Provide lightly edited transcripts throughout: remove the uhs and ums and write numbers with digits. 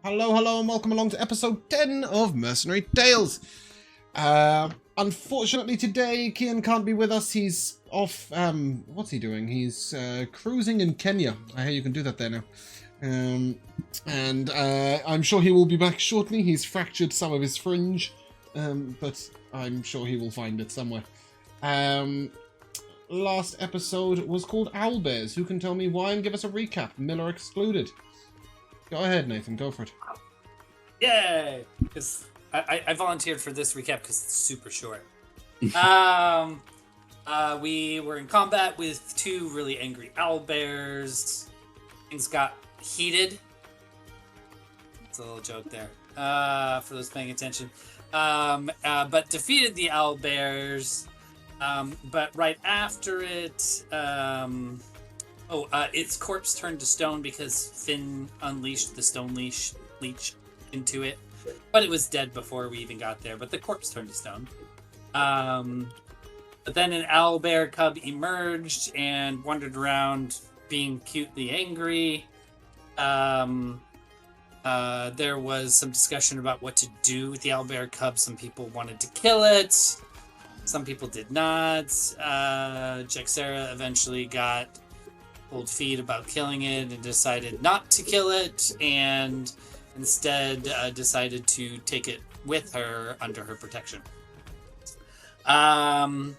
Hello, and welcome along to episode 10 of Mercenary Tales. Unfortunately today, Kian can't be with us. He's off, what's he doing? He's cruising in Kenya. I hear you can do that there now. I'm sure he will be back shortly. He's fractured some of his fringe, but I'm sure he will find it somewhere. Last episode was called Owlbears. Who can tell me why and give us a recap? Miller excluded. Go ahead, Nathan. Go for it. Yay! Because I volunteered for this recap because it's super short. We were in combat with two really angry owlbears. Things got heated. It's a little joke there for those paying attention. But defeated the owlbears. But right after it, its corpse turned to stone because Finn unleashed the stone leech into it. But it was dead before we even got there, but the corpse turned to stone. But then an owlbear cub emerged and wandered around being cutely angry. There was some discussion about what to do with the owlbear cub. Some people wanted to kill it. Some people did not. Jexera eventually got cold feet about killing it and decided not to kill it, and instead decided to take it with her under her protection. As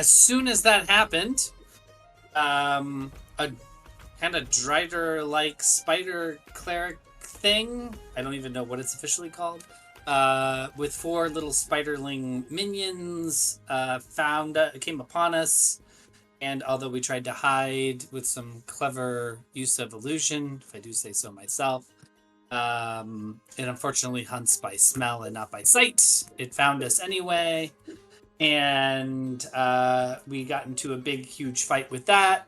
soon as that happened, a kind of Drider-like spider cleric thing, I don't even know what it's officially called, with 4 little spiderling minions came upon us. And although we tried to hide with some clever use of illusion, if I do say so myself, it unfortunately hunts by smell and not by sight. It found us anyway, and we got into a big, huge fight with that.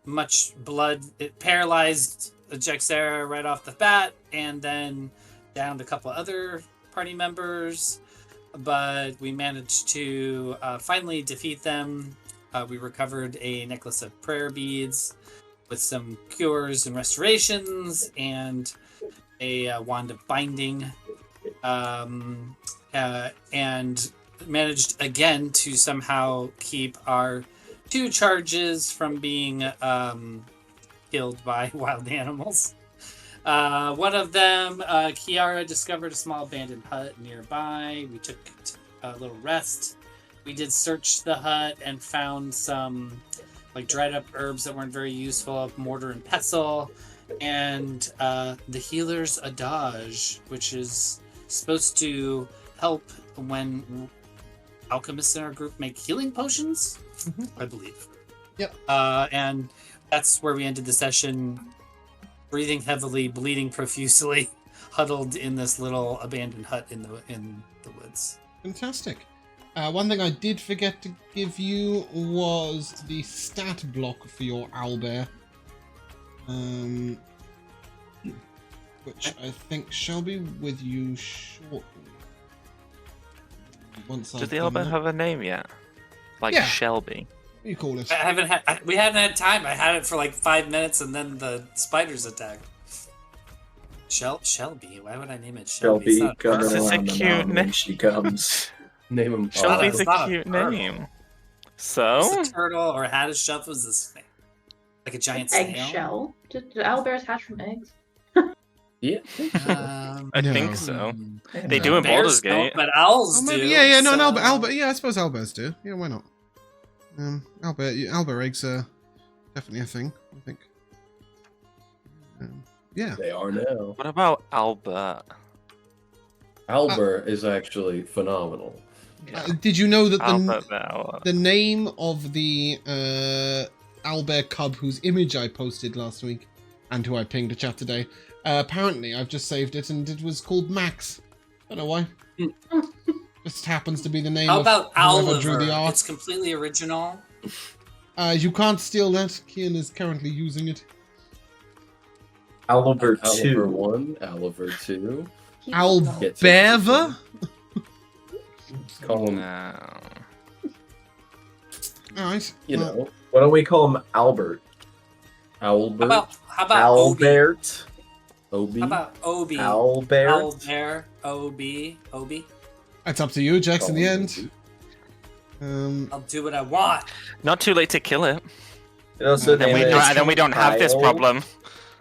Much blood. It paralyzed Jexera right off the bat, and then downed a couple other party members. But we managed to finally defeat them. We recovered a necklace of prayer beads with some cures and restorations and a wand of binding, and managed again to somehow keep our 2 charges from being killed by wild animals. One of them, Kiara, discovered a small abandoned hut nearby. We took a little rest. We did search the hut and found some dried up herbs that weren't very useful, mortar and pestle, and the healer's adage, which is supposed to help when alchemists in our group make healing potions, I believe. Yep. And that's where we ended the session, breathing heavily, bleeding profusely, huddled in this little abandoned hut in the woods. Fantastic. One thing I did forget to give you was the stat block for your owlbear, which I think shall be with you shortly. Does the owlbear have a name yet? Shelby. What do you call it? We haven't had time. I had it for 5 minutes, and then the spiders attacked. Shelby. Why would I name it Shelby? Shelby coming It's a around the cute mountain name. when she comes. Name him. Shelby's it's a not a cute turtle. name. So? It's a turtle, or had a shell was this thing? Like a giant snail? Eggshell? Do owlbears hatch from eggs? Yeah. I think so. They do in Bears Baldur's don't, Gate. but owls do. Yeah, no, so... Owlbear, yeah, I suppose owlbears do. Yeah, why not? Owlbear eggs are definitely a thing, I think. Yeah. They are now. What about Albert? Albert is actually phenomenal. Did you know that Albert the name of the owlbear cub whose image I posted last week and who I pinged to chat today, apparently I've just saved it and it was called Max. Don't know why. Just happens to be the name How about of whoever drew the Oliver? art. It's completely original. You can't steal that. Kian is currently using it. Oliver Oliver 2. 1, Oliver 2. Owlbear? Call him, No. Alright. you know, Why don't we call him Albert? Owlbert. How about Odie? Albert? Obi. How about Obi? Owlbear. Owlbear. Obi. Obi. It's up to you, Jax, in the Oh, end. I'll do what I want. Not too late to kill it. You also Then we name it don't, have this Kyle. problem.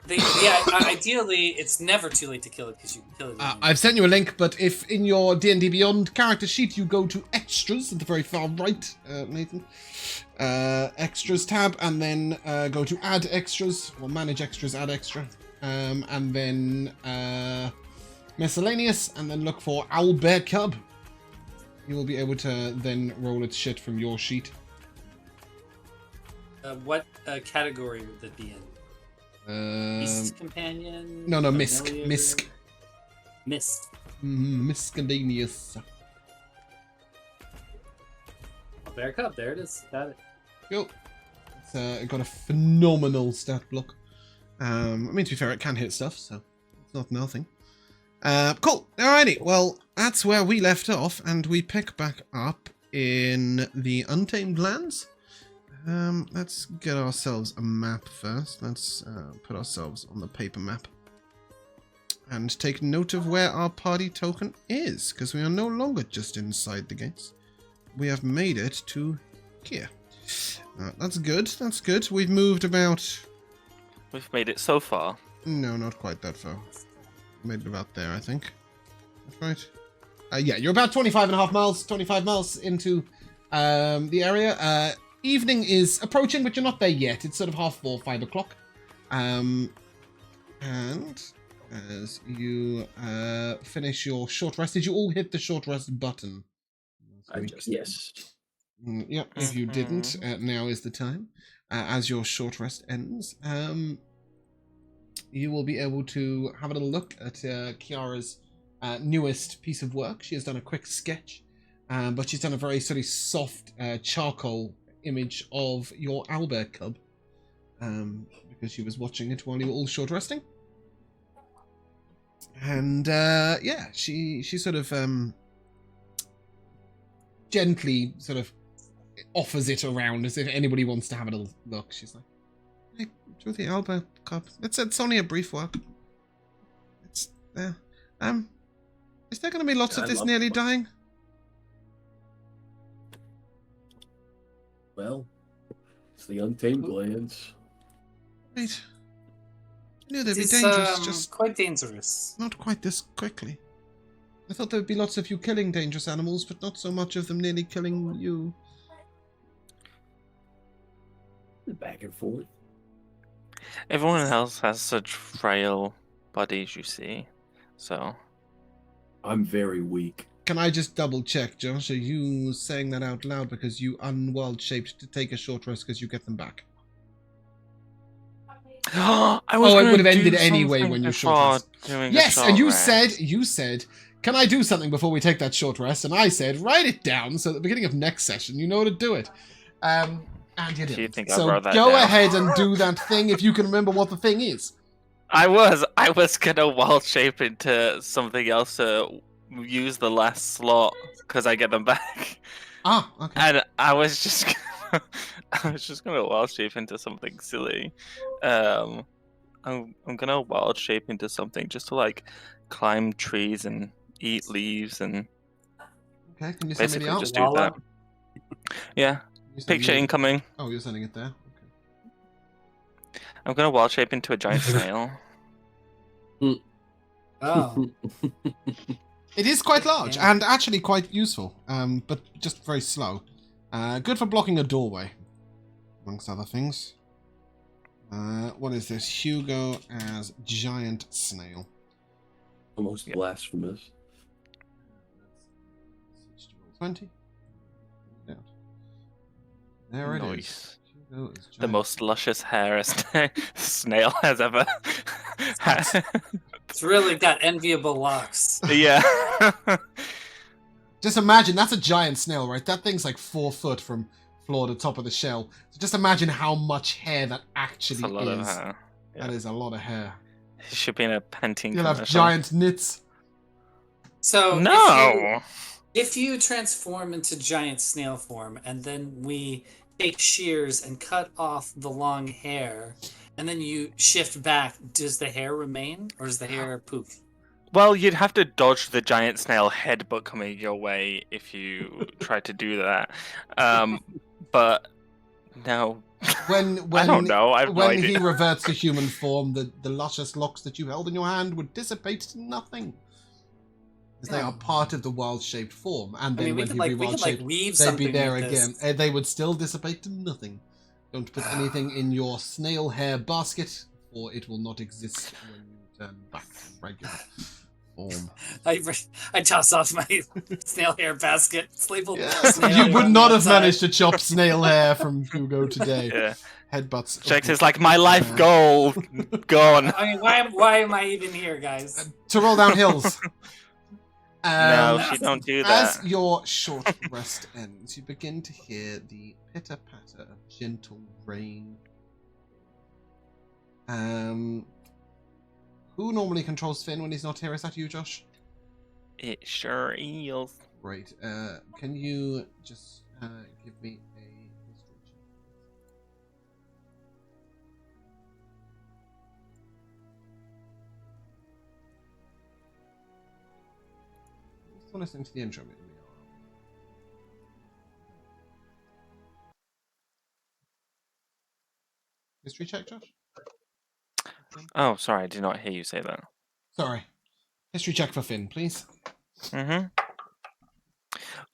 Ideally, it's never too late to kill it because you can kill it. I've sent you a link, but if in your D&D Beyond character sheet you go to extras at the very far right, Nathan, extras tab, and then go to add extras, or manage extras, add extra, and then miscellaneous, and then look for Owlbear Cub. You will be able to then roll its shit from your sheet. What category would that be in? Beast companion? No, familiar? Misk. Miscellaneous. Bear Cub, there it is. Got it. Cool. It's got a phenomenal stat block. I mean, to be fair, it can hit stuff, so it's not nothing. Cool. Alrighty. Well, that's where we left off, and we pick back up in the Untamed Lands. Let's get ourselves a map first. Let's put ourselves on the paper map. And take note of where our party token is, because we are no longer just inside the gates. We have made it to here. That's good, that's good. We've moved about... We've made it so far. No, not quite that far. Made it about there, I think. That's right. Yeah, you're about 25 miles into the area. Evening is approaching, but you're not there yet. It's sort of 4:30, 5 o'clock. And as you finish your short rest, did you all hit the short rest button? Yes. Yeah, if you didn't, now is the time. As your short rest ends, you will be able to have a little look at Kiara's newest piece of work. She has done a quick sketch, but she's done a very sort of soft charcoal image of your owlbear cub, because she was watching it while you were all short resting. And yeah, she sort of gently sort of offers it around as if anybody wants to have a little look. She's like, "Hey, do the owlbear cub. It's only a brief work. It's there. Is there going to be lots of this nearly dying?" Well, it's the Untamed Lands. Right. I knew they'd be It's dangerous, just quite dangerous. not quite this quickly. I thought there would be lots of you killing dangerous animals, but not so much of them nearly killing you. Back and forth. Everyone else has such frail bodies, you see. So, I'm very weak. Can I just double check, Josh? Are you saying that out loud because you unworld shaped to take a short rest because you get them back? I was Oh, it gonna would have do ended anyway something when you before short rest. doing a Yes, short and you rest. said, can I do something before we take that short rest? And I said, write it down so at the beginning of next session you know to do it. And you didn't. Do you think I So wrote that go down? ahead and do that thing if you can remember what the thing is. I was gonna wild shape into something else to use the last slot because I get them back. Ah, okay. And I was just gonna wild shape into something silly. I'm gonna wild shape into something just to like climb trees and eat leaves and Okay, can you send me basically the art? just do that. Yeah, You send picture me- incoming. Oh, you're sending it there. Okay. I'm gonna wild shape into a giant snail. Oh. It is quite large Yeah. and actually quite useful, but just very slow. Good for blocking a doorway, amongst other things. What is this? Hugo as giant snail. Almost blasphemous. 20. There it is. Nice. Hugo is The giant. most luscious hair a snail has ever had. It's really got enviable locks. Yeah. Just imagine, that's a giant snail, right? That thing's like 4 foot from floor to top of the shell. So just imagine how much hair that actually It's a lot is. of hair. That is a lot of hair. It should be in a Pantene You'll have commercial. giant knits. So No! if you transform into giant snail form and then we take shears and cut off the long hair and then you shift back, does the hair remain or does the hair poof? Well, you'd have to dodge the giant snail headbutt coming your way if you try to do that. But no. When I don't know. I have no when idea. he reverts to human form, the luscious locks that you held in your hand would dissipate to nothing. As they are part of the wild-shaped form, and then when he re-wild-shaped, weave they'd something be there with again. this. They would still dissipate to nothing. Don't put anything in your snail hair basket, or it will not exist when you return back to regular form. I toss off my snail hair basket. It's labeled Yes, snail you hair would on not the have outside. managed to chop snail hair from Hugo today. Yeah. Headbutts. Jax is like, my life goal gone. I mean, why am I even here, guys? To roll down hills. No, she don't do that. As your short rest ends, you begin to hear the pitter-patter of gentle rain. Who normally controls Finn when he's not here? Is that you, Josh? It sure is. Right. Can you just give me a history check? Still listening to the intro, maybe we are. History check, Josh? Oh, sorry, I did not hear you say that. Sorry. History check for Finn, please. Mm-hmm.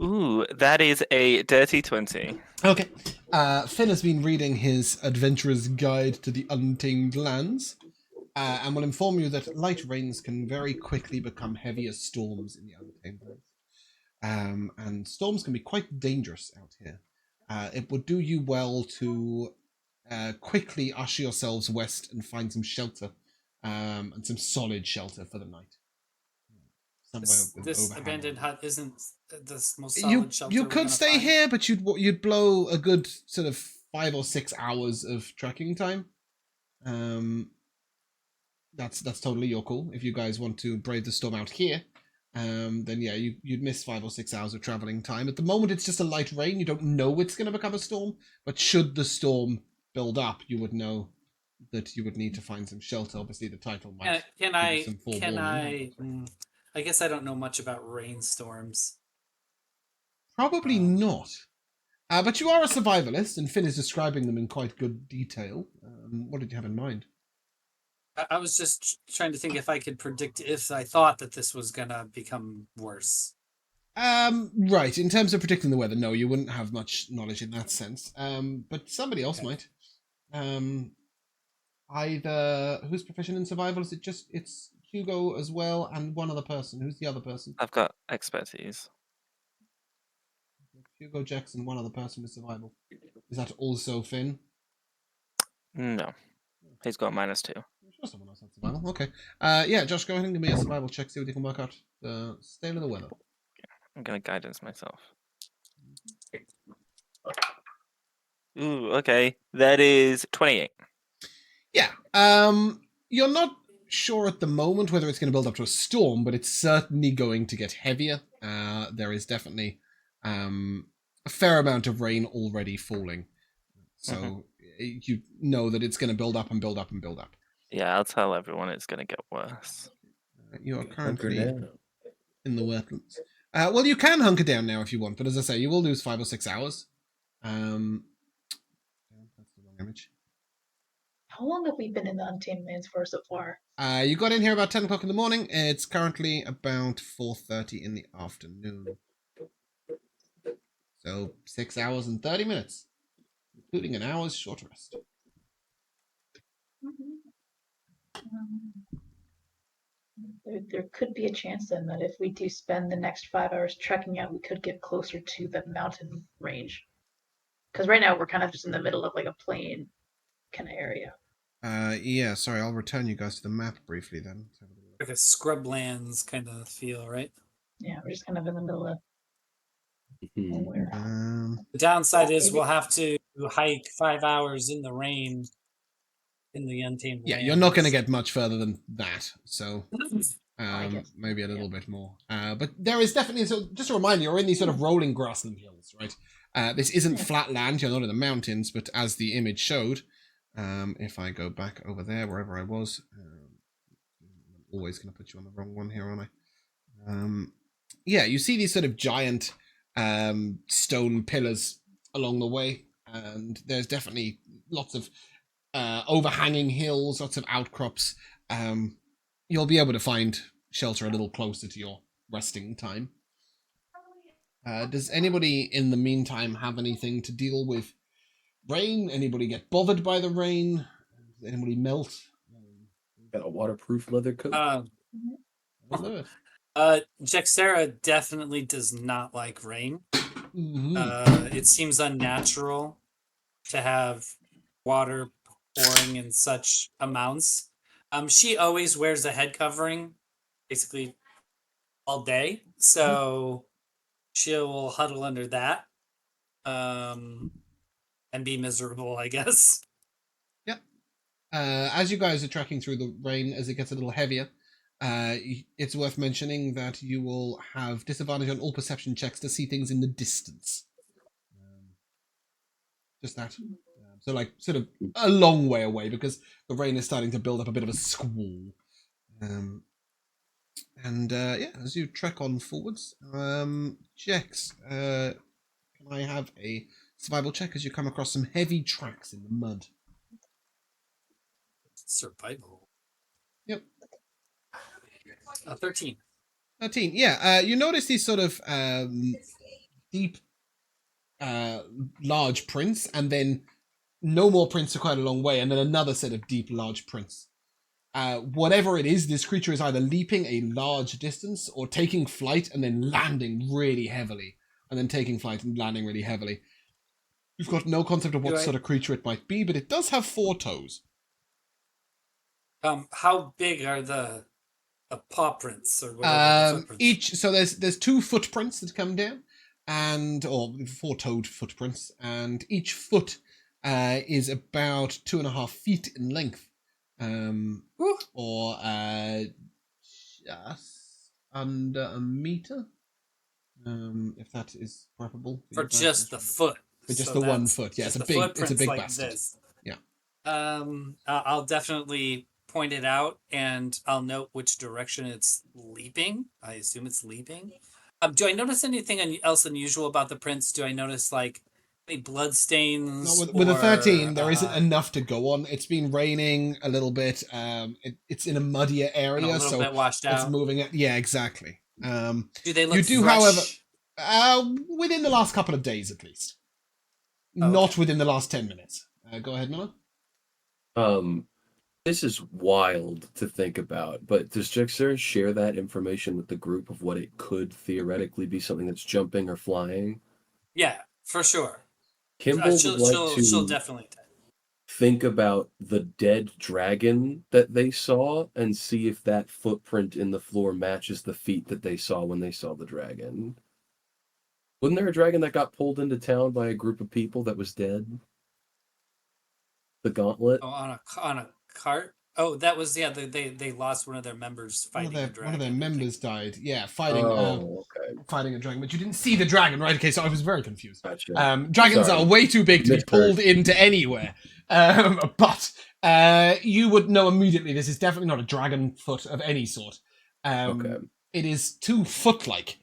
Ooh, that is a dirty 20. Okay. Finn has been reading his Adventurer's Guide to the Untamed Lands, and will inform you that light rains can very quickly become heavier storms in the Untamed Lands. And storms can be quite dangerous out here. It would do you well to quickly usher yourselves west and find some shelter, and some solid shelter for the night. This abandoned hut isn't the most solid shelter. You we're could gonna stay find. here, but you'd blow a good sort of 5 or 6 hours of trekking time. That's totally your call. If you guys want to brave the storm out here, then yeah, you'd miss 5 or 6 hours of traveling time. At the moment, it's just a light rain. You don't know it's going to become a storm, but should the storm build up, you would know that you would need to find some shelter. Obviously, the title might Can give you I? some Can forewarning. I guess I don't know much about rainstorms. Probably not. But you are a survivalist, and Finn is describing them in quite good detail. What did you have in mind? I was just trying to think if I could predict if I thought that this was gonna become worse. Right. In terms of predicting the weather, no, you wouldn't have much knowledge in that sense. But somebody else might. Either who's proficient in survival? Is it it's Hugo as well, and one other person? Who's the other person? I've got expertise. Hugo, Jackson, one other person with survival. Is that also Finn? No. He's got -2. I'm sure someone else had survival. Okay. Yeah, Josh, go ahead and give me a survival check, see what you can work out. The state of the weather. I'm gonna guidance myself. Ooh, okay. That is 28. Yeah. You're not sure at the moment whether it's going to build up to a storm, but it's certainly going to get heavier. There is definitely a fair amount of rain already falling. So you know that it's going to build up and build up and build up. Yeah, I'll tell everyone it's gonna get worse. You are currently in the wetlands. Well, you can hunker down now if you want, but as I say, you will lose 5 or 6 hours. That's the wrong image. How long have we been in the Untamed Lands for so far? You got in here about 10 o'clock in the morning. It's currently about 4:30 in the afternoon. So 6 hours and 30 minutes, including an hour's short rest. There could be a chance then that if we do spend the next 5 hours trekking out, we could get closer to the mountain range. Because right now we're kind of just in the middle of like a plain kind of area. Yeah, sorry, I'll return you guys to the map briefly then. Like a scrublands kind of feel, right? Yeah, we're just kind of in the middle of nowhere. The downside is we'll have to hike 5 hours in the rain in the Untamed Yeah, Lands. you're not going to get much further than that, so guess, maybe a little bit more. But there is definitely, so just a reminder, you're in these sort of rolling grassland hills, right? This isn't flat land, you're not in the mountains, but as the image showed, If I go back over there, wherever I was, I'm always going to put you on the wrong one here, aren't I? Yeah, you see these sort of giant stone pillars along the way, and there's definitely lots of overhanging hills, lots of outcrops. You'll be able to find shelter a little closer to your resting time. Does anybody in the meantime have anything to deal with rain? Anybody get bothered by the rain? Does anybody melt? Got a waterproof leather coat. Uh, I love it. Jexera definitely does not like rain. Mhm. It seems unnatural to have water pouring in such amounts. She always wears a head covering, basically all day, so she'll huddle under that, and be miserable, I guess. Yep. As you guys are trekking through the rain, as it gets a little heavier, it's worth mentioning that you will have disadvantage on all perception checks to see things in the distance. Just that. So, like, sort of a long way away because the rain is starting to build up a bit of a squall. Yeah, as you trek on forwards, Jex, can I have a survival check as you come across some heavy tracks in the mud? Survival. Yep. 13. 13. Yeah, you notice these sort of deep, large prints, and then no more prints for quite a long way, and then another set of deep, large prints. Whatever it is, this creature is either leaping a large distance or taking flight and then landing really heavily, and then taking flight and landing really heavily. You've got no concept of what sort of creature it might be, but it does have 4 toes. How big are the paw prints or whatever? The footprints? So there's 2 footprints that come down, or 4-toed footprints, and each foot is about 2.5 feet in length, or just under a meter, if that is preferable for just the foot. For just the 1 foot, yeah, it's a big like bastard. This. Yeah. I'll definitely point it out, and I'll note which direction it's leaping. I assume it's leaping. Do I notice anything else unusual about the prints? Do I notice like any blood stains? No, with a 13, there isn't enough to go on. It's been raining a little bit. It's in a muddier area, a little bit washed out. It's moving it. Yeah, exactly. Do they look you do, fresh? however, within the last couple of days at least. Okay. Not within the last 10 minutes. Go ahead, Miller. This is wild to think about, but does Jexer share that information with the group of what it could theoretically be, something that's jumping or flying? Yeah, for sure. Kimball would like she'll to definitely think about the dead dragon that they saw and see if that footprint in the floor matches the feet that they saw when they saw the dragon. Wasn't there a dragon that got pulled into town by a group of people that was dead? The Gauntlet? Oh, on a cart? Oh, that was, yeah, they lost one of their members fighting a dragon. One of their members died. Yeah, fighting a dragon. But you didn't see the dragon, right? Okay, so I was very confused. Gotcha. Dragons are way too big to be pulled into anywhere. But you would know immediately this is definitely not a dragon foot of any sort. It is too foot-like.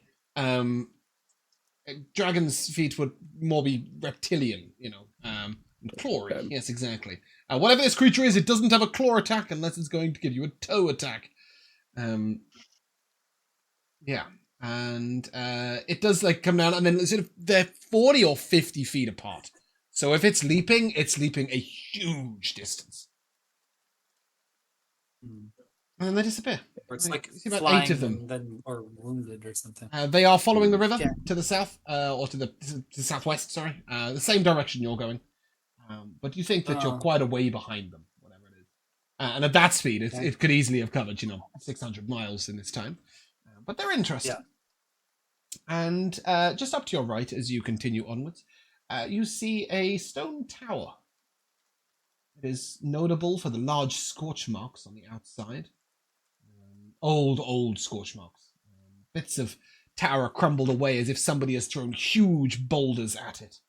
Dragon's feet would more be reptilian, clawy. Okay. Yes, exactly. Whatever this creature is, it doesn't have a claw attack unless it's going to give you a toe attack. Yeah, and it does like come down, and then sort of they're 40 or 50 feet apart. So if it's leaping a huge distance, and then they disappear. Or it's like about flying 8 of them, or wounded or something. They are following the river to the south, or to the southwest. Sorry, the same direction you're going. But you think that you're quite a way behind them, whatever it is. And at that speed, it could easily have covered, 600 miles in its time. But they're interested. Yeah. And just up to your right, as you continue onwards, you see a stone tower. It is notable for the large scorch marks on the outside. Old scorch marks. Bits of tower crumbled away as if somebody has thrown huge boulders at it.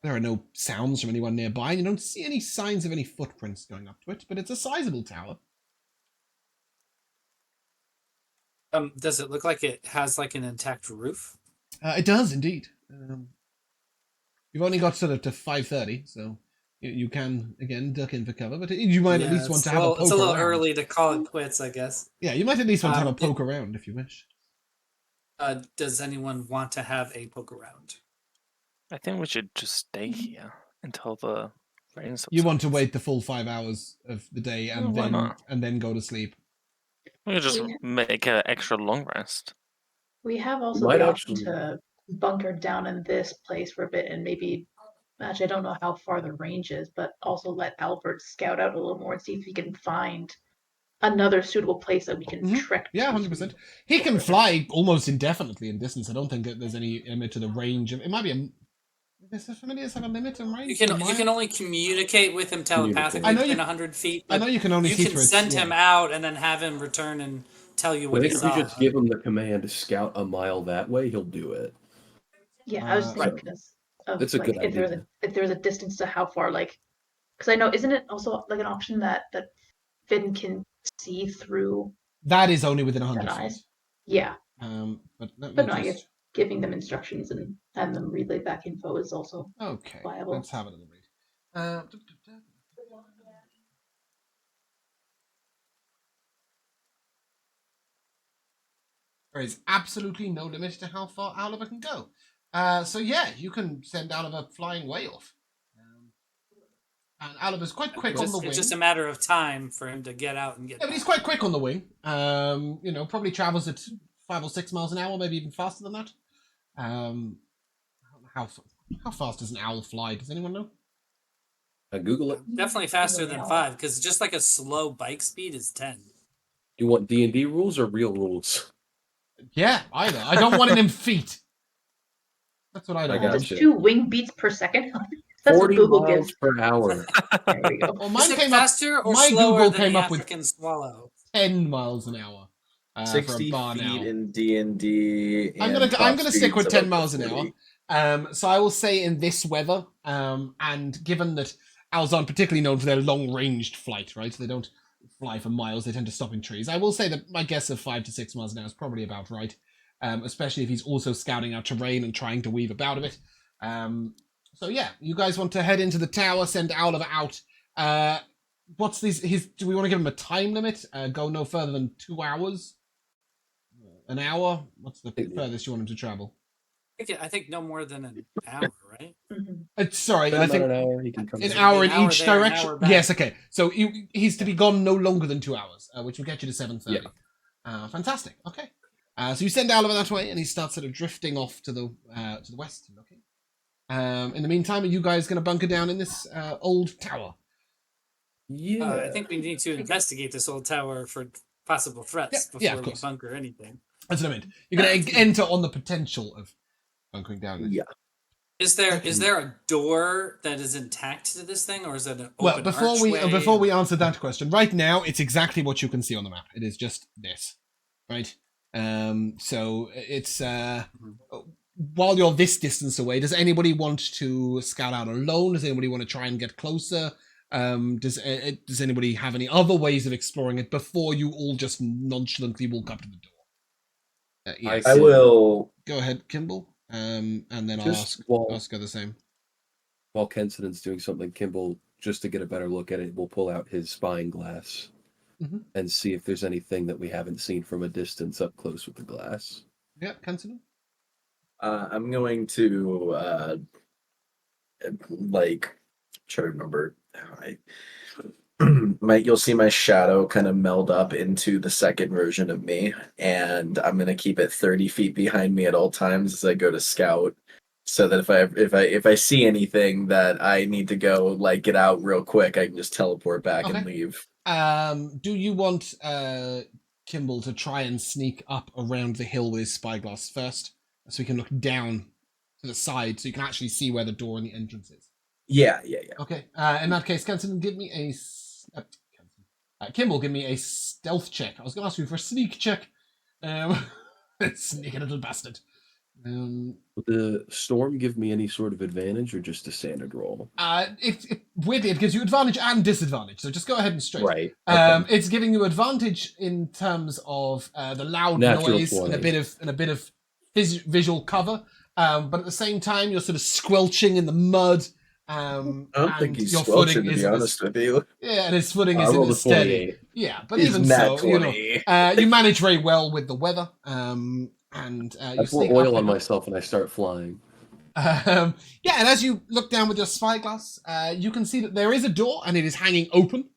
There are no sounds from anyone nearby, and you don't see any signs of any footprints going up to it, but it's a sizable tower. Does it look like it has like an intact roof? It does indeed. You've only got sort of to 5:30, so you can again duck in for cover. But you might at least want to have a poke It's a little around. early to call it quits, I guess. Yeah, you might at least want to have a poke around if you wish. Does anyone want to have a poke around? I think we should just stay here until the rain subsides. You want to wait the full 5 hours of the day and Why not? then go to sleep. We could just make an extra long rest. We have also Might the option actually- to bunker down in this place for a bit and maybe, actually, I don't know how far the range is, but also let Albert scout out a little more and see if he can find another suitable place that we can trek. Yeah, to. 100%. He can fly almost indefinitely in distance. I don't think that there's any limit to the range of. It might be a. Does the familiars have a limit in range? You can only communicate with him telepathically I know within you- 100 feet. I know you can only You see can through its- send yeah. him out and then have him return and tell you I what he think if saw. we just give him the command to scout a mile that way, he'll do it. Yeah, I was Uh, thinking because of That's a like good if idea. there's a distance to how far, like, because I know, isn't it also like an option that Finn can see through That is only within that 100 eyes? feet. Yeah, But let me but no, I just. guess giving them instructions and having them relay back info is also Okay, viable. let's have another read. There is absolutely no limit to how far Oliver can go. So yeah, you can send Oliver flying way off. And Oliver's quite quick on the wing. It's just a matter of time for him to get out and get Yeah, but back. he's quite quick on the wing. Probably travels at 5 or 6 miles an hour, maybe even faster than that. How fast does an owl fly? Does anyone know? Google it. Definitely faster than 5, because just like a slow bike speed is 10. You want D&D rules or real rules? Yeah, either. I don't want it in feet. That's what I don't I want. got Just you. 2 wing beats per second. That's what 40 Google miles gives. per hour. There we go. Well, Is mine it came up. faster or My slower Google than came the up with African swallow? 10 miles an hour for a 60 barn feet owl. in D&D. I'm gonna stick with 10 miles an hour. So I will say in this weather, and given that owls aren't particularly known for their long-ranged flight, right? They don't fly for miles; they tend to stop in trees. I will say that my guess of 5 to 6 miles an hour is probably about right, especially if he's also scouting out terrain and trying to weave about a bit. So yeah, you guys want to head into the tower, send Oliver out. What's his? Do we want to give him a time limit? Go no further than 2 hours. An hour? What's the furthest you want him to travel? I think no more than an hour, right? Mhm. Sorry, Put I him on think an hour, he can come an in. hour in An hour each there, an direction. hour back. Yes, okay. So he's to be gone no longer than 2 hours, which will get you to 7:30. Fantastic. Okay. So you send Oliver that way, and he starts sort of drifting off to the west. Okay. In the meantime, are you guys going to bunker down in this old tower? Yeah. I think we need to investigate this old tower for possible threats Yeah, of before we course. bunker anything. That's what I meant. You're going to enter on the potential of bunkering down. Yeah. Is there a door that is intact to this thing, or is it an open Well, before we archway? answer that question, right now it's exactly what you can see on the map. It is just this, right? So it's while you're this distance away, does anybody want to scout out alone? Does anybody want to try and get closer? Does anybody have any other ways of exploring it before you all just nonchalantly walk up to the door? Yes. I will. Go ahead, Kimball. And then I'll Just while, ask her the same. while Kensidon's doing something, Kimball, just to get a better look at it, will pull out his spying glass Mhm. and see if there's anything that we haven't seen from a distance up close with the glass. Yeah, Kensidon. I'm going to try to remember how you'll see my shadow kind of meld up into the second version of me, and I'm gonna keep it 30 feet behind me at all times as I go to scout, so that if I see anything that I need to go get out real quick, I can just teleport back and leave. Do you want Kimball to try and sneak up around the hill with his spyglass first, so he can look down to the side, so you can actually see where the door and the entrance is? Yeah. Okay. In that case, Kensidon, give me a Kimball, give me a stealth check. I was going to ask you for a sneak check. Sneaky little bastard. Would the storm give me any sort of advantage or just a standard roll? Weirdly, it gives you advantage and disadvantage. So just go ahead and straight. Right. Okay. It's giving you advantage in terms of the loud Natural noise 20. and a bit of visual cover. But at the same time, you're sort of squelching in the mud. I don't think he's your squelching, footing to be isn't honest with you. Yeah, and his footing I isn't rolled a as steady. 28. Yeah, but He's even nat so, you 20. know, you manage very well with the weather. And you I pour sneak oil up on and- myself and I start flying. Yeah, and as you look down with your spyglass, you can see that there is a door and it is hanging open.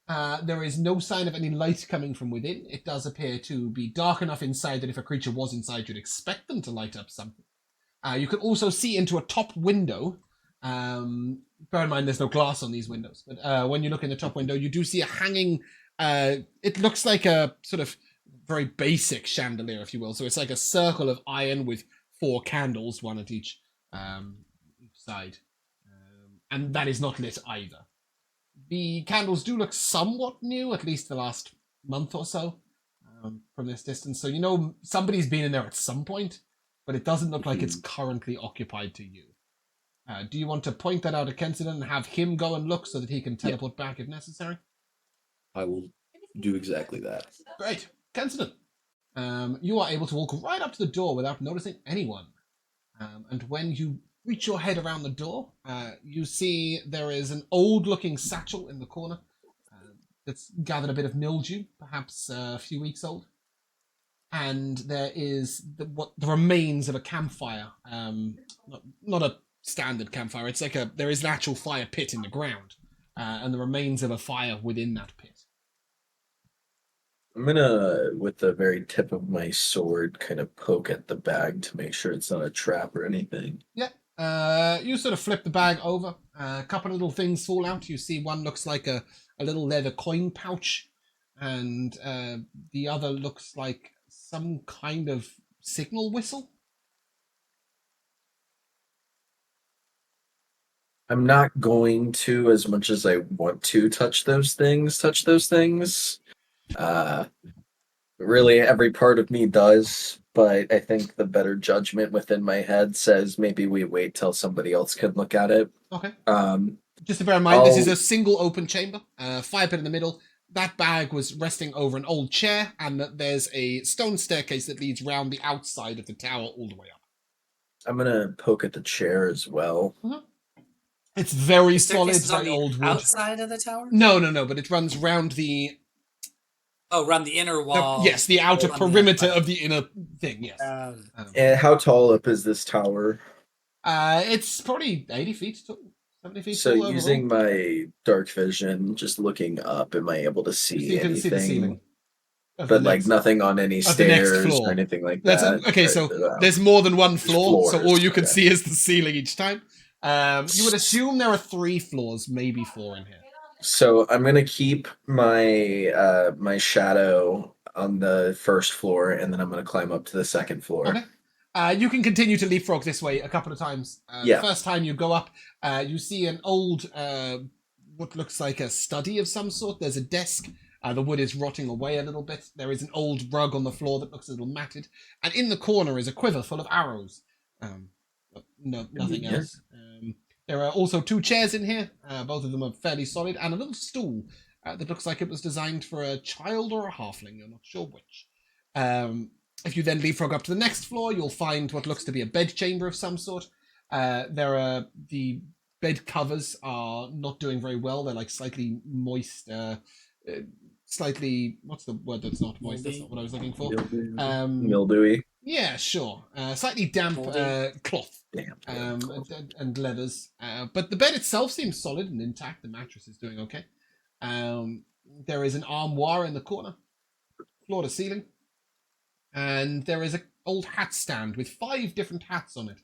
There is no sign of any light coming from within. It does appear to be dark enough inside that if a creature was inside, you'd expect them to light up something. You can also see into a top window. Bear in mind, there's no glass on these windows, but when you look in the top window, you do see a hanging. It looks like a sort of very basic chandelier, if you will. So it's like a circle of iron with 4 candles, one at each side, and that is not lit either. The candles do look somewhat new, at least the last month or so, from this distance. So you know somebody's been in there at some point, but it doesn't look like it's currently occupied to you. Do you want to point that out to Kensidon and have him go and look so that he can teleport back if necessary? I will do exactly that. Great. Kensidon, you are able to walk right up to the door without noticing anyone. And when you reach your head around the door, you see there is an old-looking satchel in the corner that's gathered a bit of mildew, perhaps a few weeks old. And there is the remains of a campfire. Not a standard campfire. It's like there is an actual fire pit in the ground, and the remains of a fire within that pit. I'm gonna, with the very tip of my sword, kind of poke at the bag to make sure it's not a trap or anything. Yeah. You sort of flip the bag over. A couple of little things fall out. You see one looks like a little leather coin pouch, and the other looks like some kind of signal whistle. I'm not going to, as much as I want to, touch those things. Really, every part of me does, but I think the better judgment within my head says maybe we wait till somebody else can look at it. Okay. Um, Just to bear in mind, this is a single open chamber, fire pit in the middle. That bag was resting over an old chair, and there's a stone staircase that leads round the outside of the tower all the way up. I'm gonna poke at the chair as well. It's very The solid, staircase is on very the old wood. outside of the tower? No, but it runs round the... Oh, around the inner wall. Yes, the outer On the perimeter outside. of the inner thing, yes. And how tall up is this tower? It's probably 80 feet tall, 70 feet So tall using overall. my dark vision, just looking up, am I able to see You can anything? see the ceiling. of But the like next- nothing on any of the next stairs floor. or anything like That's that. okay. So there's more than one floor, so floors, all you can okay. see is the ceiling each time. You would assume there are 3 floors, maybe 4 in here. So I'm gonna keep my my shadow on the first floor, and then I'm gonna climb up to the second floor. Okay. You can continue to leapfrog this way a couple of times. Yeah. The first time you go up, you see an old, what looks like a study of some sort. There's a desk. The wood is rotting away a little bit. There is an old rug on the floor that looks a little matted. And in the corner is a quiver full of arrows. But nothing else. There are also 2 chairs in here. Both of them are fairly solid. And a little stool that looks like it was designed for a child or a halfling. You're not sure which. If you then leapfrog up to the next floor, you'll find what looks to be a bed chamber of some sort. The bed covers are not doing very well. They're like slightly moist, slightly, what's the word that's not moist? That's not what I was looking for. Mildewy. Yeah, sure. Slightly damp cloth Damn. and leathers. But the bed itself seems solid and intact. The mattress is doing okay. There is an armoire in the corner, floor to ceiling. And there is an old hat stand with 5 different hats on it.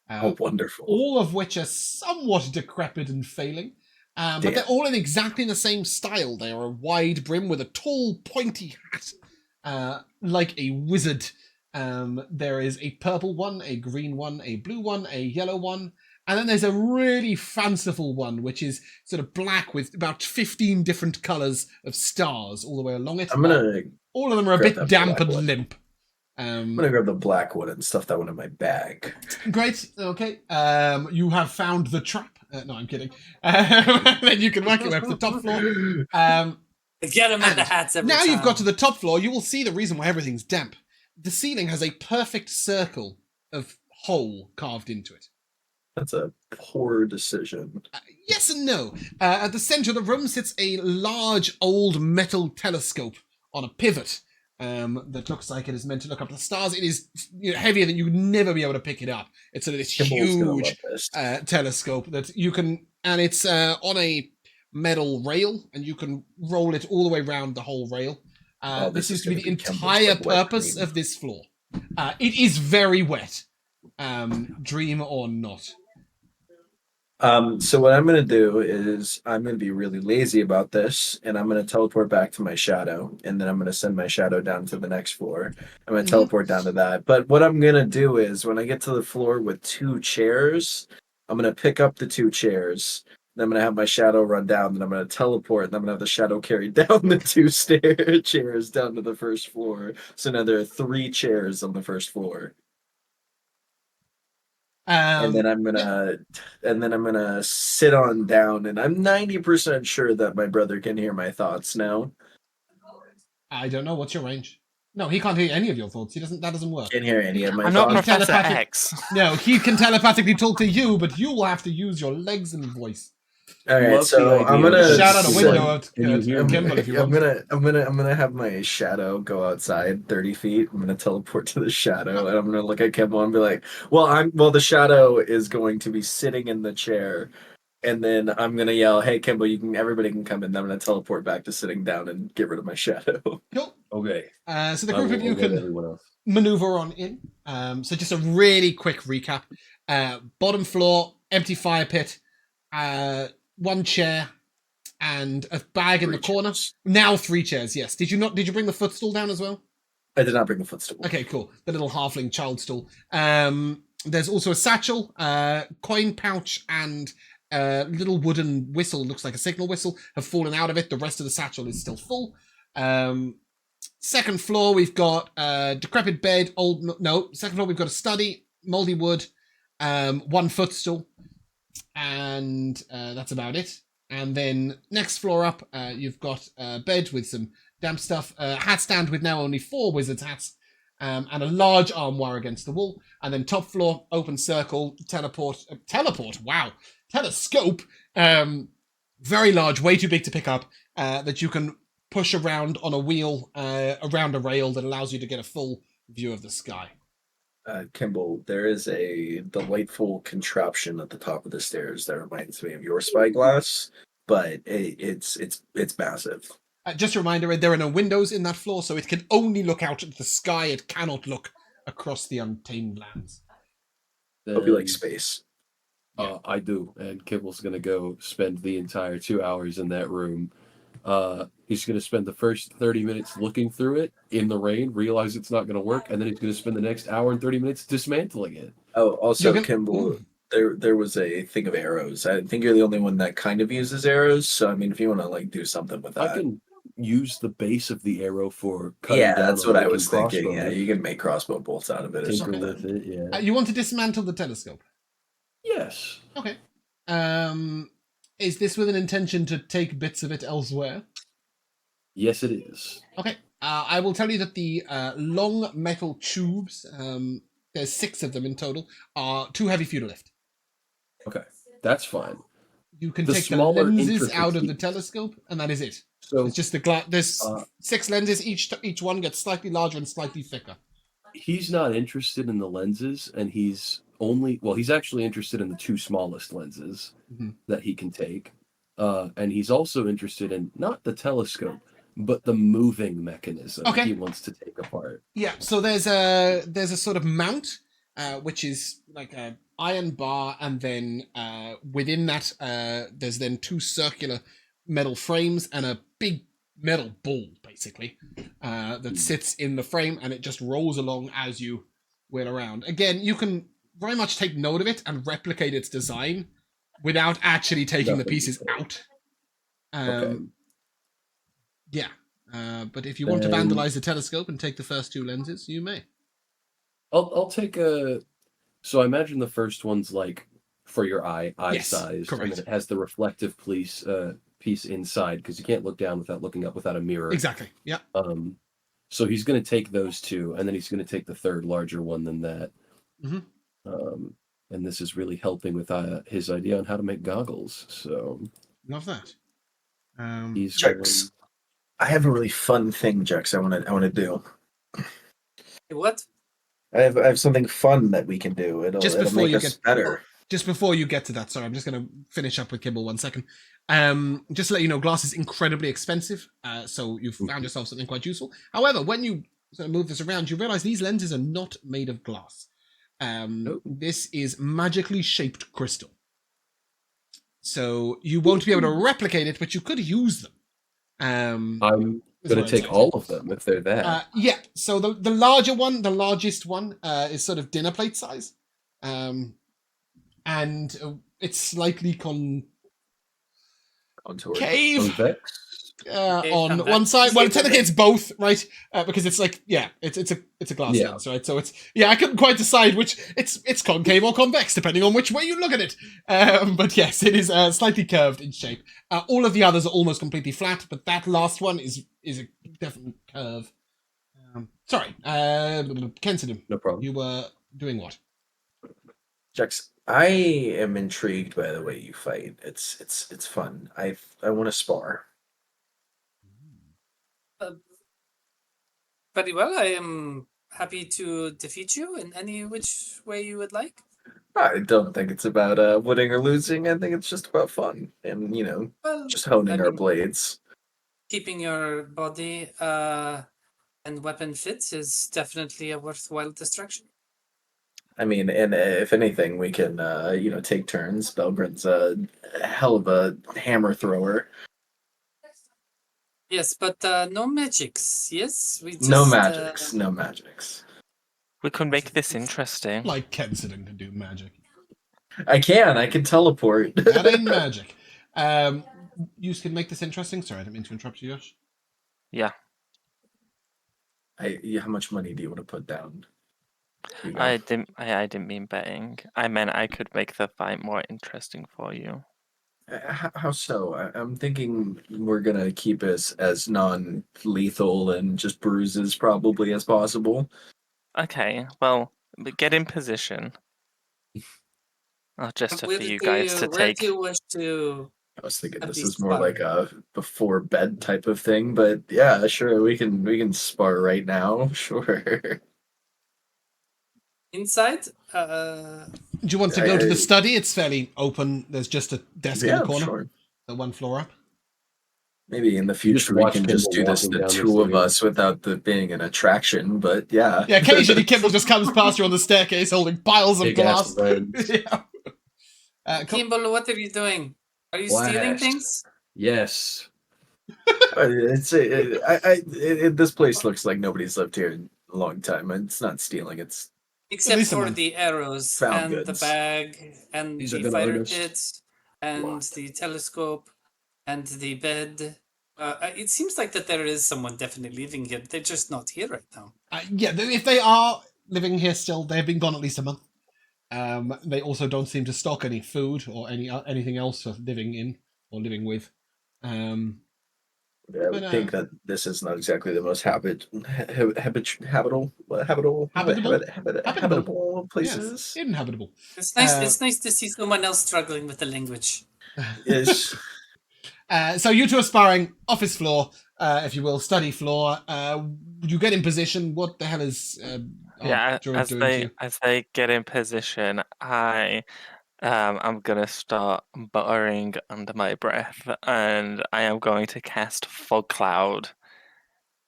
Oh, wonderful. All of which are somewhat decrepit and failing. But they're all in exactly the same style. They are a wide brim with a tall, pointy hat, like a wizard. There is a purple one, a green one, a blue one, a yellow one. And then there's a really fanciful one, which is sort of black with about 15 different colours of stars all the way along it. I'm gonna all of them are a grab bit that damp black and one. limp. I'm gonna grab the black one and stuff that one in my bag. Great. Okay. You have found the trap. No, I'm kidding. Then you can work your way up to the top floor. Get them at the And hats every now time. you've got to the top floor. You will see the reason why everything's damp. The ceiling has a perfect circle of hole carved into it. That's a poor decision. Yes and no. At the center of the room sits a large old metal telescope on a pivot that looks like it is meant to look up at the stars. It is heavier than you'd never be able to pick it up. It's sort of this Kimball's gonna huge love this. telescope that you can, and it's on a metal rail, and you can roll it all the way around the whole rail. This seems to be the entire purpose of this floor. It is very wet, dream or not. So what I'm gonna do is I'm gonna be really lazy about this, and I'm gonna teleport back to my shadow, and then I'm gonna send my shadow down to the next floor. I'm gonna teleport down to that. But what I'm gonna do is when I get to the floor with 2 chairs, I'm gonna pick up the 2 chairs. Then I'm gonna have my shadow run down, then I'm gonna teleport, and I'm gonna have the shadow carry down the 2 chairs down to the first floor. So now there are 3 chairs on the first floor. And then I'm gonna sit on down, and I'm 90% sure that my brother can hear my thoughts now. I don't know. What's your range? No, he can't hear any of your thoughts. That doesn't work. Can't hear any of my I'm not thoughts. Professor telepathic- X. No, he can telepathically talk to you, but you will have to use your legs and voice. All right, Love so the I'm idea gonna of Shout out a send- window at Can you hear me? Kimball if you want. I'm gonna have my shadow go outside 30 feet. I'm gonna teleport to the shadow, and I'm gonna look at Kimball and be like, well, the shadow is going to be sitting in the chair, and then I'm gonna yell, "Hey, Kimball, everybody can come in." Then I'm gonna teleport back to sitting down and get rid of my shadow. Cool. Okay. So the I group will of you let can everyone else. maneuver on in. So just a really quick recap. Bottom floor, empty fire pit, 1 chair, and a bag in the 3 corner. chairs. Now 3 chairs, yes. Did you bring the footstool down as well? I did not bring the footstool. Okay, cool. The little halfling child stool. There's also a satchel, coin pouch, and little wooden whistle, looks like a signal whistle, have fallen out of it. The rest of the satchel is still full. Second floor, we've got decrepit bed, second floor, we've got a study, moldy wood, 1 footstool, and that's about it. And then next floor up, you've got a bed with some damp stuff, a hat stand with now only 4 wizards' hats, and a large armoire against the wall. And then top floor, open circle, teleport, wow, telescope, very large, way too big to pick up, that you can push around on a wheel, around a rail that allows you to get a full view of the sky. Kimball, there is a delightful contraption at the top of the stairs that reminds me of your spyglass, but it's massive. Just a reminder, there are no windows in that floor, so it can only look out at the sky. It cannot look across the Untamed Lands. Hope you like Then, space. I do, and Kimball's gonna go spend the entire 2 hours in that room. He's gonna spend the first 30 minutes looking through it in the rain, realize it's not gonna work, and then he's gonna spend the next hour and 30 minutes dismantling it. Oh, also, You're Kimball, there was a thing of arrows. I think you're the only one that kind of uses arrows. So I mean, if you want to like do something with I that, can use the base of the arrow for cutting yeah, down that's on what I making was thinking. crossbow. Yeah, you can make crossbow bolts out of it or Tinker something. with it, yeah. You want to dismantle the telescope? Yes. Okay. Is this with an intention to take bits of it elsewhere? Yes, it is. Okay. I will tell you that the long metal tubes, there's 6 of them in total, are too heavy for you to lift. Okay, that's fine. You can The take the smaller lenses out of the intricacies. telescope, and that is it. So It's just the glass. There's Uh, 6 lenses. Each one gets slightly larger and slightly thicker. he's not interested in the lenses, and he's actually interested in the 2 smallest lenses Mhm. that he can take. And he's also interested in not the telescope, but the moving mechanism Okay. he wants to take apart. Yeah. So there's a sort of mount, which is like a iron bar, and then within that there's then 2 circular metal frames and a big metal ball, basically, that sits in the frame, and it just rolls along as you wheel around. Again, you can very much take note of it and replicate its design without actually taking the Definitely. pieces out. Okay. Yeah. But if you want to Then- vandalize the telescope and take the first 2 lenses, you may. I'll take a. So I imagine the first one's like for your eye Yes, sized, and correct. then it has the reflective piece inside because you can't look down without looking up without a mirror. Exactly. Yeah. So he's going to take those two, and then he's going to take the third larger one than that. Mm-hmm. And this is really helping with his idea on how to make goggles. So Love that. he's Jex, I have a really fun thing, Jex. I want to do. What? I have something fun that we can do. It'll make us better. Just before you get to that, sorry, I'm just going to finish up with Kibble 1 second. Just to let you know, glass is incredibly expensive, so you've found yourself something quite useful. However, when you sort of move this around, you realize these lenses are not made of glass. This is magically shaped crystal. So you won't be able to replicate it, but you could use them. I'm going to take all of them if they're there. Yeah, so the larger one, the largest one, is sort of dinner plate size. And it's slightly Contoured. concave on convex. one side. Well, technically it's both, right? Because it's like, yeah, it's a glass lens, right? So it's, yeah, I couldn't quite decide which it's concave or convex depending on which way you look at it. But yes, it is slightly curved in shape. All of the others are almost completely flat, but that last one is a definite curve. Sorry, Kensidum. No problem. You were doing what? Jex, I am intrigued by the way you fight. It's fun. I want to spar. Very well. I am happy to defeat you in any which way you would like. I don't think it's about winning or losing. I think it's just about fun and Well, just honing I our mean, blades. keeping your body and weapon fit is definitely a worthwhile distraction. I mean, and if anything, we can take turns. Belgren's a hell of a hammer thrower. Yes, but no magics. Yes, we just No magics. No magics. We could make this interesting. Like Kensidum can do magic. I can teleport. That ain't magic. You can make this interesting. Sorry, I didn't mean to interrupt you, Josh. Yeah. How much money do you want to put down? I didn't mean betting. I meant I could make the fight more interesting for you. How so? I'm thinking we're gonna keep us as non-lethal and just bruises probably as possible. Okay, well, get in position. Just for you guys to where take. do you wish to? I was thinking At this least is more spar. like a before bed type of thing, but yeah, sure, we can spar right now. Sure. Inside? Do you want to go to the study? It's fairly open. There's just a desk in the corner. Sure. The one floor up. Maybe in the future we can just do this, the two of us, without the being an attraction. But yeah. Yeah, occasionally Kimball just comes past you on the staircase holding piles of Big glass. ass lens. Yeah. Kimball, what are you doing? Are you stealing Blast. things? Yes. This place looks like nobody's lived here in a long time. It's not stealing. It's Except least a for month. the arrows Found and goods. the bag and These are the gonna fighter earn us kit and lot. the telescope and the bed. It seems like that there is someone definitely living here. They're just not here right now. Yeah, if they are living here still, they've been gone at least a month. They also don't seem to stock any food or anything else for living in or living with. I would think that this is not exactly the most habitable places. Yes, inhabitable. It's nice. It's nice to see someone else struggling with the language. Yes. So you two are sparring, office floor, if you will, study floor. You get in position. What the hell is As they get in position, I'm gonna start buttering under my breath, and I am going to cast Fog Cloud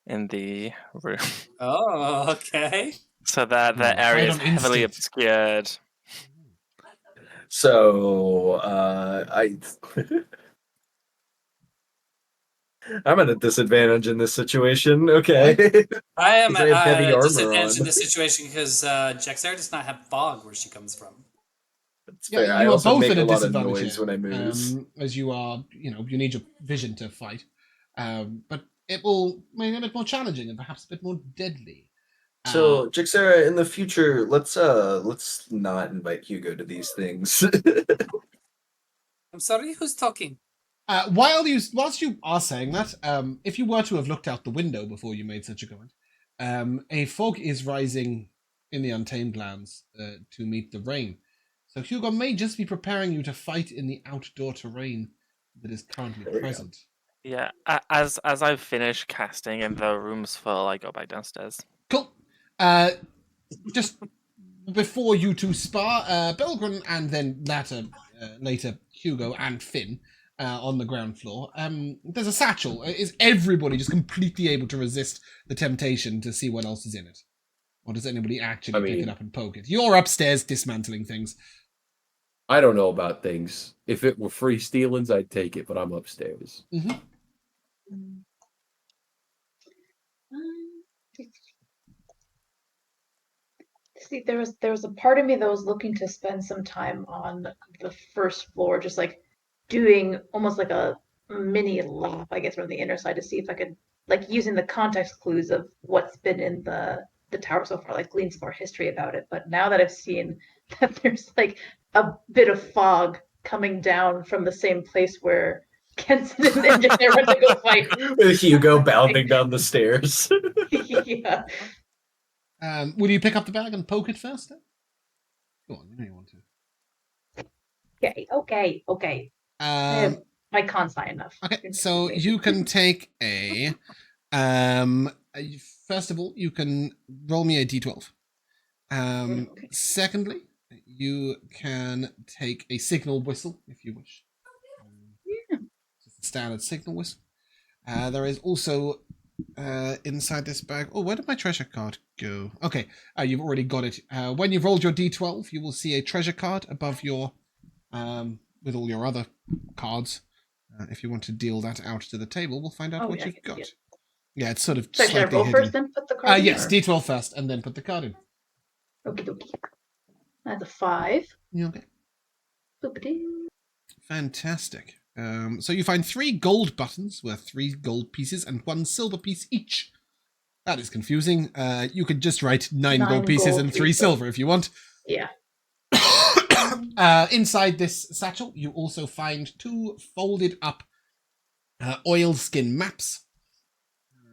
in the room, Oh, okay. so that the Fight area is on heavily instinct. obscured. So I'm at a disadvantage in this situation. Okay. I am Because I have heavy at a armor disadvantage in on. this situation because Jaxar does not have fog where she comes from. That's Yeah, fair. I you are also both make at a a lot of disadvantage noise here, when I move. as you are, you need your vision to fight. But it will make it a bit more challenging and perhaps a bit more deadly. So, Jixera, in the future, let's not invite Hugo to these things. I'm sorry, who's talking? Whilst you are saying that, if you were to have looked out the window before you made such a comment, a fog is rising in the Untamed Lands to meet the rain. So Hugo may just be preparing you to fight in the outdoor terrain that is currently There we go. present. Yeah, as I finish casting and the room's full, I go back downstairs. Cool. Just before you two spar, Belgren and then later Hugo and Finn on the ground floor. There's a satchel. Is everybody just completely able to resist the temptation to see what else is in it? Or does anybody actually pick it up and poke it? You're upstairs dismantling things. I don't know about things. If it were free stealings, I'd take it, but I'm upstairs. Mm-hmm. See, there was a part of me that was looking to spend some time on the first floor, just like doing almost like a mini lap, I guess, from the inner side to see if I could, like, using the context clues of what's been in the tower so far, like glean some more history about it. But now that I've seen that there's like a bit of fog coming down from the same place where Kenson and Ninja went to go fight. With Hugo bounding down the stairs. Yeah. Will you pick up the bag and poke it first? Then? Go on, you know you want to. Okay. My con's high enough. Okay, so you can take a. First of all, you can roll me a d12. Okay. Secondly, you can take a signal whistle if you wish. Just a standard signal whistle. There is also inside this bag. Oh, where did my treasure card go? Okay, you've already got it. When you've rolled your d12, you will see a treasure card above your, with all your other cards. If you want to deal that out to the table, we'll find out what you've got. Yeah, it's sort of So should I slightly roll hidden. first, then put the card in? Yes, or? d12 first, and then put the card in. Okie dokie. That's a 5. You okay? Boop-a-doo. Fantastic. So you find 3 gold buttons worth 3 gold pieces and 1 silver piece each. That is confusing. You could just write 9 gold pieces gold, and 3 3 silver if you want. Yeah. Inside this satchel, you also find 2 folded up oilskin maps.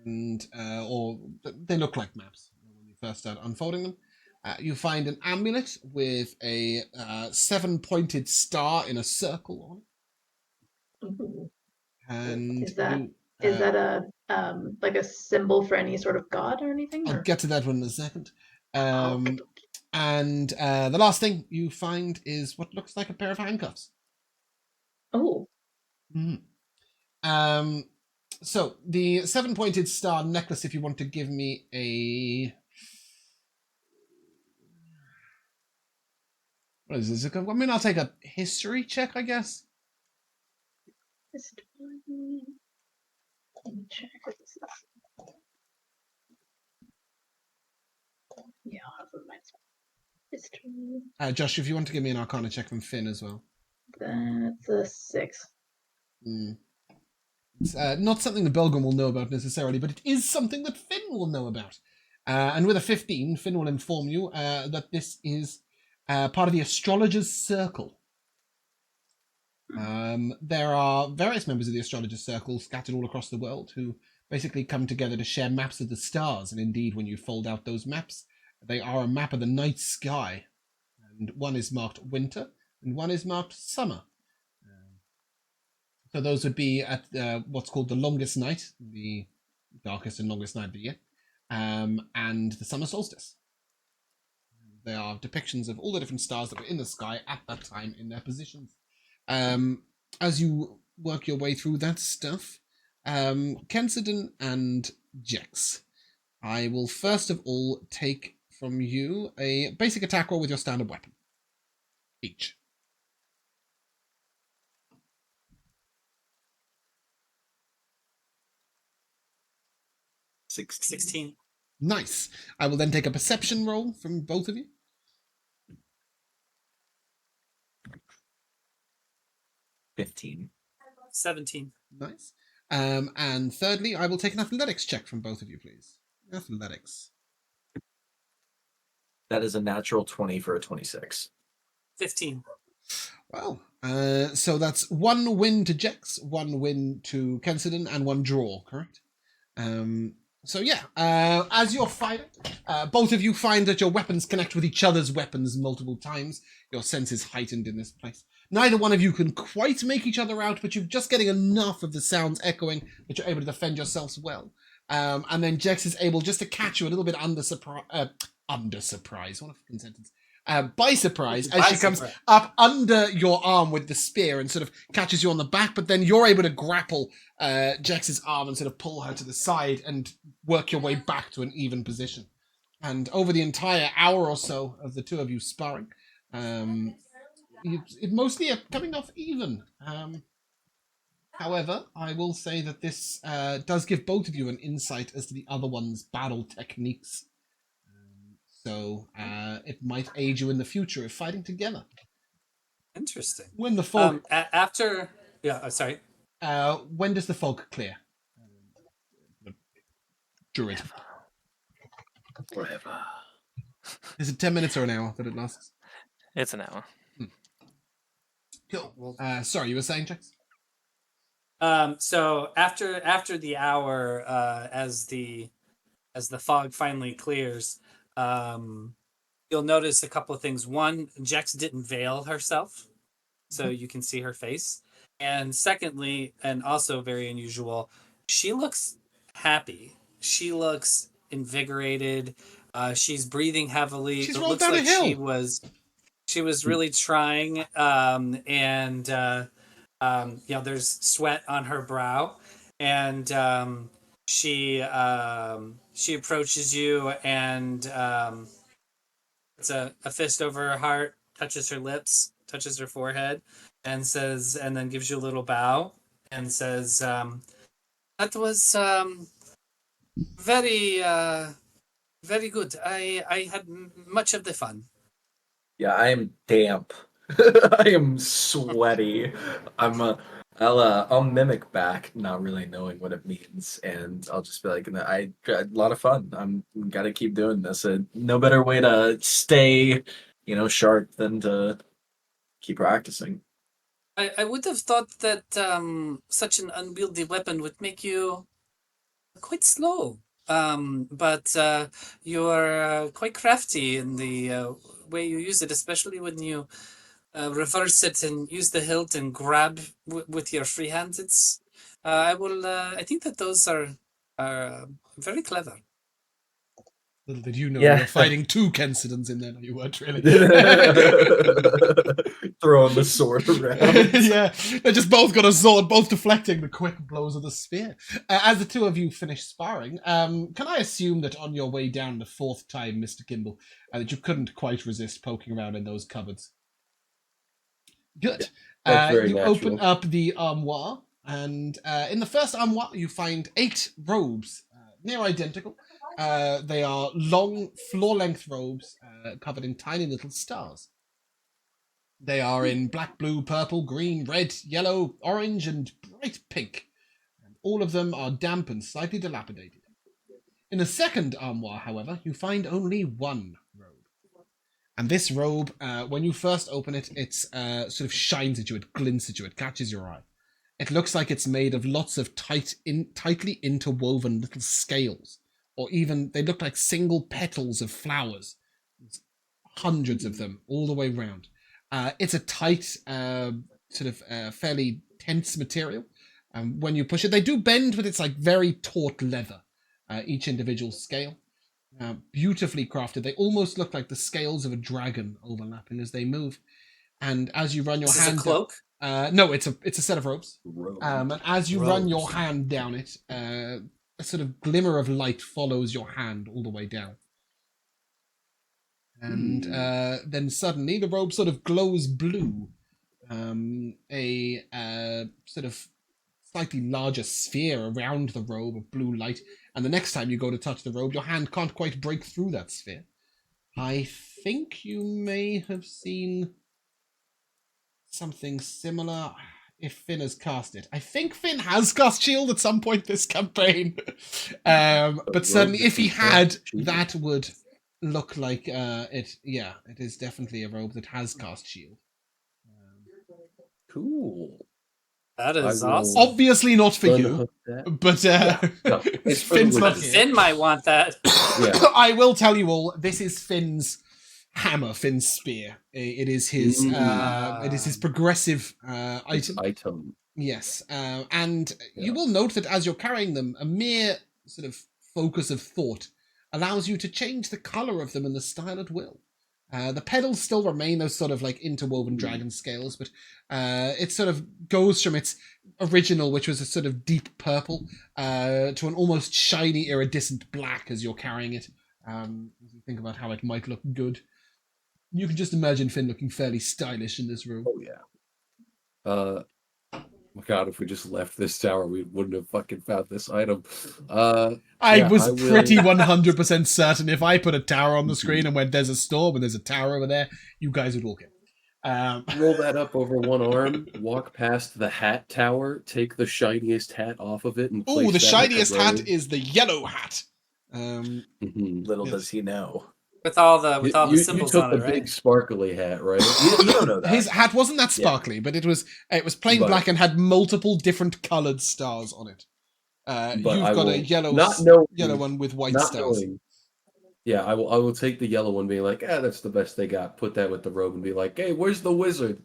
And or they look like maps when you first start unfolding them. You find an amulet with a 7-pointed star in a circle on it. Ooh. And Is that a like a symbol for any sort of god or anything? I'll or? get to that one in a second. Okay. And the last thing you find is what looks like a pair of handcuffs. Oh. Mm-hmm. So the 7-pointed star necklace, if you want to give me a... What is this? I mean, I'll take a history check, I guess. Let me check what this is. Yeah, I'll have the minus 1. History. Josh, if you want to give me an Arcana check from Finn as well. That's a 6. It's not something that Belgum will know about necessarily, but it is something that Finn will know about. And with a 15, Finn will inform you that this is part of the Astrologer's Circle. There are various members of the Astrologer's Circle scattered all across the world who basically come together to share maps of the stars. And indeed, when you fold out those maps, they are a map of the night sky. And one is marked winter, and one is marked summer. So those would be at what's called the longest night, the darkest and longest night of the year, and the summer solstice. They are depictions of all the different stars that were in the sky at that time in their positions. As you work your way through that stuff, Kensidon and Jex, I will first of all take from you a basic attack roll with your standard weapon. Each. $16. Nice. I will then take a perception roll from both of you. 15. 17. Nice. And thirdly, I will take an athletics check from both of you, please. Athletics. That is a natural 20 for a 26. 15. Well, so that's 1 win to Jex, 1 win to Kensidon, and 1 draw, correct? So yeah, as you're fighting, both of you find that your weapons connect with each other's weapons multiple times. Your sense is heightened in this place. Neither one of you can quite make each other out, but you're just getting enough of the sounds echoing that you're able to defend yourselves well. And then Jex is able just to catch you a little bit under surprise. What a fucking sentence. By surprise, as she comes up under your arm with the spear and sort of catches you on the back, but then you're able to grapple Jex's arm and sort of pull her to the side and work your way back to an even position. And over the entire hour or so of the two of you sparring, it mostly are coming off even. However, I will say that this does give both of you an insight as to the other one's battle techniques. So it might aid you in the future if fighting together. Interesting. When the fog... after... Yeah, sorry. When does the fog clear? Druid. Forever. Is it 10 minutes or an hour that it lasts? It's an hour. Cool. Sorry, you were saying, Jax? So after the hour, as the fog finally clears, you'll notice a couple of things. One, Jex didn't veil herself, so you can see her face. And secondly, and also very unusual, she looks happy. She looks invigorated. She's breathing heavily. She's it rolled looks down like a hill. she was really trying. And there's sweat on her brow, and she approaches you and puts a fist over her heart, touches her lips, touches her forehead, and says, and then gives you a little bow and says, "That was very very good. I had much of the fun." Yeah, I am damp. I am sweaty. I'll mimic back, not really knowing what it means, and I'll just be like, I had a lot of fun. I'm gotta keep doing this. No better way to stay, sharp than to keep practicing. I would have thought that such an unwieldy weapon would make you quite slow. But you are quite crafty in the way you use it, especially when you reverse it and use the hilt and grab with your free hands. It's I think that those are very clever. Little did you know Yeah. you were fighting 2 Kensidons in there. No, you weren't really. Throwing the sword around. Yeah, they just both got a sword, both deflecting the quick blows of the spear. As the two of you finish sparring, can I assume that on your way down the 4th time, Mr. Kimball, that you couldn't quite resist poking around in those cupboards? Good. That's very you natural. open up the armoire, and in the first armoire, you find 8 robes, near identical. They are long, floor-length robes covered in tiny little stars. They are in black, blue, purple, green, red, yellow, orange, and bright pink. And all of them are damp and slightly dilapidated. In the second armoire, however, you find only 1 robe. And this robe, when you first open it, it's sort of shines at you, it glints at you, it catches your eye. It looks like it's made of lots of tightly interwoven little scales. Or even, they look like single petals of flowers. There's hundreds of them all the way around. It's a tight, fairly tense material. When you push it, they do bend, but it's like very taut leather, each individual scale. Beautifully crafted. They almost look like the scales of a dragon overlapping as they move. And as you run your hand... Is this a cloak? No, it's a set of ropes. And as you run your hand down it, a sort of glimmer of light follows your hand all the way down. And then suddenly the robe sort of glows blue. A sort of slightly larger sphere around the robe of blue light. And the next time you go to touch the robe, your hand can't quite break through that sphere. I think you may have seen something similar if Finn has cast it. I think Finn has cast Shield at some point this campaign. But certainly if he had, that would look like it. Yeah, it is definitely a robe that has cast shield. Cool. That I is will- awesome. Obviously not for you, Unhook that. but No, it's for the Finn's not wizard. here. Finn might want that. Yeah. I will tell you all. This is Finn's hammer, Finn's spear. It is his. It is his progressive It's item. item. Yes, and Yeah. you will note that as you're carrying them, a mere sort of focus of thought allows you to change the color of them and the style at will. The pedals still remain those sort of like interwoven dragon scales, but it sort of goes from its original, which was a sort of deep purple, to an almost shiny iridescent black as you're carrying it. As you think about how it might look good, you can just imagine Finn looking fairly stylish in this room. Oh yeah. My God, if we just left this tower, we wouldn't have fucking found this item. I was will- pretty 100% certain if I put a tower on the screen and went, there's a storm and there's a tower over there, you guys would walk in. Roll that up over one arm, walk past the hat tower, take the shiniest hat off of it, and place Oh, the that with shiniest hat robe. is the yellow hat. Mhm. Little Yes. does he know. With all the You symbols took on the it, right? big sparkly hat, right? You don't know that. His hat wasn't that Yeah. sparkly, but it was plain But- black and had multiple different coloured stars on it. But You've I got a will yellow, not knowing, yellow one with white not stars. knowing. Yeah, I will take the yellow one, being like, that's the best they got. Put that with the robe and be like, hey, where's the wizard?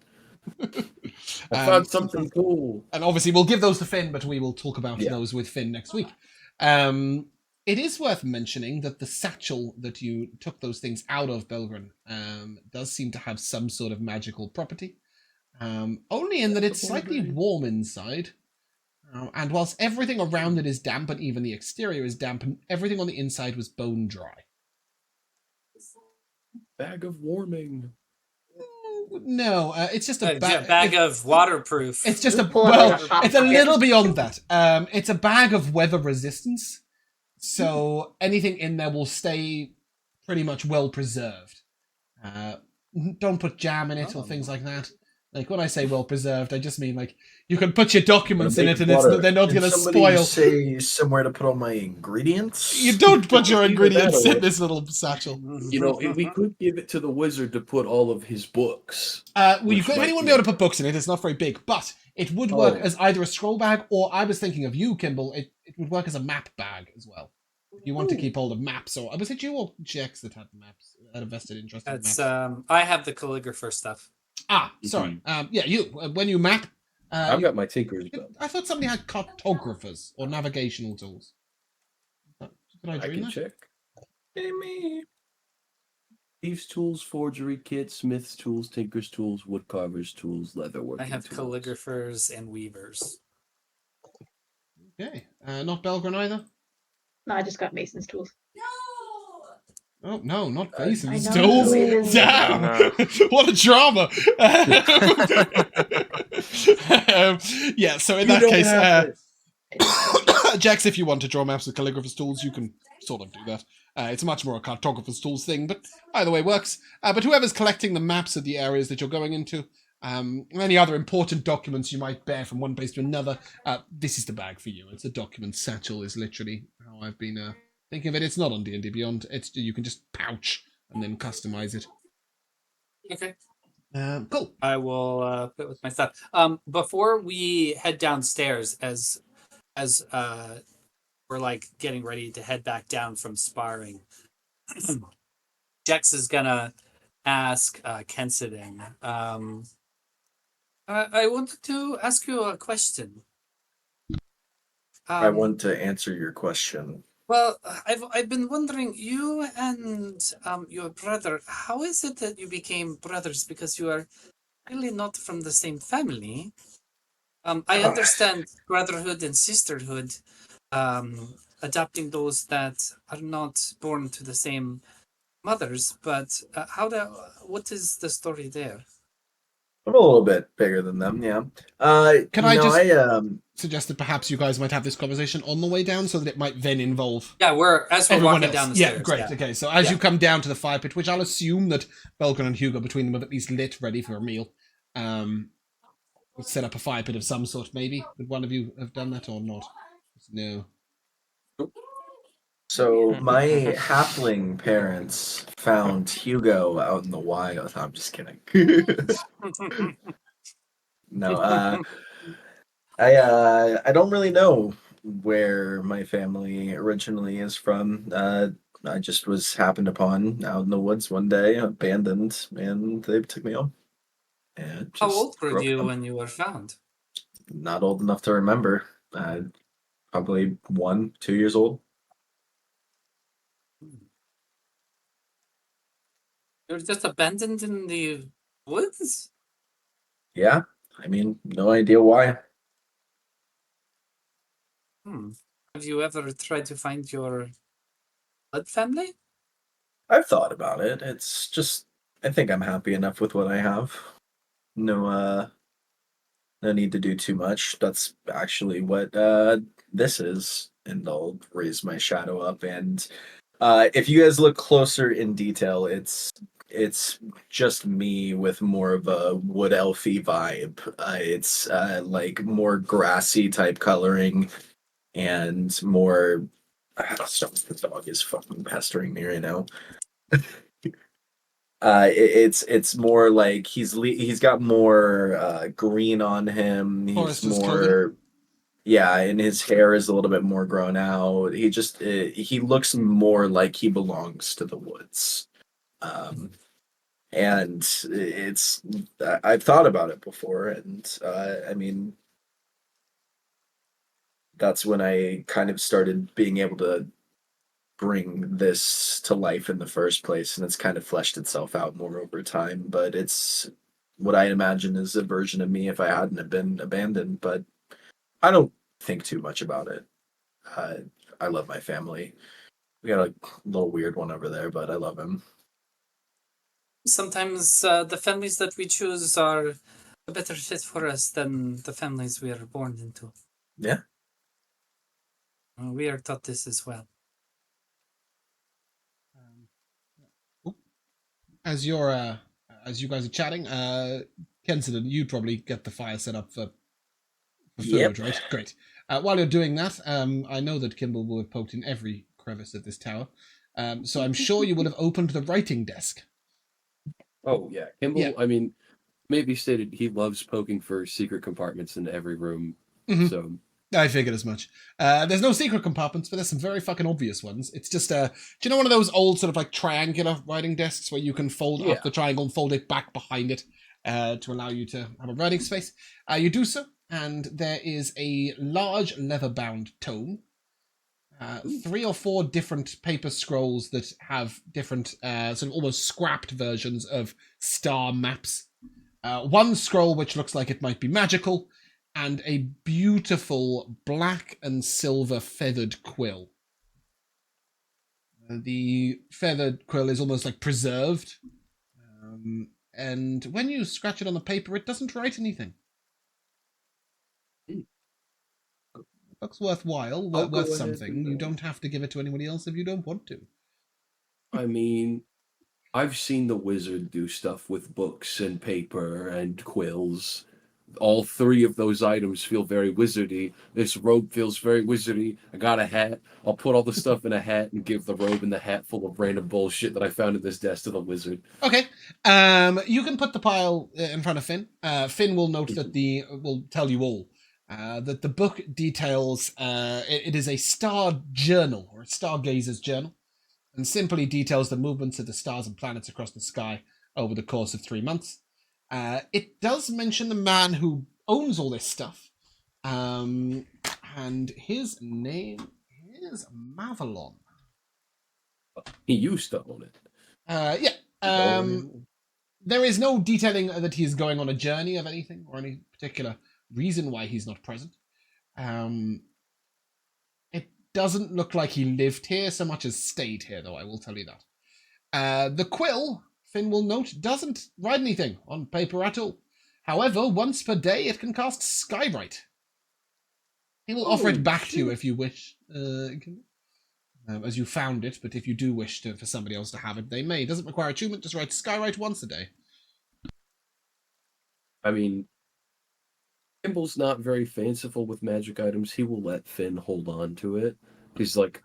I found something cool. And obviously, we'll give those to Finn, but we will talk about Yeah. those with Finn next week. It is worth mentioning that the satchel that you took those things out of, Belgren, does seem to have some sort of magical property. Only in that it's slightly warm inside. And whilst everything around it is damp, and even the exterior is damp, and everything on the inside was bone dry. Bag of warming. No, it's just a bag of waterproof. It's just Just pull it out of a hot it's a pocket. little beyond that. It's a bag of weather resistance, so anything in there will stay pretty much well preserved. Don't put jam in it or things like that. Like when I say well preserved, I just mean like you can put your documents in it, and they're not going to spoil. Say somewhere to put all my ingredients. You don't put your Either ingredients that or- in this little satchel. You know, we could give it to the wizard to put all of his books. Well, you Which could, if might anyone be- be able to put books in it, it's not very big, but it would work Oh. as either a scroll bag or I was thinking of you, Kimball. It would work as a map bag as well. If you want to keep hold of maps, or was it you or Jex that had maps? Had a vested interest in That's maps. I have the calligrapher stuff. Sorry. Yeah, you when you map. I've got my tinker's belt. I thought somebody had cartographers or navigational tools. Did I I dream can that? check. me. Thieves' tools, forgery kit, smith's tools, tinker's tools, woodcarver's tools, leatherworking I have tools. calligraphers and weavers. Okay. Not Belgren either. No, I just got Mason's tools. Oh no, not I Mason's know, tools. it is- Damn! What a drama! Yeah, so in that case, Jax, if you want to draw maps with calligrapher's tools, you can sort of do that. It's much more a cartographer's tools thing, but either way works. But whoever's collecting the maps of the areas that you're going into, any other important documents you might bear from one place to another, this is the bag for you. It's a document satchel is literally how I've been thinking of it. It's not on D&D Beyond. It's you can just pouch and then customize it. Okay. Cool. I will put it with my stuff. Before we head downstairs, as we're like getting ready to head back down from sparring, Jex is gonna ask Kensidin. I wanted to ask you a question. I want to answer your question. Well, I've been wondering, you and your brother, how is it that you became brothers? Because you are really not from the same family. I understand brotherhood and sisterhood, adopting those that are not born to the same mothers. But what is the story there? I'm a little bit bigger than them, yeah. Can I just- I Suggest that perhaps you guys might have this conversation on the way down so that it might then involve Yeah, we're everyone walking else. down the Yeah, stairs. great. Okay, so as Yeah. you come down to the fire pit, which I'll assume that Belgren and Hugo between them have at least lit, ready for a meal. We'll set up a fire pit of some sort, maybe. Would one of you have done that or not? No. So my halfling parents found Hugo out in the wild. I'm just kidding. No, I don't really know where my family originally is from. I just was happened upon out in the woods one day, abandoned, and they took me home. And How just old were grew up with you them. when you were found? Not old enough to remember. Probably 1, 2 years old. You were just abandoned in the woods? Yeah, I mean, no idea why. Hmm. Have you ever tried to find your blood family? I've thought about it. It's just, I think I'm happy enough with what I have. No, no need to do too much. That's actually what this is. And I'll raise my shadow up. And if you guys look closer in detail, it's just me with more of a wood elfy vibe. It's like more grassy type coloring and more. Stop! The dog is fucking pestering me right now. It's more like he's got more green on him. He's Forester's clothing. more, yeah, and his hair is a little bit more grown out. He looks more like he belongs to the woods. And I've thought about it before, and I mean, that's when I kind of started being able to bring this to life in the first place, and it's kind of fleshed itself out more over time. But it's what I imagine is a version of me if I hadn't have been abandoned. But I don't think too much about it. uh, I love my family. We got a little weird one over there, but I love him. Sometimes the families that we choose are a better fit for us than the families we are born into. Yeah. We are taught this as well. As you guys are chatting, Kensidon, you'd probably get the fire set up for Yep. food, right? Great. While you're doing that, I know that Kimball will have poked in every crevice of this tower, so I'm sure you would have opened the writing desk. Oh yeah, Kimball. Yeah. I mean, maybe stated he loves poking for secret compartments in every room. Mhm. So I figured as much. There's no secret compartments, but there's some very fucking obvious ones. It's just do you know one of those old sort of like triangular writing desks where you can fold Yeah. up the triangle and fold it back behind it to allow you to have a writing space? You do so, and there is a large leather-bound tome. 3 or 4 different paper scrolls that have different sort of almost scrapped versions of star maps. One scroll which looks like it might be magical, and a beautiful black and silver feathered quill. The feathered quill is almost like preserved, and when you scratch it on the paper, it doesn't write anything. Looks worthwhile, I'll go worth ahead something. and, You don't have to give it to anybody else if you don't want to. I mean, I've seen the wizard do stuff with books and paper and quills. All 3 of those items feel very wizardy. This robe feels very wizardy. I got a hat. I'll put all the stuff in a hat and give the robe and the hat full of random bullshit that I found in this desk to the wizard. Okay. You can put the pile in front of Finn. Finn will note that will tell you all that the book details. It is a star journal or a stargazer's journal, and simply details the movements of the stars and planets across the sky over the course of 3 months. It does mention the man who owns all this stuff, and his name is Mavalon. He used to own it. Yeah. There is no detailing that he is going on a journey of anything or any particular reason why he's not present. It doesn't look like he lived here so much as stayed here, though, I will tell you that. The quill, Finn will note, doesn't write anything on paper at all. However, once per day it can cast Skywrite. He will offer it back to you if you wish, as you found it, but if you do wish for somebody else to have it, they may. It doesn't require attunement, just write Skywrite once a day. I mean, Kimball's not very fanciful with magic items. He will let Finn hold on to it. He's like,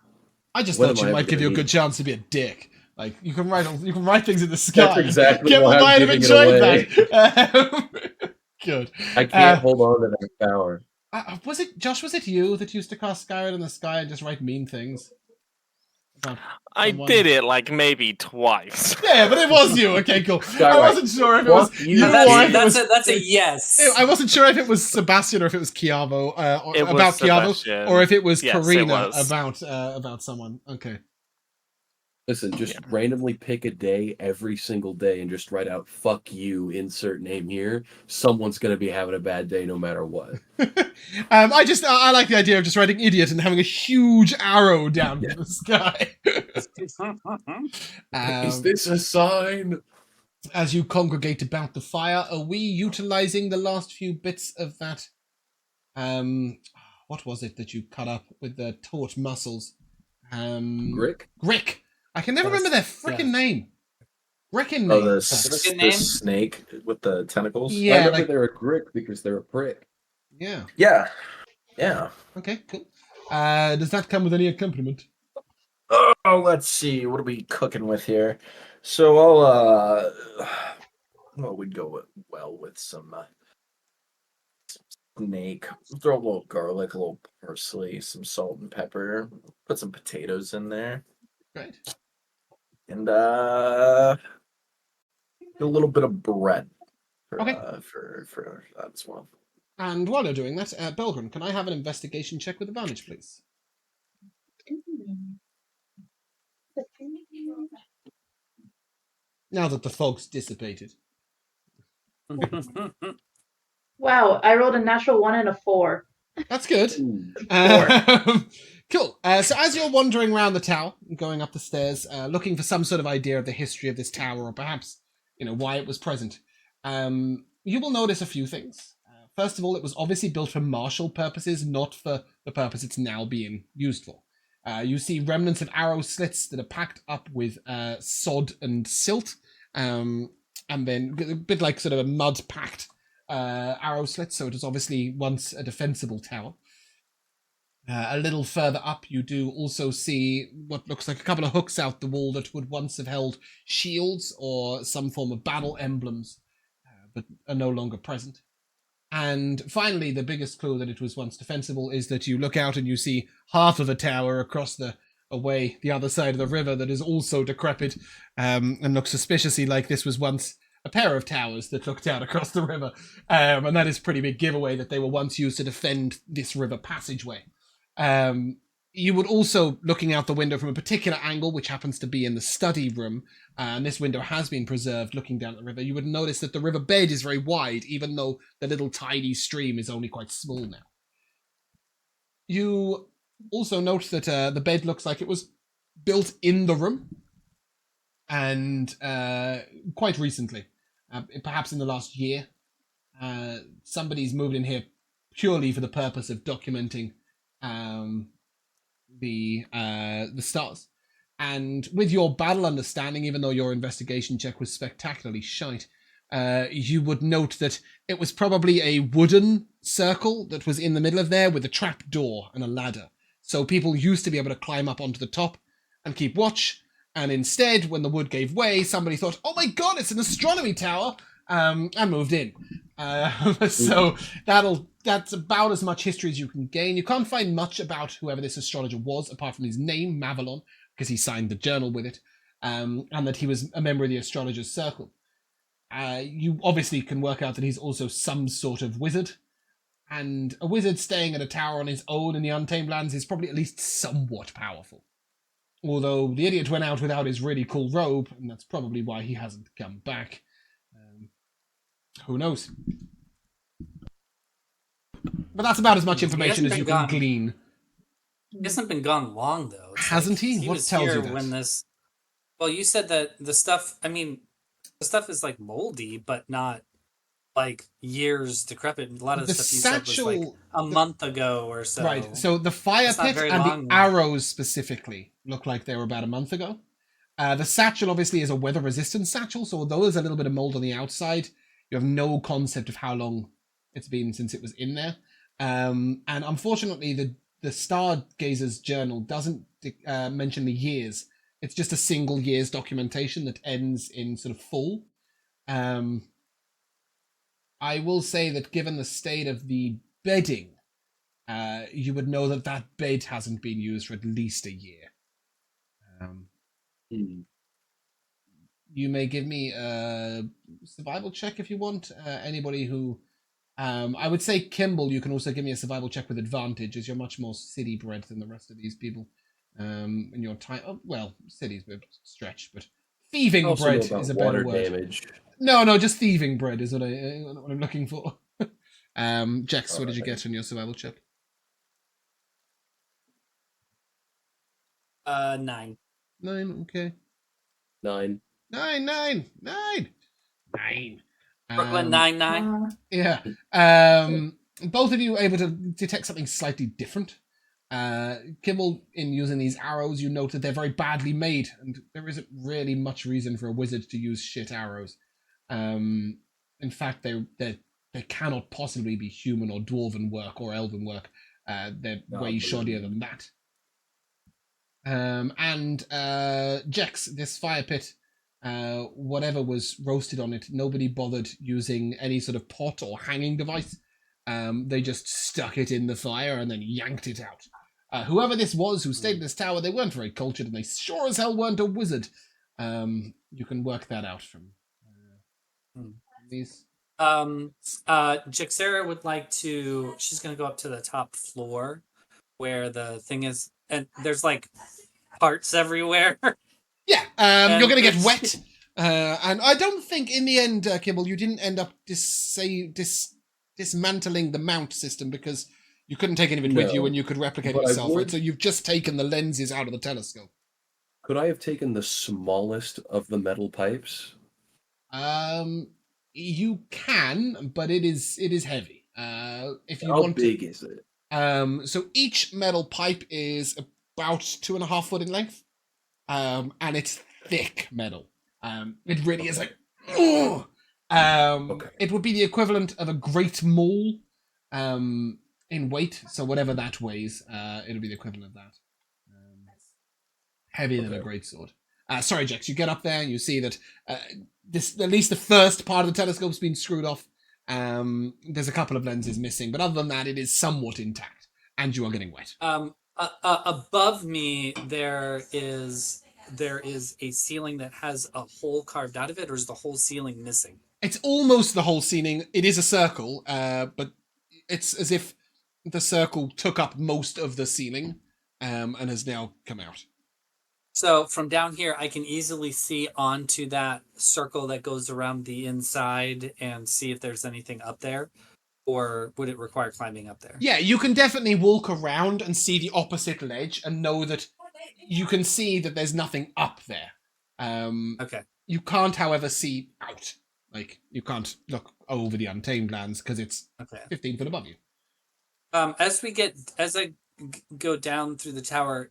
I just When thought am you I might ever give you a gonna good need- chance to be a dick. Like you can write things in the sky. That's exactly Kevin why I'm might have giving it enjoyed away. that. Good. I can't hold on to that power. Was it Josh? Was it you that used to cast Skyrim in the sky and just write mean things? About I someone? did it like maybe twice. Yeah, but it was you. Okay, cool. I Skywrite. wasn't sure if it was Fuck you, you That's, or if it was. that's a yes. I wasn't sure if it was Sebastian or if it was Chiavo, or It was about Chiavo, Sebastian. or if it was Yes, it Karina was. about someone. Okay. Listen, just randomly pick a day every single day and just write out "fuck you," insert name here. Someone's gonna be having a bad day no matter what. I like the idea of just writing idiot and having a huge arrow down from the sky. Is this a sign? As you congregate about the fire, are we utilizing the last few bits of that? What was it that you cut up with the taut muscles? Grick? Grick. I can never remember their freaking name. Frickin' Oh, name. the name? snake with the tentacles. I Yeah, remember like, they're a Grick because they're a prick. yeah. Yeah. Okay, cool. Does that come with any accompaniment? Oh, let's see. What are we cooking with here? So I'll well, we'd go well with some snake. Throw a little garlic, a little parsley, some salt and pepper. Put some potatoes in there, Great. and a little bit of bread for Okay. for that as well. And while you're doing that, Belgren, can I have an investigation check with advantage, please? Now that the fog's dissipated. Wow, I rolled a natural 1 and a 4. That's good. Ooh. Cool. So as you're wandering around the tower, going up the stairs, looking for some sort of idea of the history of this tower, or perhaps, why it was present, you will notice a few things. First of all, it was obviously built for martial purposes, not for the purpose it's now being used for. You see remnants of arrow slits that are packed up with sod and silt, and then a bit like sort of a mud-packed arrow slits, so it was obviously once a defensible tower. A little further up, you do also see what looks like a couple of hooks out the wall that would once have held shields or some form of battle emblems, but are no longer present. And finally, the biggest clue that it was once defensible is that you look out and you see half of a tower across the other side of the river that is also decrepit, and looks suspiciously like this was once a pair of towers that looked out across the river. And that is a pretty big giveaway that they were once used to defend this river passageway. You would also, looking out the window from a particular angle, which happens to be in the study room, and this window has been preserved looking down at the river, you would notice that the river bed is very wide, even though the little tiny stream is only quite small now. You also note that the bed looks like it was built in the room, and quite recently, perhaps in the last year. Somebody's moved in here purely for the purpose of documenting the stars. And with your battle understanding, even though your investigation check was spectacularly shite, you would note that it was probably a wooden circle that was in the middle of there with a trap door and a ladder. So people used to be able to climb up onto the top and keep watch. And instead, when the wood gave way, somebody thought, oh my god, it's an astronomy tower, and moved in. So that's about as much history as you can gain. You can't find much about whoever this astrologer was, apart from his name, Mavalon, because he signed the journal with it, and that he was a member of the astrologer's circle. You obviously can work out that he's also some sort of wizard, and a wizard staying at a tower on his own in the Untamed Lands is probably at least somewhat powerful. Although the idiot went out without his really cool robe, and that's probably why he hasn't come back. Who knows? But that's about as much information as you can glean. He hasn't been gone long, though. Hasn't he? He What was tells here you that? when this. Well, you said that the stuff. I mean, the stuff is like moldy, but not like years decrepit. A lot of the stuff you said was like a month ago or so. Right. So the fire It's not pit very and long the now. arrows specifically look like they were about a month ago. The satchel obviously is a weather-resistant satchel, so although there's a little bit of mold on the outside, you have no concept of how long it's been since it was in there. And unfortunately, the Stargazer's journal doesn't mention the years It's just a single year's documentation that ends in sort of full. I will say that given the state of the bedding, you would know that that bed hasn't been used for at least a year. You may give me a survival check if you want. Anybody who... I would say Kimball, you can also give me a survival check with advantage, as you're much more city-bred than the rest of these people. And your time... Oh, well, city's a bit stretch, but thieving bred is a better word. Damage. No, just thieving bred is what I'm looking for. Jax, what did you get on your survival check? 9. 9, okay. 9. 9. Brooklyn 9. Yeah. Both of you able to detect something slightly different. Kimball, in using these arrows, you note that they're very badly made, and there isn't really much reason for a wizard to use shit arrows. In fact, they cannot possibly be human or dwarven work or elven work. They're way shoddier than that. And Jex, this fire pit, whatever was roasted on it, nobody bothered using any sort of pot or hanging device. They just stuck it in the fire and then yanked it out. Whoever this was who stayed in this tower, they weren't very cultured, and they sure as hell weren't a wizard. You can work that out from these. Jixera would like to... She's going to go up to the top floor where the thing is, and there's like parts everywhere. Yeah, you're going to get wet. And I don't think in the end, Kibble, you didn't end up dismantling the mount system because you couldn't take any of it with you and you could replicate it yourself. Right? So you've just taken the lenses out of the telescope. Could I have taken the smallest of the metal pipes? You can, but it is heavy. If you How want big is it? So each metal pipe is about 2.5 foot in length. And it's thick metal. It really is like... It would be the equivalent of a great maul in weight. So whatever that weighs, it'll be the equivalent of that. Heavier than a great sword. Sorry, Jex, you get up there and you see that this, at least the first part of the telescope's been screwed off. There's a couple of lenses missing, but other than that, it is somewhat intact. And you are getting wet. Above me, there is a ceiling that has a hole carved out of it, or is the whole ceiling missing? It's almost the whole ceiling. It is a circle, but it's as if the circle took up most of the ceiling and has now come out. So from down here, I can easily see onto that circle that goes around the inside and see if there's anything up there. Or would it require climbing up there? Yeah, you can definitely walk around and see the opposite ledge and know that you can see that there's nothing up there. Okay. You can't, however, see out. Like, you can't look over the Untamed Lands because it's 15 foot above you. As I go down through the tower,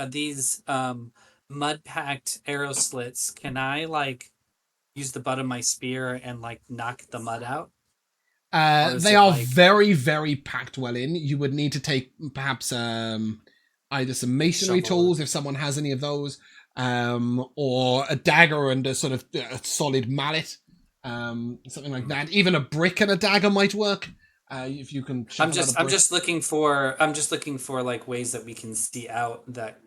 these mud-packed arrow slits, can I, like, use the butt of my spear and, like, knock the mud out? They are very, very packed well in. You would need to take perhaps either some masonry tools if someone has any of those, or a dagger and a sort of a solid mallet, something like that. Even a brick and a dagger might work. If you can. I'm just looking for like ways that we can see out that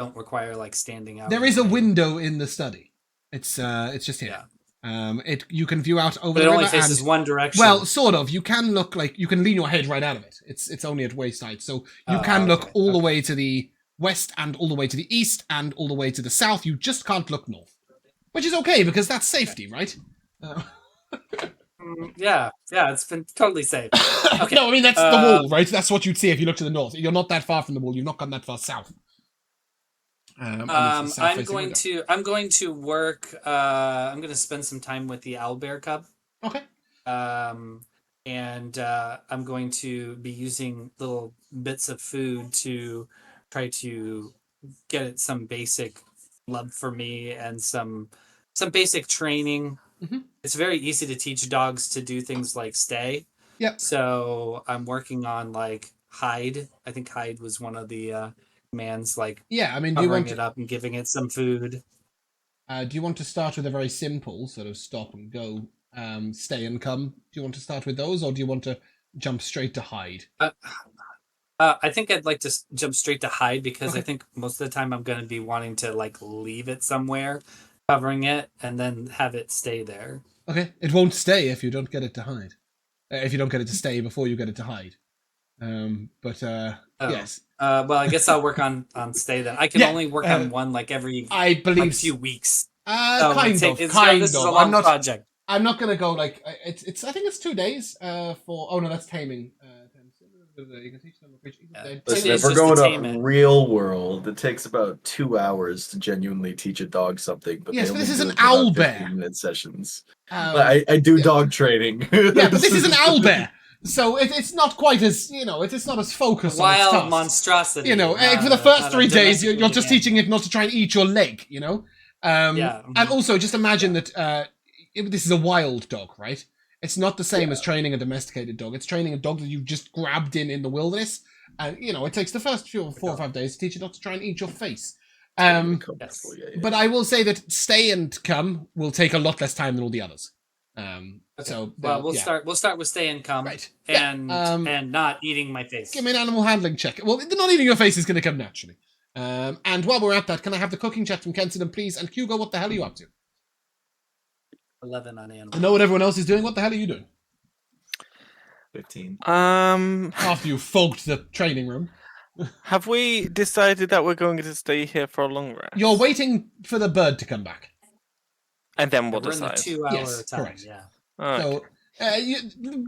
don't require like standing out. There is a window in the study. It's just here. Yeah. You can view out over but the it river only faces one direction. Well, sort of. You can look like you can lean your head right out of it. It's only at waist height, so you can look all the way to the west and all the way to the east and all the way to the south. You just can't look north, which is okay because that's safety, right? Yeah, it's been totally safe. Okay. No, I mean that's the wall, right? That's what you'd see if you look to the north. You're not that far from the wall. You've not gone that far south. I'm going to work. I'm going to spend some time with the owlbear cub. Okay. And I'm going to be using little bits of food to try to get it some basic love for me and some basic training. Mm-hmm. It's very easy to teach dogs to do things like stay. Yep. So I'm working on like hide. I think hide was one of the commands, like Yeah, I mean, do you covering want it up and giving it some food. do you want to start with a very simple sort of stop and go, stay and come? Do you want to start with those, or do you want to jump straight to hide? I think I'd like to jump straight to hide because Okay. I think most of the time I'm going to be wanting to like leave it somewhere, covering it, and then have it stay there. Okay, it won't stay if you don't get it to hide. If you don't get it to stay before you get it to hide. Oh. Yes. Well, I guess I'll work on stay then. I can Yeah, only work on one like every I believe like few weeks. kind This of. is a long I'm not. project. I'm not gonna go like it's. I think it's 2 days. For oh no, that's taming. You can teach them a creature. Listen, It's if we're just to going tame to it. real world, it takes about 2 hours to genuinely teach a dog something. But Yes, they but only this is do an it in about owl bear. 15-minute sessions. Yeah, I do dog training. but this is an owl bear, so it's not quite as it's not as focused on its Wild task. monstrosity. For the first not 3 a days, you're just domesticated teaching it not to try and eat your leg. Yeah. And also just imagine that this is a wild dog, right? It's not the same as training a domesticated dog. It's training a dog that you've just grabbed in the wilderness. And, it takes the first 4 or 5 days to teach it not to try and eat your face. Yes. But I will say that stay and come will take a lot less time than all the others. Okay. So Well, we'll start with stay and come, Right. and Yeah, and not eating my face. Give me an animal handling check. Well, the not eating your face is going to come naturally. And while we're at that, can I have the cooking check from Kenton, please? And Hugo, what the hell are you up to? 11 on animal. I know what everyone else is doing. What the hell are you doing? 15. After you fogged the training room. Have we decided that we're going to stay here for a long rest? You're waiting for the bird to come back. And then we'll We're in the decide. 2 hour Yes, time. correct. Yeah. Okay. So,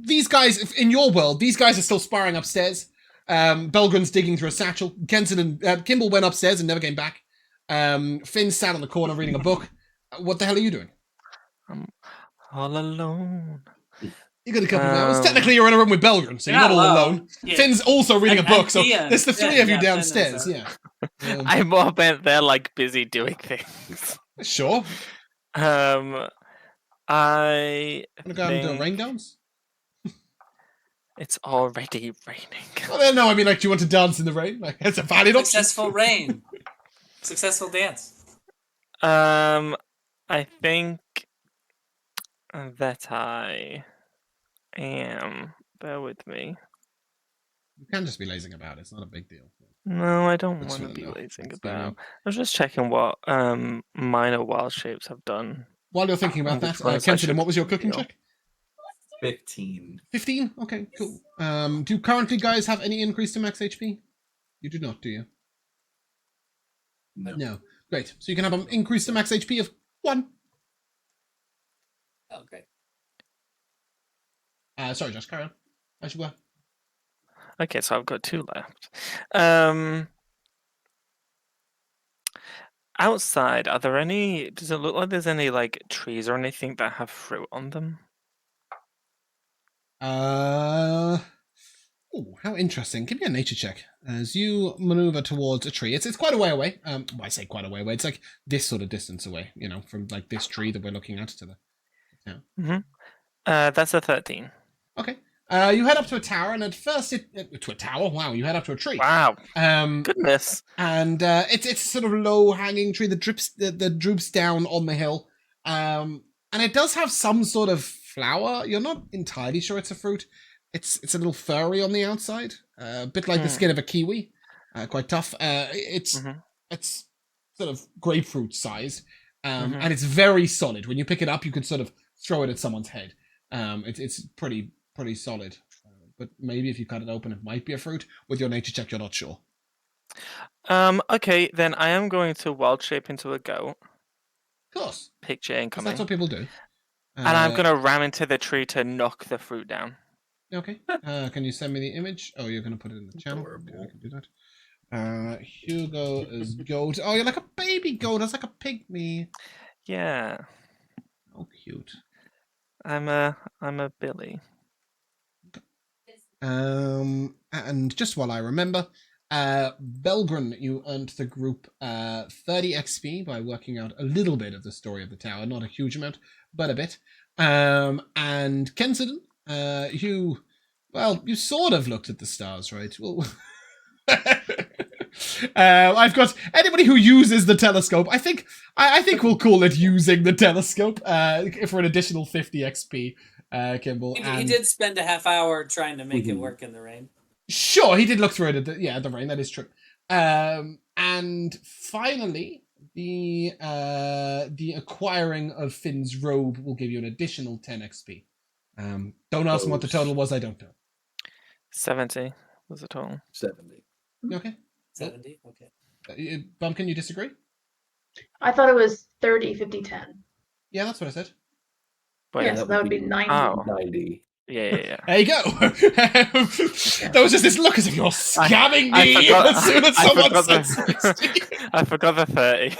these guys, in your world, these guys are still sparring upstairs. Belgren's digging through a satchel. Kenton and Kimball went upstairs and never came back. Finn sat on the corner reading a book. What the hell are you doing? I'm all alone. You got a couple of hours. Technically, you're in a room with Belgren, so you're not all alone. Yeah. Finn's also reading a And- book, and so Ian. there's the 3 of you Yeah, Finn is, downstairs. Yeah. I more meant they're like busy doing things. Sure. I Want to go out and do a think rain dance? it's already raining. Well, no, I mean, like, do you want to dance in the rain? Like, it's a valid option. Successful rain. Successful dance. I think that I am. Bear with me. You can just be lazing about. It's not a big deal. No, I don't That's want to fine, be no. lazing That's fine, about. no. I was just checking what minor wild shapes have done. While you're thinking about Which that, ones I Kenton, should what was your cooking reveal. check? 15. 15? Okay, cool. Do currently guys have any increase to max HP? You do not, do you? No. No. Great. So you can have an increase to max HP of 1. Oh, great. Sorry, Josh, carry on. As you were. Okay, so I've got 2 left. Outside, are there any? Does it look like there's any like trees or anything that have fruit on them? Oh, how interesting. Give me a nature check as you maneuver towards a tree. It's quite a way away. Well, I say quite a way away. It's like this sort of distance away, from like this tree that we're looking at to the town. That's a 13. Okay. You head up to a tower, and at first to a tower. Wow, you head up to a tree. Wow, Um, goodness. and it's a sort of low hanging tree that droops down on the hill. And it does have some sort of flower. You're not entirely sure it's a fruit. It's a little furry on the outside, a bit like the skin of a kiwi, quite tough. It's sort of grapefruit size, and it's very solid. When you pick it up, you could sort of throw it at someone's head. It's pretty solid. But maybe if you cut it open, it might be a fruit. With your nature check, you're not sure. Okay, then I am going to wild shape into a goat. Of course, Picture 'cause incoming. that's what people do. And I'm going to ram into the tree to knock the fruit down. Okay. Can you send me the image? Oh, you're going to put it in the channel. Adorable. Okay, I can do that. Hugo is goat. Oh, you're like a baby goat. That's like a pygmy. Yeah, Oh, cute. I'm a Billy. And just while I remember, Belgren, you earned the group 30 XP by working out a little bit of the story of the tower. Not a huge amount, but a bit. And Kenton, you sort of looked at the stars, right? Well, I've got anybody who uses the telescope. I think we'll call it using the telescope for an additional 50 XP. Kimball. He did spend a half hour trying to make it Mhm. work in the rain. Sure, he did look through it. The rain. That is true. And finally, the acquiring of Finn's robe will give you an additional 10 XP. Don't ask me what the total was. I don't know. 70 was the total. 70. You okay? 70? Okay. Bumpkin, you disagree? I thought it was 30, 50, 10. Yeah, that's what I said. Wait, Yes, that would be 90. Oh. 90. yeah. There you go. There was just this look as if you're scamming me as soon as someone said 60. I forgot the 30.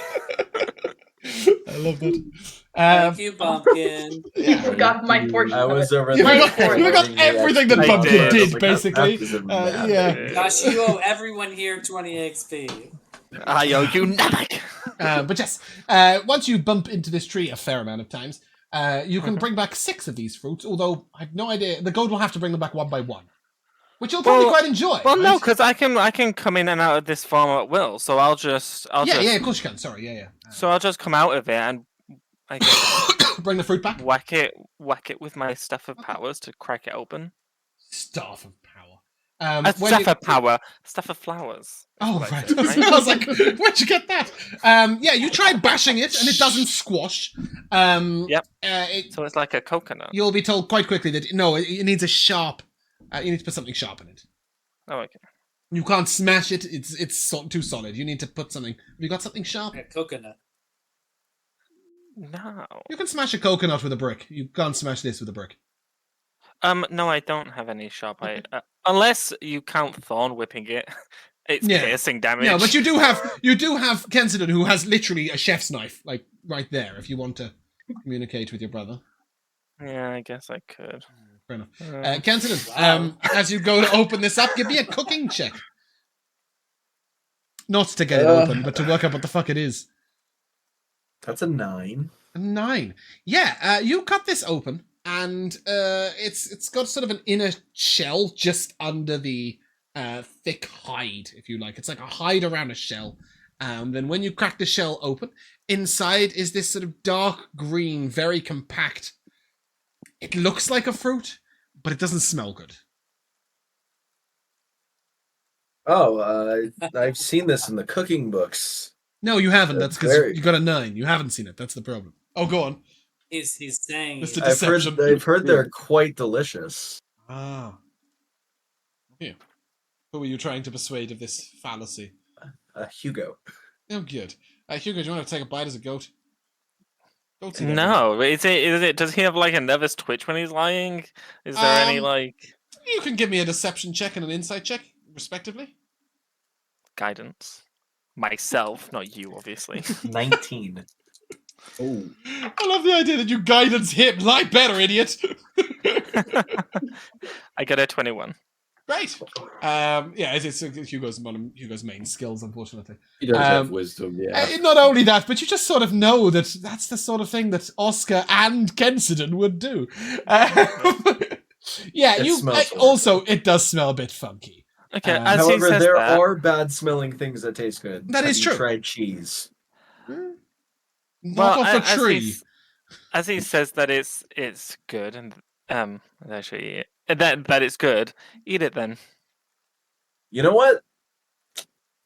I love that. Thank you, Pumpkin. You forgot my portion. I of was it. over You there. forgot everything that I Bumpkin did. did, basically. Yeah. Josh, you owe everyone here 20 XP. I owe you nothing. But yes, once you bump into this tree a fair amount of times, you can bring back 6 of these fruits, although I have no idea. The goat will have to bring them back one by one, which you'll probably quite enjoy. Well, no, right? because I can come in and out of this farm at will. So I'll just Yeah, of course you can. Sorry, yeah. So I'll just come out of it and I guess Bring the fruit back. whack it with my staff of powers to crack it open. Staff of power. Staff of power, staff of flowers. Oh, That's what I right. said, I was like, where'd you get that? Yeah, you tried bashing it and it doesn't squash. Yep. It, So it's like a coconut. you'll be told quite quickly that, no, it needs a sharp, you need to put something sharp in it. Oh, okay. You can't smash it, it's too solid. You need to put something. Have you got something sharp? A coconut. No. You can smash a coconut with a brick. You can't smash this with a brick. No, I don't have any sharp. Unless you count thorn whipping it, it's Yeah. piercing damage. No, but you do have Kensidon, who has literally a chef's knife, like right there, if you want to communicate with your brother. Yeah, I guess I could. Fair enough. Uh, Kensidon, Wow. as you go to open this up, give me a cooking check. Not to get it open, but to work out what the fuck it is. That's a 9. A 9. Yeah, you cut this open, and it's got sort of an inner shell just under the thick hide, if you like. It's like a hide around a shell. Then when you crack the shell open, inside is this sort of dark green, very compact. It looks like a fruit, but it doesn't smell good. Oh, I've seen this in the cooking books. No, you haven't. That's because Very- you got a 9. You haven't seen it. That's the problem. Oh, go on. He's saying Mr. I've heard, Deception. I've heard they're quite delicious. Ah. Yeah. Who were you trying to persuade of this fallacy? Hugo. Oh, good. Hugo, do you want to take a bite as a goat? Goats eat everything. No, is it? Does he have like a nervous twitch when he's lying? Is there any like You can give me a deception check and an insight check, respectively. guidance? Myself, not you, obviously. 19. Oh, I love the idea that you guidance him. Lie better, idiot. I got a 21. Great. Yeah, it's Hugo's main skills, unfortunately. he does have wisdom, yeah. Not only that, but you just sort of know that that's the sort of thing that Oscar and Kensidon would do. Yeah, It smells also it does smell a bit funky. Okay, Uh, as he However, says there that, are bad smelling things that taste good. That Have is you true. tried cheese? Knock off a as tree. as he says that it's good and actually that it's good, eat it then. You know what?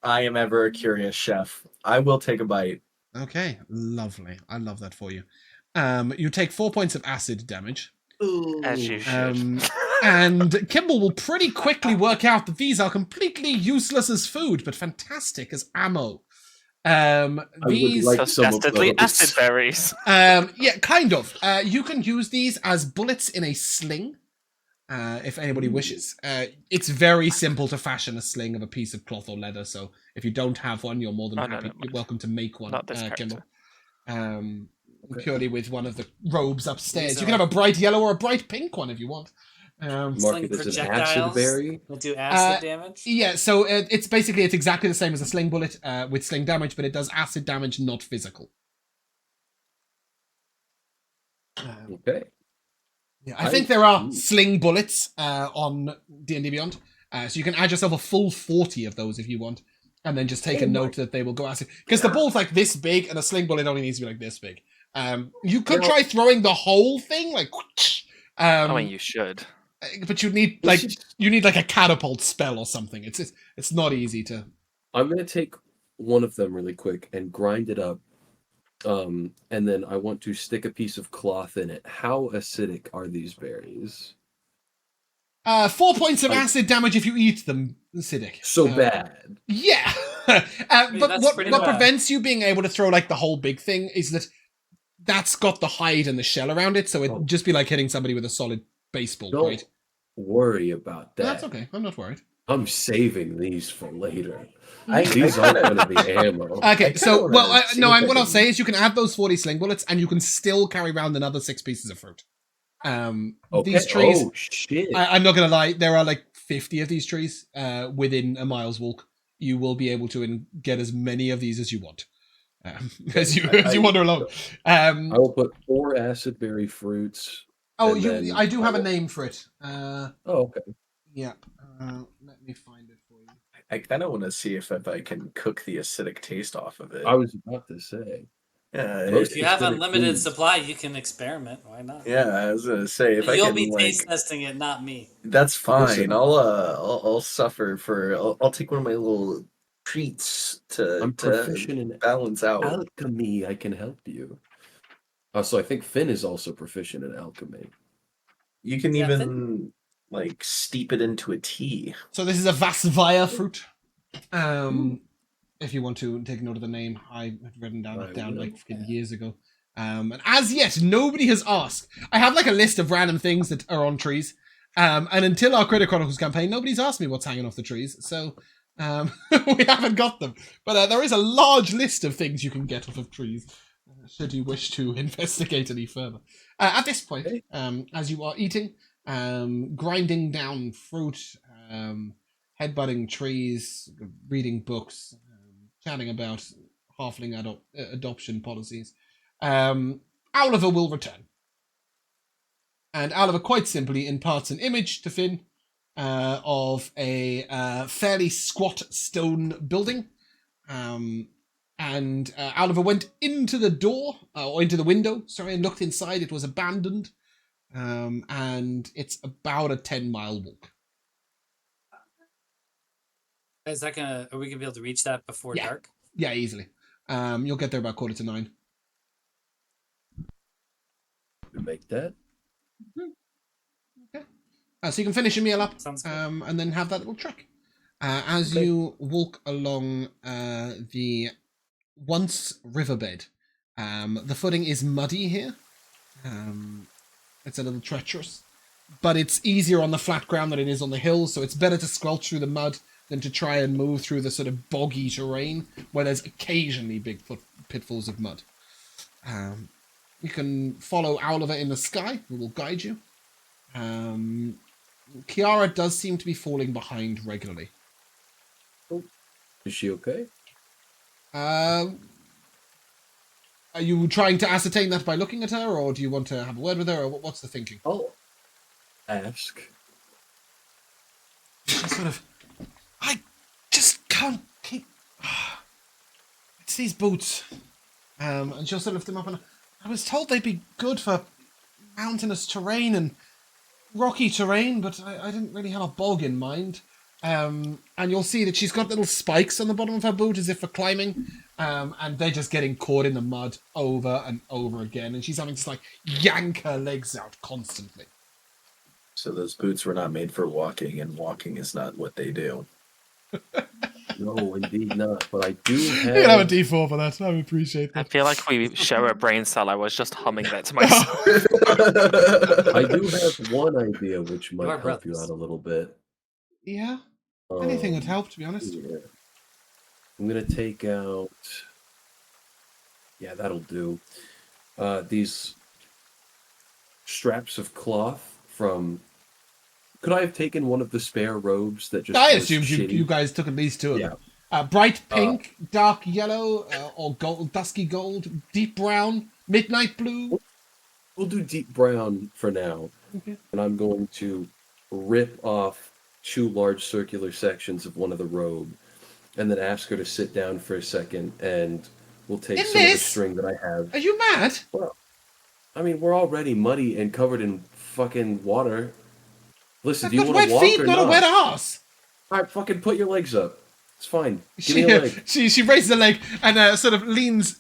I am ever a curious chef. I will take a bite. Okay, lovely. I love that for you. You take 4 points of acid damage. As you should. And Kimball will pretty quickly work out that these are completely useless as food, but fantastic as ammo. These, like some of Dastardly those. acid berries. yeah, kind of. You can use these as bullets in a sling, if anybody wishes. It's very simple to fashion a sling of a piece of cloth or leather. So if you don't have one, you're more than happy. You're welcome to make one. Not this Kimball. character. Purely with one of the robes upstairs. These You can have a bright yellow or a bright pink one if you want. Mark it as an acid projectiles. berry. Will do acid damage. Yeah, so it's exactly the same as a sling bullet with sling damage, but it does acid damage, not physical. Okay. Yeah, I think there are sling bullets on D&D Beyond, so you can add yourself a full 40 of those if you want. and then just take a note that they will go acid. Because the ball's like this big, and a sling bullet only needs to be like this big. You could try throwing the whole thing, like. I mean, you should. But you need like a catapult spell or something. It's not easy to. I'm gonna take one of them really quick and grind it up. And then I want to stick a piece of cloth in it. How acidic are these berries? 4 points of acid damage if you eat them. Acidic. So bad. Yeah. But what prevents you being able to throw like the whole big thing is that's got the hide and the shell around it, so it'd just be like hitting somebody with a solid baseball. Don't worry about that. That's okay. I'm not worried. I'm saving these for later. These aren't going to be ammo. Okay, so what I'll say is you can add those 40 sling bullets, and you can still carry around another 6 pieces of fruit. These trees. Oh shit! I'm not gonna lie. There are like 50 of these trees within a mile's walk. You will be able to get as many of these as you want, as you wander along. I will put 4 acid berry fruits. I do have a name for it. Okay. Yeah. Let me find it for you. I kind of want to see if I can cook the acidic taste off of it. I was about to say. Yeah, if you have unlimited supply, you can experiment. Why not? Yeah, I was gonna say if you'll be taste testing it, not me. That's fine. Listen, I'll suffer for. I'll take one of my little treats to proficient in balance out alchemy. I can help you. So I think Finn is also proficient in alchemy. You can even like steep it into a tea. So this is a Vasvaya fruit. If you want to take note of the name, I had written down like years ago. And as yet, nobody has asked. I have like a list of random things that are on trees. And until our Critter Chronicles campaign, nobody's asked me what's hanging off the trees. So we haven't got them. But there is a large list of things you can get off of trees, should you wish to investigate any further. At this point, as you are eating, grinding down fruit, headbutting trees, reading books, chatting about halfling adoption policies, Oliver will return. And Oliver quite simply imparts an image to Finn of a fairly squat stone building. And Oliver went into the door, or into the window, and looked inside. It was abandoned. And it's about a 10-mile walk. Is that are we gonna be able to reach that before dark? Yeah, easily. You'll get there about 9:15. We make that. Okay. So you can finish your meal up, Sounds good. and then have that little trek. As you walk along the once riverbed, the footing is muddy here. It's a little treacherous, but it's easier on the flat ground than it is on the hills, so it's better to squelch through the mud than to try and move through the sort of boggy terrain where there's occasionally big pitfalls of mud. You can follow Oliver in the sky, who will guide you. Kiara does seem to be falling behind regularly. Is she okay? Are you trying to ascertain that by looking at her, or do you want to have a word with her, or what's the thinking? I'll ask. I just can't keep... It's these boots. And she'll sort of lift them up, and I was told they'd be good for mountainous terrain and rocky terrain, but I didn't really have a bog in mind. And you'll see that she's got little spikes on the bottom of her boot as if for climbing, and they're just getting caught in the mud over and over again, and she's having to like yank her legs out constantly. So those boots were not made for walking, and walking is not what they do. No, indeed not. But I do have... You can have a D4 for that. I would appreciate that. I feel like we share a brain cell. I was just humming that to myself. I do have one idea which might help you out a little bit. Yeah. Anything would help, to be honest. Yeah. I'm going to take out... Yeah, that'll do. These straps of cloth from... Could I have taken one of the spare robes that just... I assumed you guys took at least 2 of them. Bright pink, dark yellow, or gold, dusky gold, deep brown, midnight blue. We'll do deep brown for now. Okay. And I'm going to rip off 2 large circular sections of one of the robe and then ask her to sit down for a second, and we'll take In some of the this? string that I have. Are you mad? Well, I mean, we're already muddy and covered in fucking water. Listen, I've do you got want wet to walk feet, or not a wet ass. All right, fucking put your legs up. It's fine. Give me a leg. She raises a leg and sort of leans,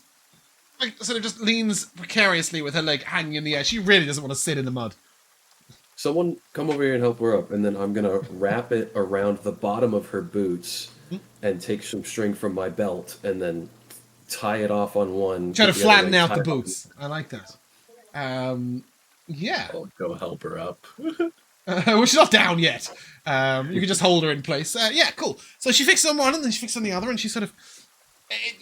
like sort of just leans precariously with her leg hanging in the air. She really doesn't want to sit in the mud. Someone come over here and help her up, and then I'm gonna wrap it around the bottom of her boots and take some string from my belt and then tie it off on one. Try to get the other flatten leg out the tied on boots. I like that. Yeah. I'll go help her up. Well, she's not down yet. You can just hold her in place. Yeah, cool. So she fixes on one and then she fixes on the other, and she sort of...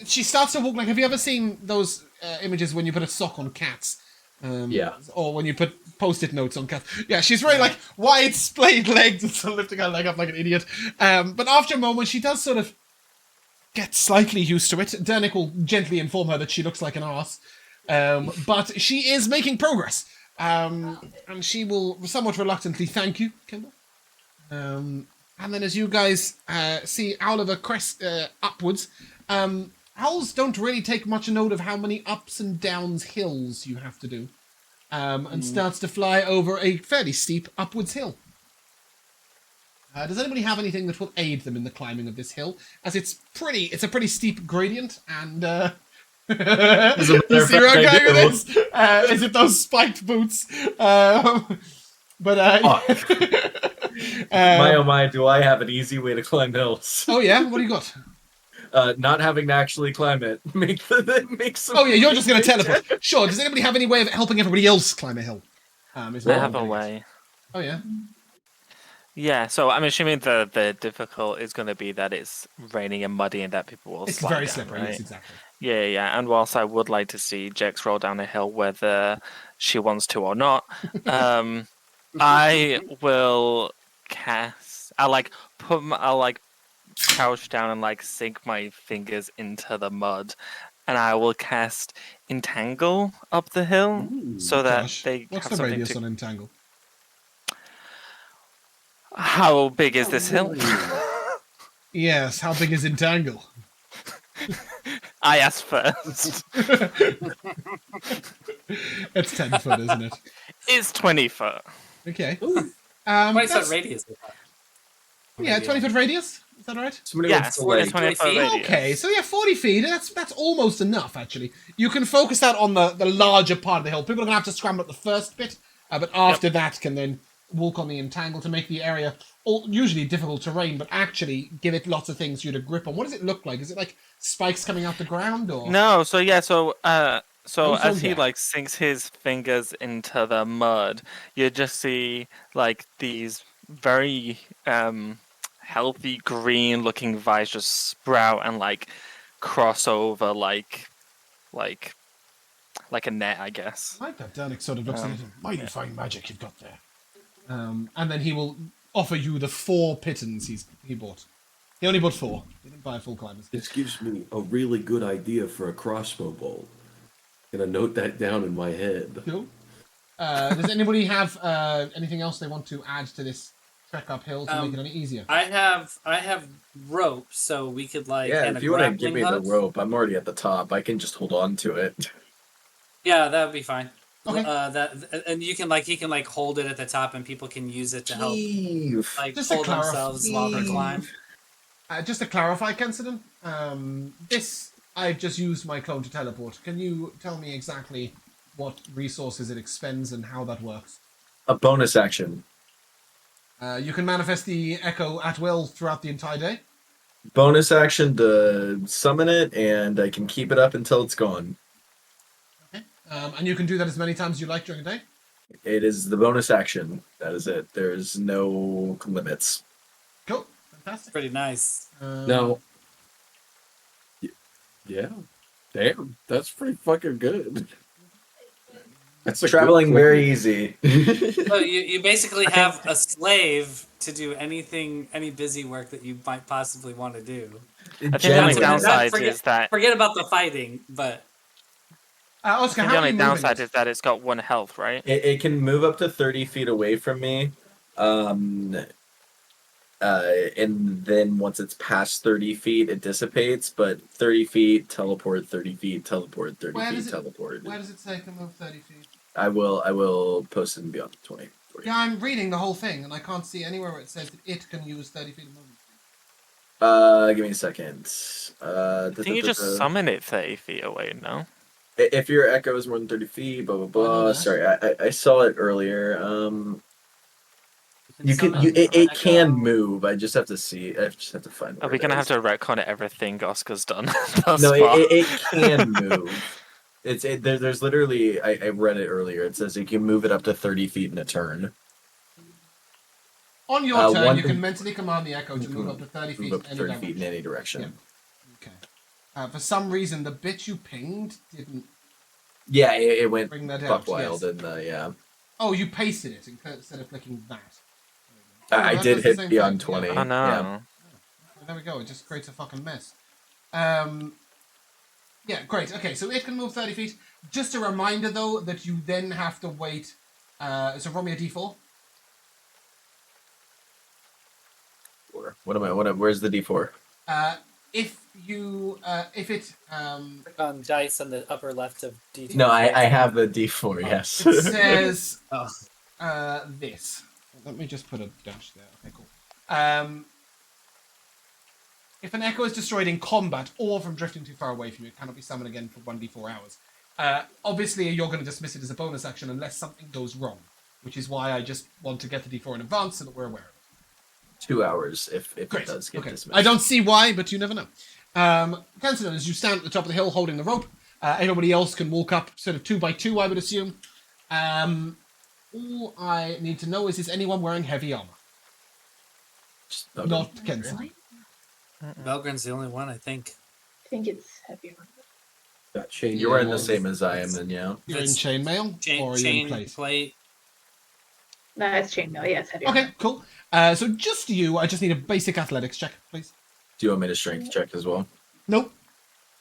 she starts to walk like... Have you ever seen those images when you put a sock on cats? Yeah. Or when you put post-it notes on cats. Yeah, she's very like wide splayed legs and sort of lifting her leg up like an idiot. But after a moment, she does sort of get slightly used to it. Dernick will gently inform her that she looks like an arse. But she is making progress. And she will somewhat reluctantly thank you, Kendall. And then as you guys see Oliver crest upwards, owls don't really take much note of how many ups and downs hills you have to do. And starts to fly over a fairly steep upwards hill. Does anybody have anything that will aid them in the climbing of this hill? As it's a pretty steep gradient, and you see where I'm going with this? Is it those spiked boots? My oh my, do I have an easy way to climb hills? Oh yeah, what do you got? Not having to actually climb it makes some. Oh yeah, you're just going to teleport. Sure. Does anybody have any way of helping everybody else climb a hill? I have a way. Oh yeah. Yeah, so I'm assuming the difficult is going to be that it's raining and muddy and that people will It's slide very down, slippery. right? Yes, exactly. Yeah. And whilst I would like to see Jex roll down a hill whether she wants to or not, I will cast. I'll crouch down and sink my fingers into the mud, and I will cast Entangle up the hill so that Gosh. they What's have the something radius to. on Entangle? How big is this hill? Yes. How big is Entangle? I asked first. It's 10 foot, isn't it? It's 20 foot. Okay. 20 that's- foot radius. Yeah, 20 foot radius. Is that right? Somebody Yeah, wants to, 20 like, 20 foot feet? radius. Okay, so yeah, 40 feet. That's almost enough, actually. You can focus that on the larger part of the hill. People are going to have to scramble up the first bit, but after that can then walk on the Entangle to make the area usually difficult terrain, but actually give it lots of things for you to grip on. What does it look like? Is it like spikes coming out the ground, or...? No, so as he yeah. sinks his fingers into the mud, you just see these very healthy green looking vines just sprout and cross over like a net, I guess. I like that. Dernick sort of looks at it. Mighty fine magic you've got there. And then he will offer you the 4 pittons he bought. He only bought 4. He didn't buy a full climbers. This gives me a really good idea for a crossbow bolt. Gonna note that down in my head. Cool. Does anybody have anything else they want to add to this trek uphill to make it any easier? I have rope, so we could Yeah, if you want to give me the rope, I'm already at the top. I can just hold on to it. Yeah, that would be fine. Okay. And you can he can hold it at the top, and people can use it to help Just to pull clarify- themselves while they climb. Just to clarify, Kensidon, I've just used my clone to teleport. Can you tell me exactly what resources it expends and how that works? A bonus action. You can manifest the echo at will throughout the entire day. Bonus action to summon it, and I can keep it up until it's gone. Okay. And you can do that as many times as you like during the day? It is the bonus action. That is it. There's no limits. Cool. Fantastic. Pretty nice. Now, yeah, damn, that's pretty fucking good. That's a Traveling good very easy. So you basically have a slave to do any busy work that you might possibly want to do. I think the only That's- downside forget- is that Forget about the fighting, but Oscar, the how are only you moving downside it? is that it's got 1 health, right? It can move up to 30 feet away from me. And then once it's past 30 feet, it dissipates. But 30 feet, teleport. 30 feet, teleport. 30 Where feet, does it? teleport. Where does it say can move 30 feet? I will post it and beyond 20. 40. Yeah, I'm reading the whole thing, and I can't see anywhere where it says that it can use 30 feet of movement. Give me a second. I think you just summon it 30 feet away, no? If your echo is more than 30 feet, blah blah I know blah. that. Sorry, I saw it earlier. You can summon it Echo. can move. I just have to see. I just have to find. Are where we it gonna have is. to retcon everything Oscar's done thus No, far? it can move. There's literally I read it earlier. It says you can move it up to 30 feet in a turn. On your turn, one you can thing- mentally command the echo to move up to 30 feet Move up to in any 30 direction. feet in any direction. Okay. For some reason, the bit you pinged didn't Yeah, it went bring that buck out. wild Yes. and yeah. Oh, you pasted it instead of clicking that. I that did does the hit same beyond thing, 20. yeah. Oh no. Yeah. There we go. It just creates a fucking mess. Yeah, great. Okay, so it can move 30 feet. Just a reminder, though, that you then have to wait. So roll me a d4. Where's the D4? If it Click on dice on the upper left of D4. No, I have the D4. Yes. it says Oh. this. Let me just put a dash there. Okay, cool. If an echo is destroyed in combat or from drifting too far away from you, it cannot be summoned again for 1d4 hours. Obviously, you're going to dismiss it as a bonus action unless something goes wrong, which is why I just want to get the d4 in advance so that we're aware of it. 2 hours if Great. it does get Okay. dismissed. I don't see why, but you never know. Considine, as you stand at the top of the hill holding the rope, everybody else can walk up sort of 2 by 2, I would assume. All I need to know is anyone wearing heavy armor? Just Not Kenson. Really? Belgren's the only one, I think. I think it's heavier. Got chain. You're wearing the ones. same as I am, then yeah. You're in It's chainmail, or are you in place? plate. No, it's chainmail. Yeah, it's heavier. Okay, cool. So just you, I just need a basic athletics check, please. Do you want me to strength check as well? Nope.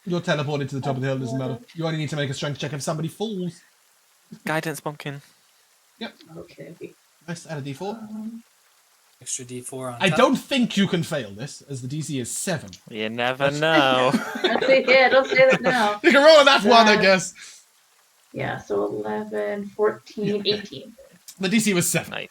You're teleported to the top of the hill, doesn't matter. You only need to make a strength check if somebody falls. Guidance pumpkin. Yep. Okay. Nice, add a d4. Extra D4 on I top. don't think you can fail this, as the DC is 7. You never know. Yeah, don't say that now. You can roll that one, I guess. Yeah, so 11, 14, 18. The DC was 7. Nice.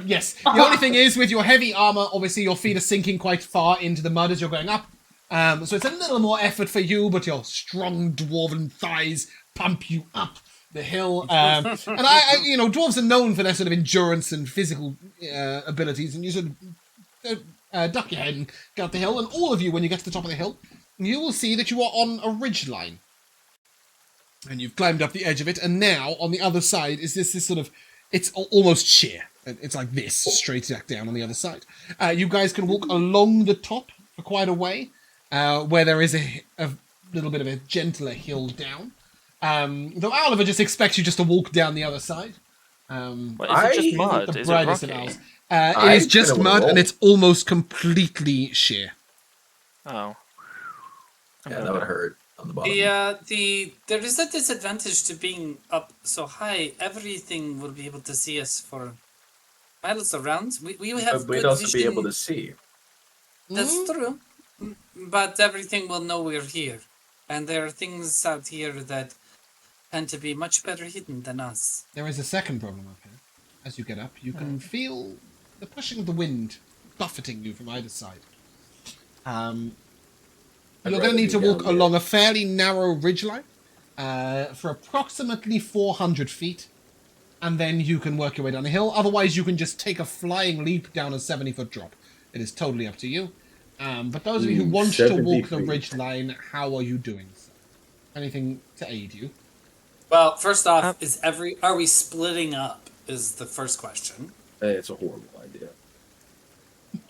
Yes. The only thing is, with your heavy armor, obviously your feet are sinking quite far into the mud as you're going up. So it's a little more effort for you, but your strong dwarven thighs pump you up the hill. And dwarves are known for their sort of endurance and physical abilities, and you sort of duck your head and get up the hill. And all of you, when you get to the top of the hill, you will see that you are on a ridge line. And you've climbed up the edge of it, and now on the other side is this sort of, it's almost sheer. It's like this, straight back down on the other side. You guys can walk along the top for quite a way, where there is a little bit of a gentler hill down. Though Oliver just expects you just to walk down the other side. What, is it just mud? The Is it brightest of rocky? owls. It is just kinda mud, wanna and it's almost completely sheer. Oh. Yeah, that would hurt on the bottom. There is a disadvantage to being up so high. Everything will be able to see us for miles around. We have But we'd good also vision. be able to see. That's Mhm. true. But everything will know we're here. And there are things out here that tend to be much better hidden than us. There is a second problem up here. As you get up, you can feel the pushing of the wind buffeting you from either side. You're going to need to walk along a fairly narrow ridgeline for approximately 400 feet, and then you can work your way down the hill. Otherwise, you can just take a flying leap down a 70-foot drop. It is totally up to you. But those of you who want to 70 walk the feet. ridgeline, how are you doing so? Anything to aid you? Well, first off, are we splitting up? Is the first question. It's a horrible idea.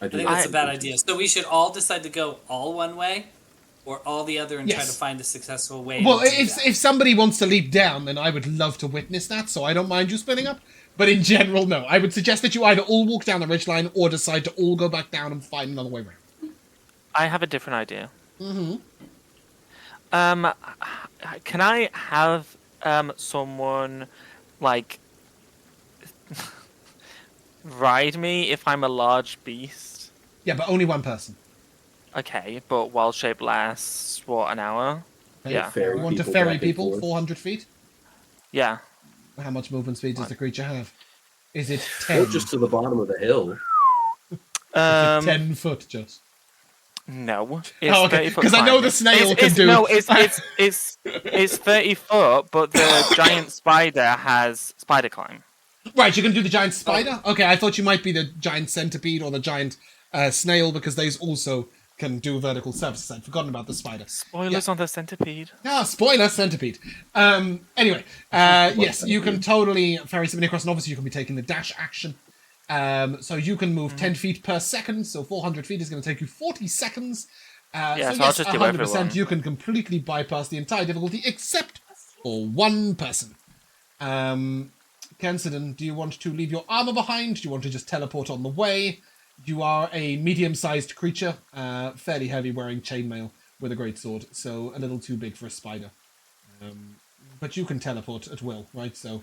I think that's a bad idea. So we should all decide to go all one way, or all the other, and try to Yes. find a successful way. Well, to do if that. somebody wants to leap down, then I would love to witness that, so I don't mind you splitting up. But in general, no. I would suggest that you either all walk down the ridgeline or decide to all go back down and find another way around. I have a different idea. Mm-hmm. Can I have someone like ride me if I'm a large beast? Yeah, but only one person. Okay, but wild shape lasts what, an hour? Okay. Yeah. Ferry You want to people ferry back and people forth. 400 feet? Yeah. How much movement speed does the creature have? Is it Go 10? just to the bottom of the hill. Is it 10 foot, just? No. Oh, okay. 30 foot Because I know climb. the snail It's- can do. No, it's 30 foot, but the giant spider has spider climb. Right, you can do the giant spider? Okay, I thought you might be the giant centipede or the giant snail because these also can do vertical surfaces. I'd forgotten about the spider. Spoilers on the centipede. Ah, spoiler, centipede. Anyway, yes, you can totally ferry somebody across, and obviously you can be taking the dash action. So you can move 10 feet per second, so 400 feet is going to take you 40 seconds. So yes, I'll just do 100% everyone. you can completely bypass the entire difficulty except for one person. Kensidon, do you want to leave your armor behind? Do you want to just teleport on the way? You are a medium-sized creature, fairly heavy, wearing chainmail with a great sword, so a little too big for a spider. But you can teleport at will, right? So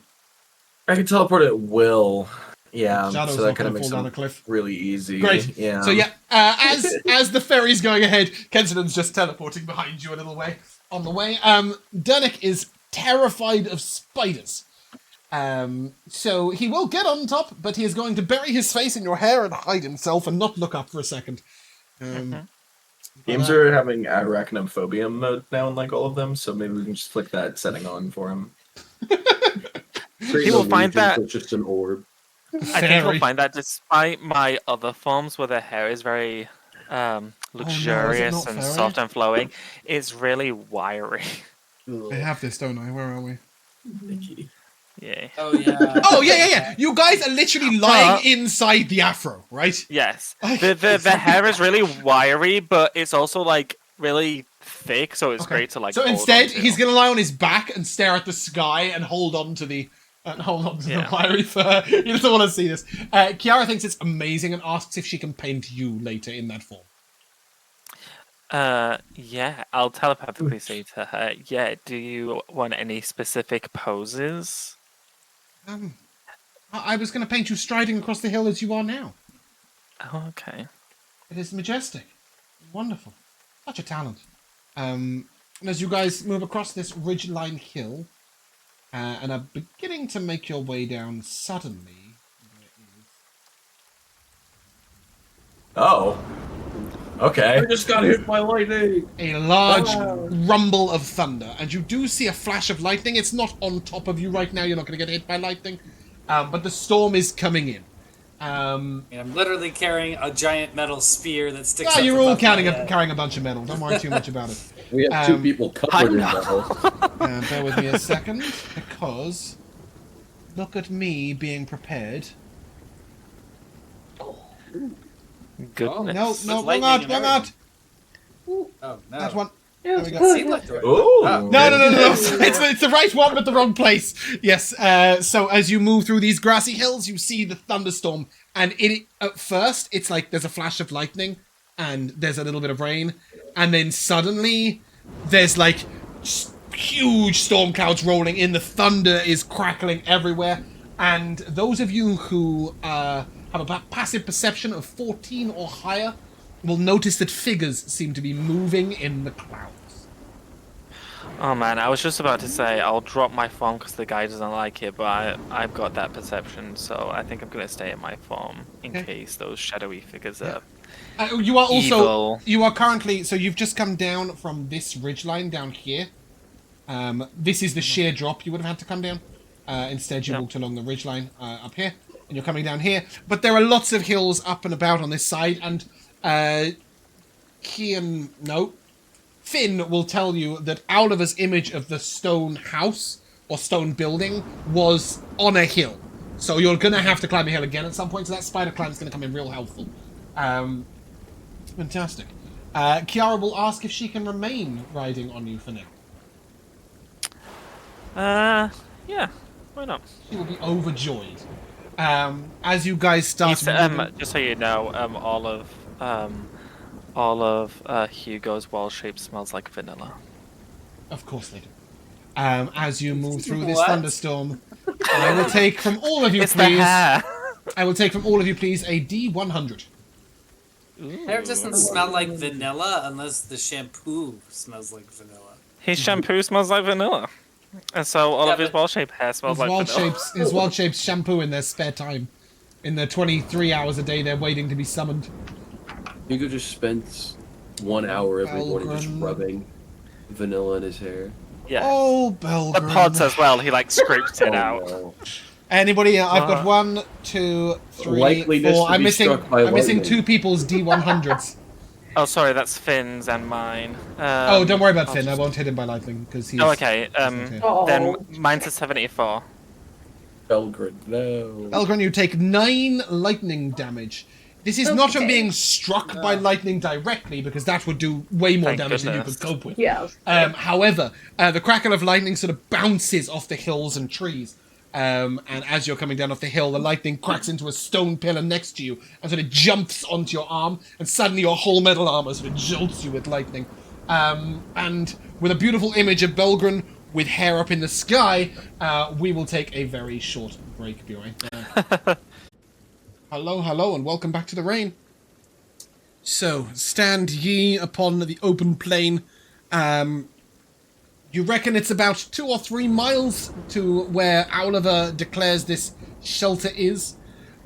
I can teleport at will. Yeah, Shadow's so not that kind gonna of makes fall down it a cliff. really easy. Great. Yeah. So yeah, as the ferry's going ahead, Kensidon's just teleporting behind you a little way on the way. Dernick is terrified of spiders. So he will get on top, but he is going to bury his face in your hair and hide himself and not look up for a second. Games are having arachnophobia mode now in like all of them, so maybe we can just flick that setting on for him. He will find that. It's just an orb. I think Fairy. he'll find that despite my other forms where the hair is very luxurious and fairy? soft and flowing, it's really wiry. I have this, don't I? Where are we? Yeah. Oh yeah. Oh yeah. You guys are literally lying inside the afro, right? Yes. The hair is really wiry, but it's also like really thick, so it's great to like. So hold instead, onto. he's gonna lie on his back and stare at the sky and hold on to the Yeah. wiry fur. He doesn't want to see this. Kiara thinks it's amazing and asks if she can paint you later in that form. Yeah, I'll telepathically say to her, yeah, do you want any specific poses? I was going to paint you striding across the hill as you are now. Oh, okay. It is majestic. Wonderful. Such a talent. And as you guys move across this ridge-line hill, and are beginning to make your way down suddenly, Oh. Okay. I just got hit by lightning. a large rumble of thunder, and you do see a flash of lightning. It's not on top of you right now. You're not going to get hit by lightning, but the storm is coming in. And I'm literally carrying a giant metal spear that sticks. Well, up you're all above my head. carrying a bunch of metal. Don't worry too much about it. We have two people covered in metal. Bear with me a second, because look at me being prepared. Goodness. No, With wrong lightning out, and wrong out. Oh no. That one. There we go. Seemed like the right Ooh. one. No. It's the right one, but the wrong place. Yes. So as you move through these grassy hills, you see the thunderstorm, and at first it's like there's a flash of lightning, and there's a little bit of rain, and then suddenly there's like huge storm clouds rolling in. The thunder is crackling everywhere, and those of you who have a passive perception of 14 or higher will notice that figures seem to be moving in the clouds. Oh man, I was just about to say I'll drop my form because the guy doesn't like it, but I've got that perception, so I think I'm gonna stay in my form in case those shadowy figures are. You are also Evil. you are currently so you've just come down from this ridgeline down here. This is the sheer drop you would have had to come down. Instead, you walked along the ridgeline up here, and you're coming down here. But there are lots of hills up and about on this side, and Finn will tell you that Oliver's image of the stone house or stone building was on a hill. So you're going to have to climb a hill again at some point, so that spider climb is going to come in real helpful. Fantastic. Kiara will ask if she can remain riding on you for now. Yeah, why not? She will be overjoyed. As you guys start moving... Just so you know, all of Hugo's wall shape smells like vanilla. Of course they do. As you move through this What? thunderstorm, I will take from all of you, It's the please. hair. I will take from all of you, please, a D100. Hair doesn't Ooh. smell like vanilla unless the shampoo smells like vanilla. His shampoo smells like vanilla. And so all Yeah, of his but- wild shape hair smells like vanilla. His wild shapes shampoo in their spare time. In the 23 hours a day they're waiting to be summoned. Hugo just spends 1 hour every morning just Belgren. rubbing vanilla in his hair. Yeah. Oh, The Belgren. pods as well, he like scrapes it out. no. Anybody? I've got What? 1, 2, 3, Likeliness 4. to I'm be missing. struck by I'm missing lightning. 2 people's D100s. Oh, sorry, that's Finn's and mine. Oh, don't worry about I'll Finn. I just- won't hit him by lightning because he's. Oh, okay. not here. Then Oh. mine's a 74. Belgrade, no. Belgren, you take 9 lightning damage. This is not from Okay. being struck by lightning directly, because that would do way more Thank damage than you goodness. could cope with. Yeah. However, the crackle of lightning sort of bounces off the hills and trees. And as you're coming down off the hill, the lightning cracks into a stone pillar next to you and sort of jumps onto your arm, and suddenly your whole metal armor sort of jolts you with lightning. And with a beautiful image of Belgren with hair up in the sky, we will take a very short break. Be right there. Hello, hello, and welcome back to the rain. So, stand ye upon the open plain. You reckon it's about 2 or 3 miles to where Oliver declares this shelter is.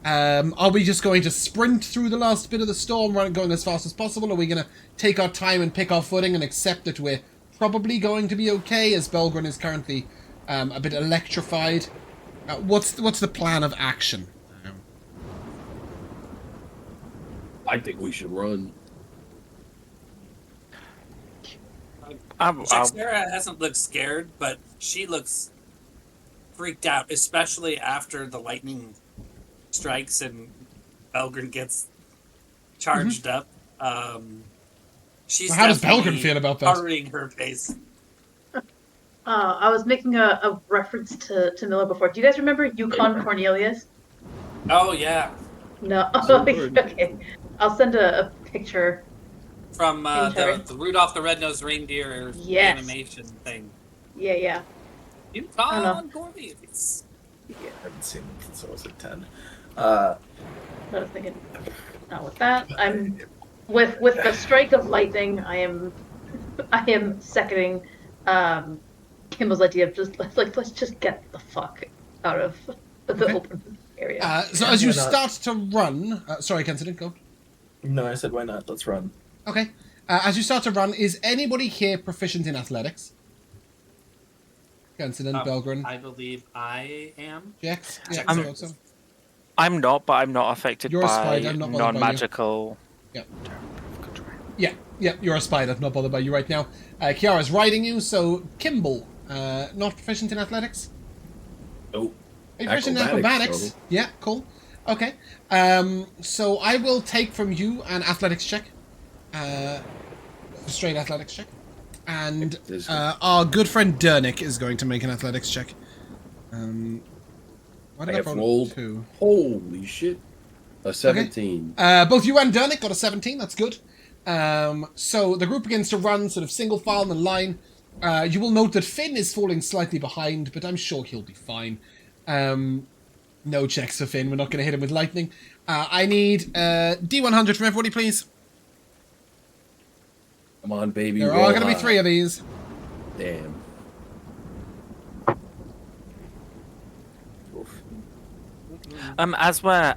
Are we just going to sprint through the last bit of the storm, going as fast as possible? Or are we going to take our time and pick our footing and accept that we're probably going to be okay, as Belgren is currently a bit electrified? What's the plan of action? I think we should run. Sarah hasn't looked scared, but she looks freaked out, especially after the lightning strikes and Belgren gets charged up. She's Well, how does definitely Belgren feel about that? hurrying her pace. I was making a reference to Miller before. Do you guys remember Yukon Cornelius? Oh yeah, No. Lord. Okay. I'll send a picture. from Sorry. the Rudolph the Red-Nosed Reindeer Yes. animation thing. Yeah. Yukon Cornelius. I haven't seen it since I was like 10. I was thinking, not with that. I'm with the strike of lightning. I am seconding Kimball's idea of just let's just get the fuck out of the Okay. open area. So as you Why not? start to run... sorry, Kenton, go. No, I said why not? Let's run. Okay. As you start to run, is anybody here proficient in athletics? Kenton, Belgren, I believe I am. Jax? Yeah, I'm- I thought so. I'm not, but I'm not affected You're a by spider, I'm not bothered by you. non-magical. Yeah, you're a spider, not bothered by you right now. Kiara's riding you, so Kimball, not proficient in athletics? Oh, Are you proficient in Acrobatics, acrobatics? so- Yeah, cool. Okay. So I will take from you an athletics check. Straight athletics check. And This- our good friend Dernick is going to make an athletics check. Why did I have roll rolled. 2? Holy shit. A 17. Both you and Dernick got a 17. That's good. So the group begins to run sort of single file in a line. You will note that Finn is falling slightly behind, but I'm sure he'll be fine. No checks for Finn. We're not going to hit him with lightning. I need D100 from everybody, please. Come on, baby. There roll are going to be high. 3 of these. Damn. Oof. As we're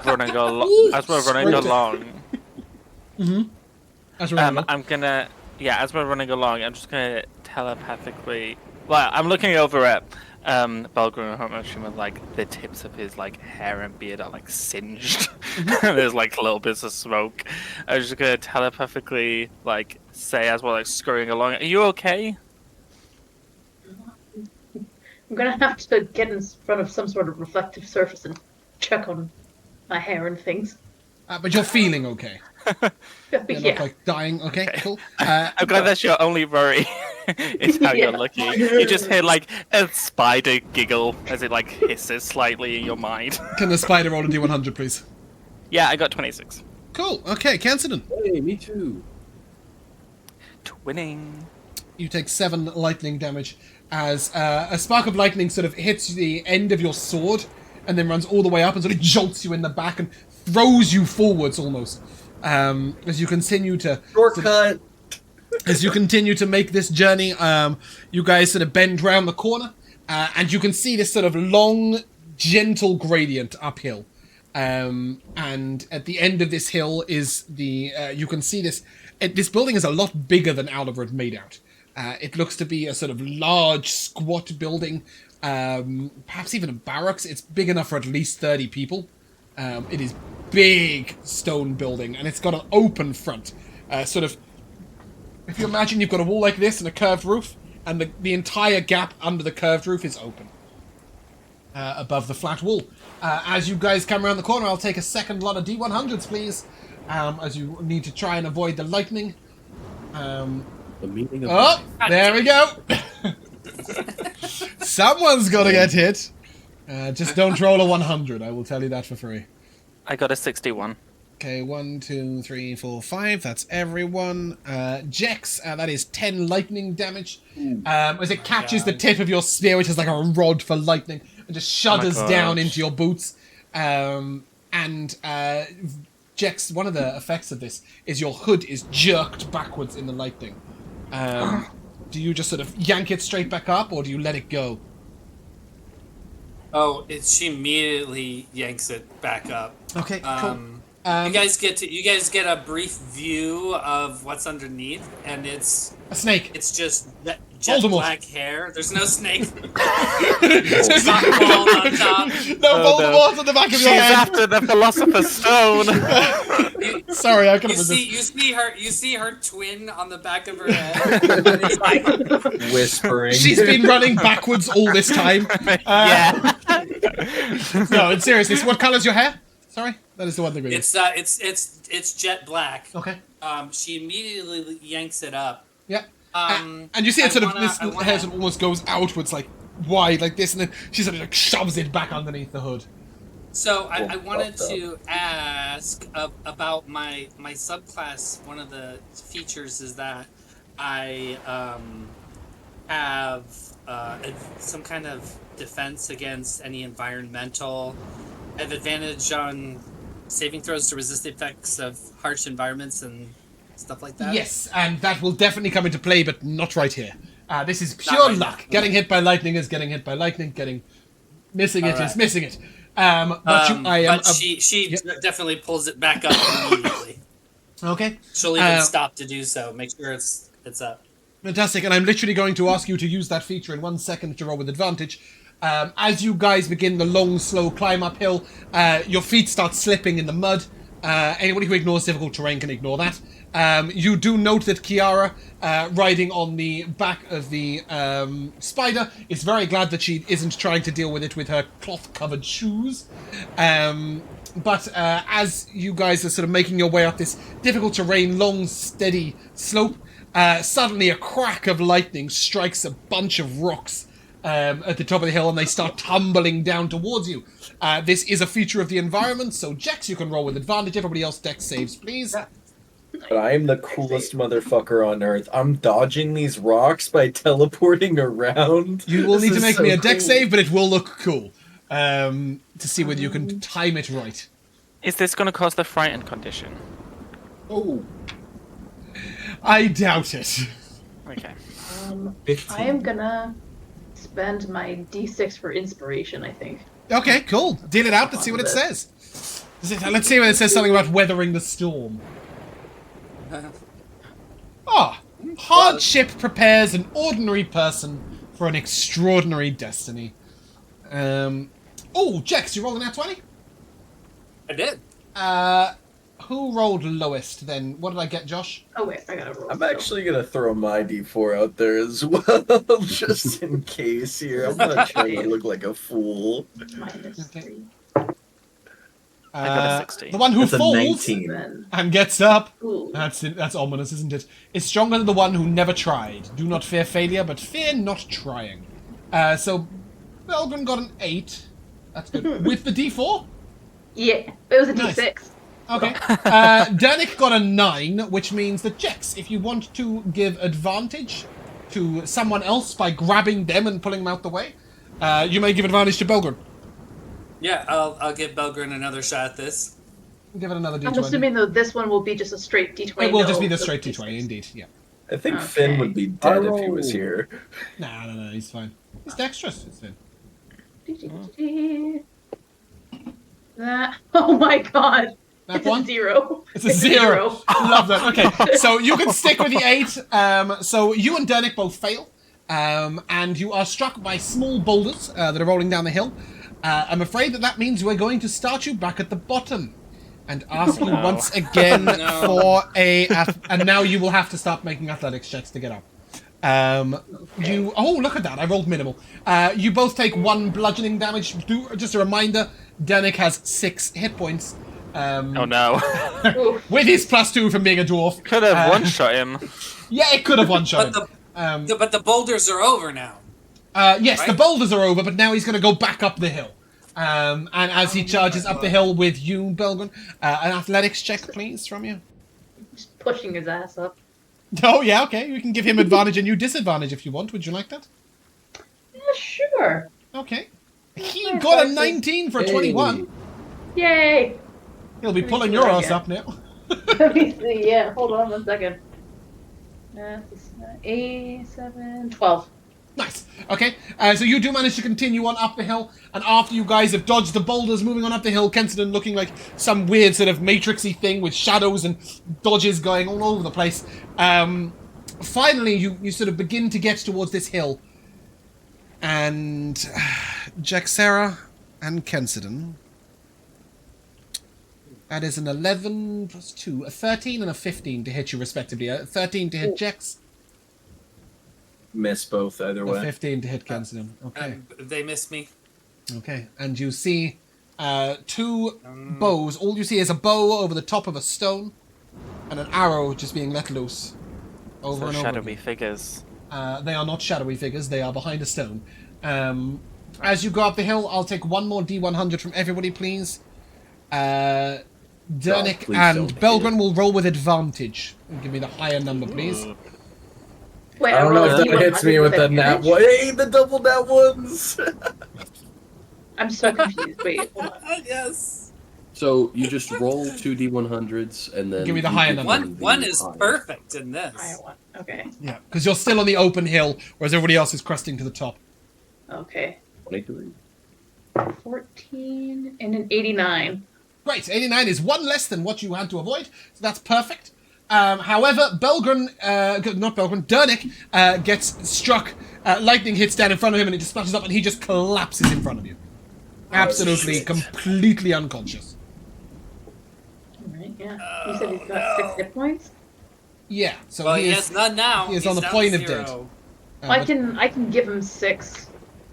running Ooh, as we're running sprinted. along, As we're running. I'm gonna as we're running along, I'm just gonna telepathically. Well, I'm looking over at Belgren and Homer with like the tips of his like hair and beard are like singed. There's like little bits of smoke. I'm just gonna telepathically like say as we're like scurrying along, "Are you okay?" I'm gonna have to get in front of some sort of reflective surface and check on my hair and things. But you're feeling okay. You're not Yeah. like dying. Okay, cool. I'm glad that's your only worry. It's how you're Yeah. looking. You just hear like a spider giggle as it like hisses slightly in your mind. Can the spider roll a D100, please? Yeah, I got 26. Cool. Okay, Cancidon. Hey, me too. Twinning. You take 7 lightning damage as a spark of lightning sort of hits the end of your sword and then runs all the way up and sort of jolts you in the back and throws you forwards almost. As you continue to Shortcut. as you continue to make this journey, you guys sort of bend round the corner, and you can see this sort of long, gentle gradient uphill. And at the end of this hill is the you can see this. This building is a lot bigger than Oliver had made out. It looks to be a sort of large, squat building, perhaps even a barracks. It's big enough for at least 30 people. It is big stone building, and it's got an open front. Sort of, if you imagine you've got a wall like this and a curved roof, and the entire gap under the curved roof is open above the flat wall. As you guys come around the corner, I'll take a second lot of D100s, please, as you need to try and avoid the lightning. The meaning of Oh, there we go. Someone's got to get hit. Just don't roll a 100. I will tell you that for free. I got a 61. Okay, 1, 2, 3, 4, 5. That's everyone. Jex, that is 10 lightning damage. As it catches the tip of your spear, which is like a rod for lightning, and just shudders down into your boots. Jex, one of the effects of this is your hood is jerked backwards in the lightning. Do you just sort of yank it straight back up, or do you let it go? Oh, she immediately yanks it back up. Okay, cool. You guys get a brief view of what's underneath, and it's a snake. It's just jet Voldemort. black hair. There's no snake. It's not bald on top. No Voldemort on the back of your She's head. after the Philosopher's Stone. Sorry, I couldn't resist. You see her twin on the back of her head. And it's like, Whispering. She's been running backwards all this time. Yeah. No, and seriously, what color's your hair? Sorry, that is the one thing. it's jet black. Okay. She immediately yanks it up. Yeah. And you see it sort of this hair sort of almost goes outwards, like wide, like this, and then she sort of like shoves it back underneath the hood. So I wanted to ask about my subclass. One of the features is that I have some kind of defense against any environmental. I have advantage on saving throws to resist the effects of harsh environments and stuff like that. Yes, and that will definitely come into play, but not right here. This is pure right luck. now. Getting hit by lightning is getting hit by lightning. Missing it is missing it. She definitely pulls it back up immediately. Okay. She'll even stop to do so. Make sure it's up. Fantastic, and I'm literally going to ask you to use that feature in 1 second to roll with advantage. As you guys begin the long, slow climb uphill, your feet start slipping in the mud. Anybody who ignores difficult terrain can ignore that. You do note that Kiara, riding on the back of the spider, is very glad that she isn't trying to deal with it with her cloth-covered shoes. But as you guys are sort of making your way up this difficult terrain, long, steady slope, suddenly a crack of lightning strikes a bunch of rocks at the top of the hill, and they start tumbling down towards you. This is a feature of the environment, so Jex, you can roll with advantage. Everybody else, dex saves, please. But I'm the coolest motherfucker on earth. I'm dodging these rocks by teleporting around. You will need to make me a dex cool. save, but it will look cool. To see whether you can time it right. Is this going to cause the frightened condition? Oh, I doubt it. Okay. 15. I am gonna spend my D6 for inspiration, I think. Okay, cool. Deal it out. Let's see what it says. Let's see what it says something about weathering the storm. Hardship prepares an ordinary person for an extraordinary destiny. Jex, you rolled an nat 20? I did. Who rolled lowest then? What did I get, Josh? Oh wait, I gotta roll. I'm still. actually gonna throw my D4 out there as well, just in case here. I'm not trying to look like a fool. Minus Okay. 3. I got a 16. The one who That's a falls 19. Then. and gets up. Ooh. That's ominous, isn't it? Is stronger than the one who never tried. Do not fear failure, but fear not trying. So Belgren got an 8. That's good. With the D4? Yeah, it was a Nice. D6. Okay. Danik got a 9, which means that Jex, if you want to give advantage to someone else by grabbing them and pulling them out the way, you may give advantage to Belgren. Yeah, I'll give Belgren another shot at this. Give it another d20. I'm assuming though this one will be just a straight d20. It will just be no, the straight d20, indeed. Yeah. I think Okay. Finn would be dead if he was Oh. here. No, he's fine. He's dexterous. It's Finn. That. Oh my god. That It's one? a 0. It's a 0. Love that. Okay, so you can stick with the 8. So you and Dernick both fail. And you are struck by small boulders that are rolling down the hill. I'm afraid that means we're going to start you back at the bottom. And ask you once again for and now you will have to start making athletics checks to get up. Oh, look at that. I rolled minimal. You both take 1 bludgeoning damage. Just a reminder, Danik has 6 hit points. Oh no. With his +2 from being a dwarf. Could have one-shot him. Yeah, it could have one-shot him. But the boulders are over now. Yes, right? the boulders are over, but now he's going to go back up the hill. And as he charges up the hill with you, Belgren, an athletics check, please, from you. Just pushing his ass up. Oh, yeah, okay. We can give him advantage and you disadvantage if you want. Would you like that? Yeah, sure. Okay. He got a 19 for a 21. Yay! He'll be Let me pulling see your what I ass get. up now. Let me see. Yeah, hold on 1 second. 7, 12. Nice. Okay, so you do manage to continue on up the hill, and after you guys have dodged the boulders moving on up the hill, Kensidon looking like some weird sort of matrixy thing with shadows and dodges going all over the place. Finally, you sort of begin to get towards this hill, and Jaxera and Kensidon. That is an 11 plus 2, a 13 and a 15 to hit you respectively. A 13 to hit Jex, Miss both either a way. 15 to hit Kensidon. Okay. They missed me. Okay, and you see 2 bows. All you see is a bow over the top of a stone, and an arrow just being let loose over So and over. shadowy again. figures. They are not shadowy figures. They are behind a stone. As you go up the hill, I'll take 1 more D100 from everybody, please. Dernick please and don't Belgren will roll with advantage. Give me the higher number, please. Wait, I don't know if rolled that a hits me D100 with the nat advantage? one. Hey, the double nat ones! I'm so confused. Wait, hold on. Yes. So you just roll 2 D100s and then Give me the you higher give number. them the One is higher. perfect in this. Higher one. Okay. Yeah, because you're still on the open hill, whereas everybody else is cresting to the top. Okay. 23. 14 and an 89. Great, 89 is 1 less than what you had to avoid, so that's perfect. However, Dernick gets struck. Lightning hits down in front of him and it just splashes up and he just collapses in front of you. Absolutely, shit. completely unconscious. Alright, yeah. You said he's got 6 hit points? Yeah, so Well, he he is... has none now. he is He's on the down point to of dead. 0. I can give him 6.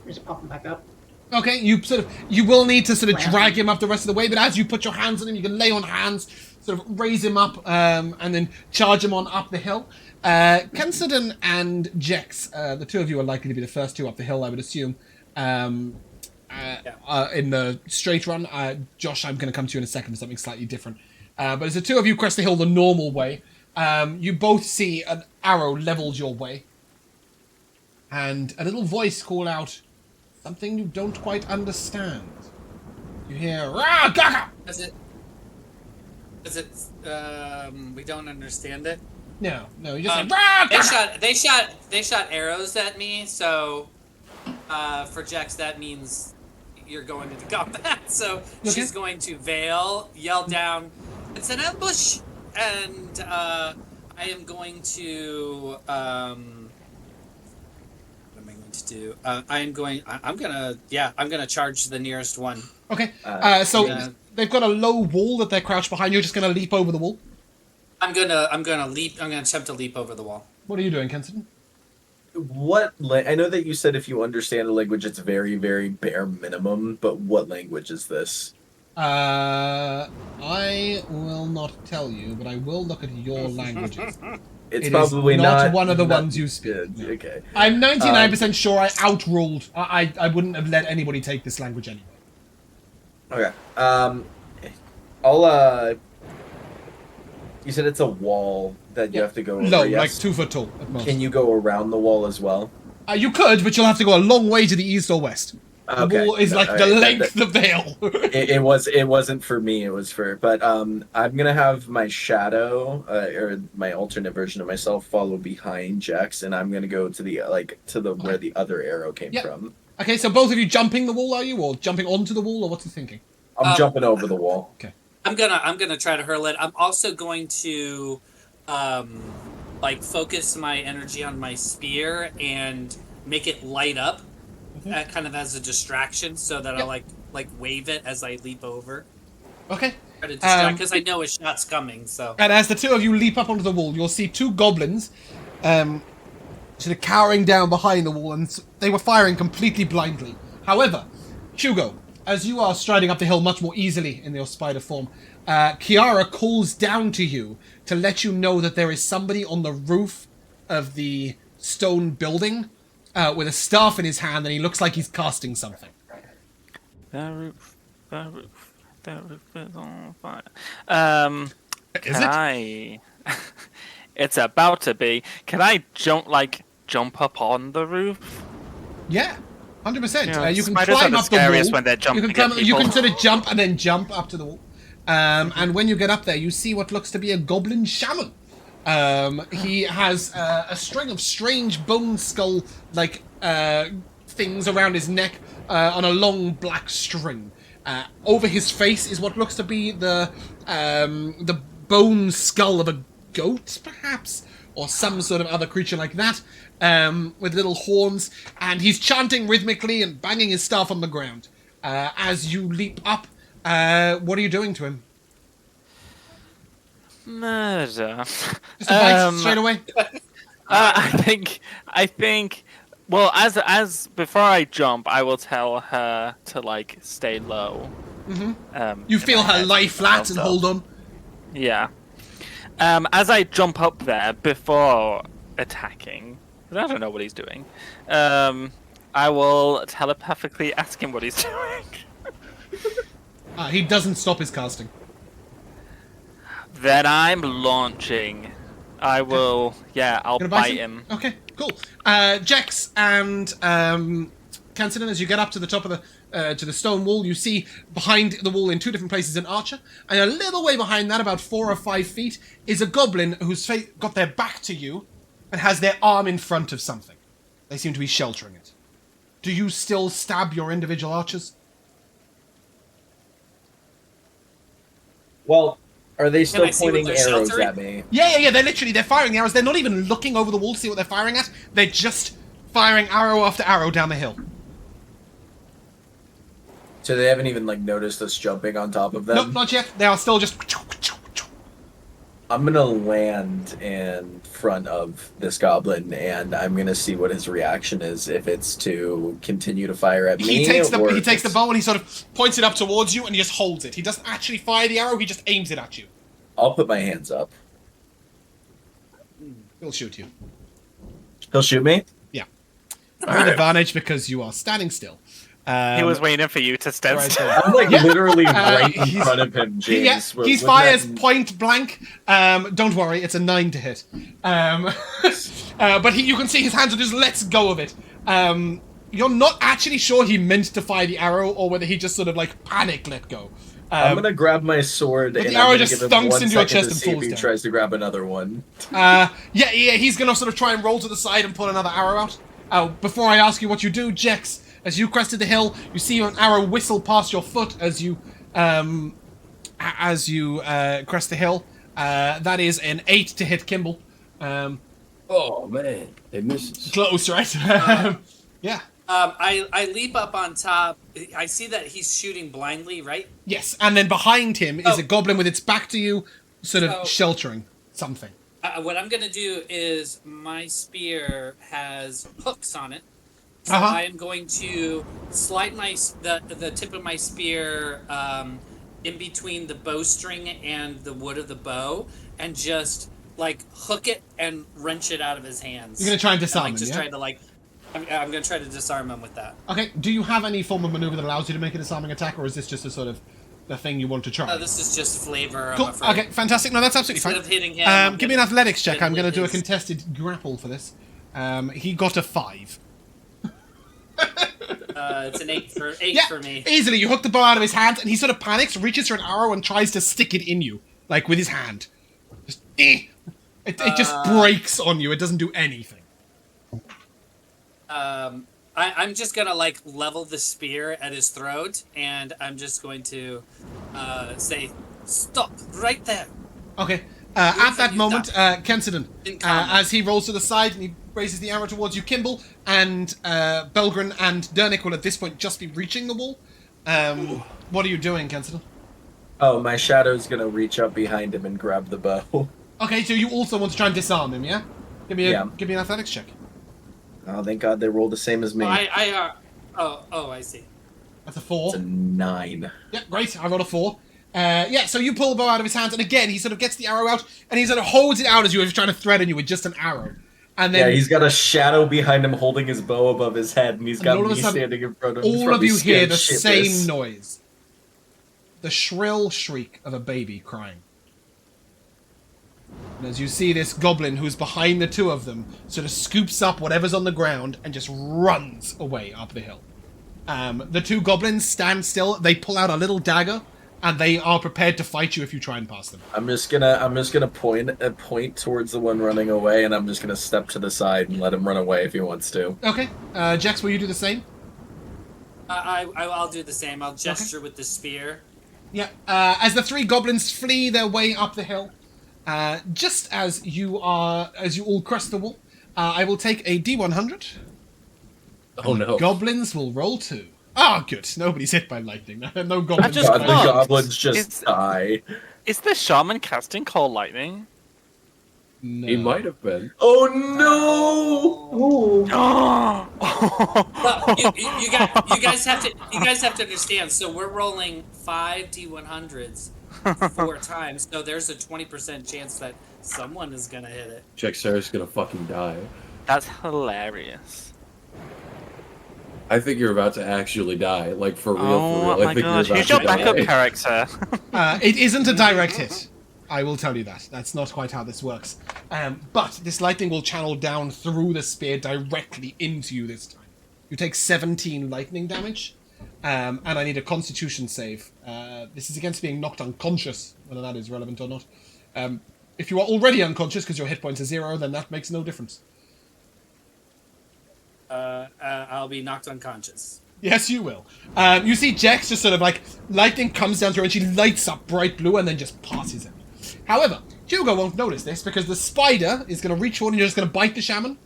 Just pop him back up. Okay, you will need to sort of Wow. drag him up the rest of the way, but as you put your hands on him, you can lay on hands, sort of raise him up, and then charge him on up the hill. Kensidon and Jex, the 2 of you are likely to be the first 2 up the hill, I would assume. In the straight run, Josh, I'm going to come to you in a second for something slightly different. But as the 2 of you crest the hill the normal way, you both see an arrow leveled your way, and a little voice call out something you don't quite understand. You hear, "Rah, gaga!" Is it? We don't understand it. No, you just say, "Rah, gaga!" They shot arrows at me. So, for Jax, that means you're going into combat. So she's going to veil, yell down, "It's an ambush!" And I am going to. What am I going to do? I'm gonna charge the nearest one. Okay, yeah. they've got a low wall that they're crouched behind. You're just gonna leap over the wall. I'm gonna leap. I'm gonna attempt to leap over the wall. What are you doing, Kensidon? I know that you said if you understand a language, it's very, very bare minimum, but what language is this? I will not tell you, but I will look at your languages. It's It is probably not one of the ones you speak. Good. No. Okay. I'm 99% sure I outruled. I wouldn't have let anybody take this language anyway. Okay. You said it's a wall that you Yeah. have to go over. Low, yes? like 2 foot tall at most. Can you go around the wall as well? You could, but you'll have to go a long way to the east or west. The wall is like the length of the hill. It wasn't for me. It was for. But I'm gonna have my shadow or my alternate version of myself follow behind Jex, and I'm gonna go to the where the other arrow came from. Okay, so both of you jumping the wall, are you, or jumping onto the wall, or what's he thinking? I'm jumping over the wall. Okay. I'm gonna try to hurl it. I'm also going to, like focus my energy on my spear and make it light up. Kind of as a distraction, so that I'll like wave it as I leap over. Okay. Try to distract because I know a shot's coming. So. And as the two of you leap up onto the wall, you'll see two goblins, sort of cowering down behind the wall, and they were firing completely blindly. However, Hugo, as you are striding up the hill much more easily in your spider form, Kiara calls down to you to let you know that there is somebody on the roof of the stone building. With a staff in his hand, and he looks like he's casting something. The roof is on fire. Is it? It's about to be. Can I jump up on the roof? Yeah, 100%. Yeah, You can spiders climb are up the scariest wall. when they're jumping you can at you can people. sort of jump and then jump up to the wall. And when you get up there, you see what looks to be a goblin shaman. He has a string of strange bone skull things around his neck on a long black string. Over his face is what looks to be the bone skull of a goat, perhaps, or some sort of other creature like that, with little horns. And he's chanting rhythmically and banging his staff on the ground. As you leap up, what are you doing to him? Murder. Just a bite straight away? I think. Well, as before I jump, I will tell her to stay low. You feel her lie flat and hold on. Yeah. As I jump up there before attacking, 'cause I don't know what he's doing. I will telepathically ask him what he's doing. He doesn't stop his casting. Then I'm launching. I will. Yeah, I'll bite him. Okay, cool. Jex and Cancidon, as you get up to the top of to the stone wall, you see behind the wall in two different places an archer, and a little way behind that, about 4 or 5 feet, is a goblin who's got their back to you and has their arm in front of something. They seem to be sheltering it. Do you still stab your individual archers? Well, are they still I see what pointing they're arrows sheltering? at me? Yeah. They're firing the arrows. They're not even looking over the wall to see what they're firing at. They're just firing arrow after arrow down the hill. So they haven't even noticed us jumping on top of them? Nope, not yet. They are still just... I'm gonna land in front of this goblin, and I'm gonna see what his reaction is. If it's to continue to fire at me, He takes the or bow and he sort of points it up towards you, and he just holds it. He doesn't actually fire the arrow. He just aims it at you. I'll put my hands up. He'll shoot you. He'll shoot me? Yeah. With advantage because you are standing still. He was waiting for you to stand right still. there. I'm literally right in he's- front of him, James. He fires point blank. Don't worry, it's a 9 to hit. But you can see his hands are just lets go of it. You're not actually sure he meant to fire the arrow or whether he just sort of panic let go. I'm gonna grab my sword and the I'm arrow gonna just give him thunks 1 into your second chest to and see if falls he down. tries to grab another one. He's gonna sort of try and roll to the side and pull another arrow out. Before I ask you what you do, Jex, as you crested the hill, you see an arrow whistle past your foot as you crest the hill. That is an 8 to hit Kimball. Oh man, it misses. Close, right? Yeah. I leap up on top. I see that he's shooting blindly, right? Yes, and then behind him is Oh. a goblin with its back to you, sort of So- sheltering something. What I'm gonna do is my spear has hooks on it, so Uh-huh. I am going to slide the tip of my spear in between the bowstring and the wood of the bow, and just hook it and wrench it out of his hands. You're gonna try and disarm him, just yeah? try to I'm gonna try to disarm him with that. Okay, do you have any form of maneuver that allows you to make a disarming attack, or is this just a sort of the thing you want to try? This is just flavor. Cool. I'm afraid. Okay, fantastic. No, that's absolutely Instead fine. of hitting him, I'm Give me an gonna athletics check. hit I'm going to with do a his- contested grapple for this. He got a 5. It's an 8 for me. Easily, you hook the bow out of his hand, and he sort of panics, reaches for an arrow, and tries to stick it in you, like with his hand. Just, it just breaks on you. It doesn't do anything. I'm just gonna like level the spear at his throat, and I'm just going to say, "Stop right there." Okay. At that you moment, Kensidon, In combat. as he rolls to the side and he raises the arrow towards you, Kimball and Belgren and Dernick will at this point just be reaching the wall. What are you doing, Kensidon? Oh, my shadow's gonna reach up behind him and grab the bow. Okay, so you also want to try and disarm him, yeah? Give me Yeah. an athletics check. Oh, thank God they rolled the same as me. I see. That's a 4. It's a 9. Yeah, great. I rolled a 4. Yeah, so you pull the bow out of his hands, and again, he sort of gets the arrow out, and he sort of holds it out as you if he's trying to threaten you with just an arrow. And then Yeah, he's got a shadow behind him holding his bow above his head, and he's got all of me a sudden, standing in front of him. He's all of probably you hear scared the shitless. same noise. The shrill shriek of a baby crying. And as you see this goblin who's behind the two of them, sort of scoops up whatever's on the ground and just runs away up the hill. The two goblins stand still, they pull out a little dagger, and they are prepared to fight you if you try and pass them. I'm just gonna point towards the one running away, and I'm just gonna step to the side and let him run away if he wants to. Okay, Jax, will you do the same? I'll do the same. I'll gesture with the spear. Yeah, as the three goblins flee their way up the hill, just as you all crest the wall, I will take a D100. Oh no. Goblins will roll 2. Oh, good. Nobody's hit by lightning. No goblins. just God, the What? goblins just It's- die. Is the shaman casting Call Lightning? No. He might have been. Oh no! Ooh. Well, you guys have to understand. So we're rolling 5 D100s 4 times. So there's a 20% chance that someone is gonna hit it. Check Sarah's gonna fucking die. That's hilarious. I think you're about to actually die. Like, for real, Oh for real. I my think gosh, you're who's about your to backup die. character? It isn't a direct hit. I will tell you that. That's not quite how this works. But this lightning will channel down through the spear directly into you this time. You take 17 lightning damage, and I need a constitution save. This is against being knocked unconscious, whether that is relevant or not. If you are already unconscious because your hit points are 0, then that makes no difference. I'll be knocked unconscious. Yes, you will. You see Jax just sort of like, lightning comes down through and she lights up bright blue and then just passes him. However, Hugo won't notice this because the spider is going to reach forward and you're just going to bite the shaman.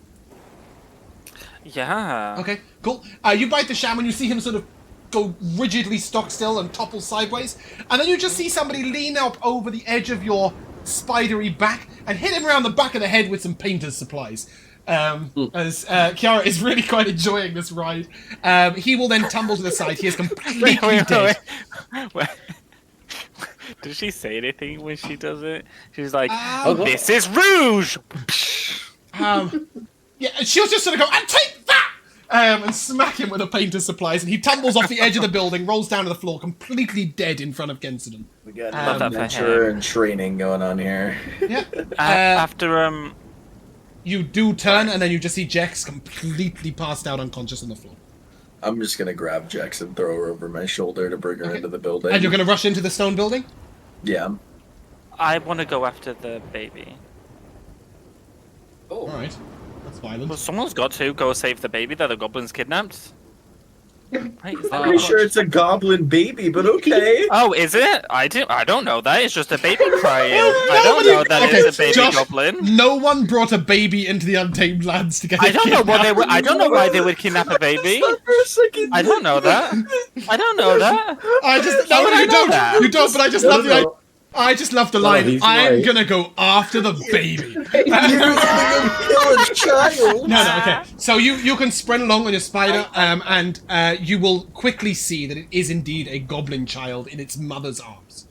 Yeah. Okay, cool. You bite the shaman, you see him sort of go rigidly stock still and topple sideways, and then you just see somebody lean up over the edge of your spidery back and hit him around the back of the head with some painter's supplies. As Kiara is really quite enjoying this ride. He will then tumble to the side. He is completely dead. Wait. Did she say anything when she does it? She's like, "This is rouge." Yeah, and she'll just sort of go, and take that! And smack him with a painter's supplies, and he tumbles off the edge of the building, rolls down to the floor, completely dead in front of Gensidon. We got Love that for adventure him. and training going on here. Yeah. After You do turn, and then you just see Jex completely passed out unconscious on the floor. I'm just gonna grab Jax and throw her over my shoulder to bring her Okay. into the building. And you're going to rush into the stone building? Yeah. I want to go after the baby. Oh, Alright. That's violent. Well, someone's got to go save the baby that the goblins kidnapped. Right, is that I'm pretty sure it's a goblin baby, but okay. Oh, is it? I don't know that. It's just a baby crying. I No, don't but know that okay, it's a baby Josh, goblin. No one brought a baby into the Untamed Lands to get I it don't know what they kidnapped. would. I don't know why they would kidnap a baby. For a second. I don't know that. I don't know that. I just How no, would I you know don't. that? You don't. But I just No, love no, the. no. I just love the No, line. he's I'm right. gonna go after the baby. You're gonna kill a child. No, okay. So you can sprint along on your spider, and you will quickly see that it is indeed a goblin child in its mother's arms.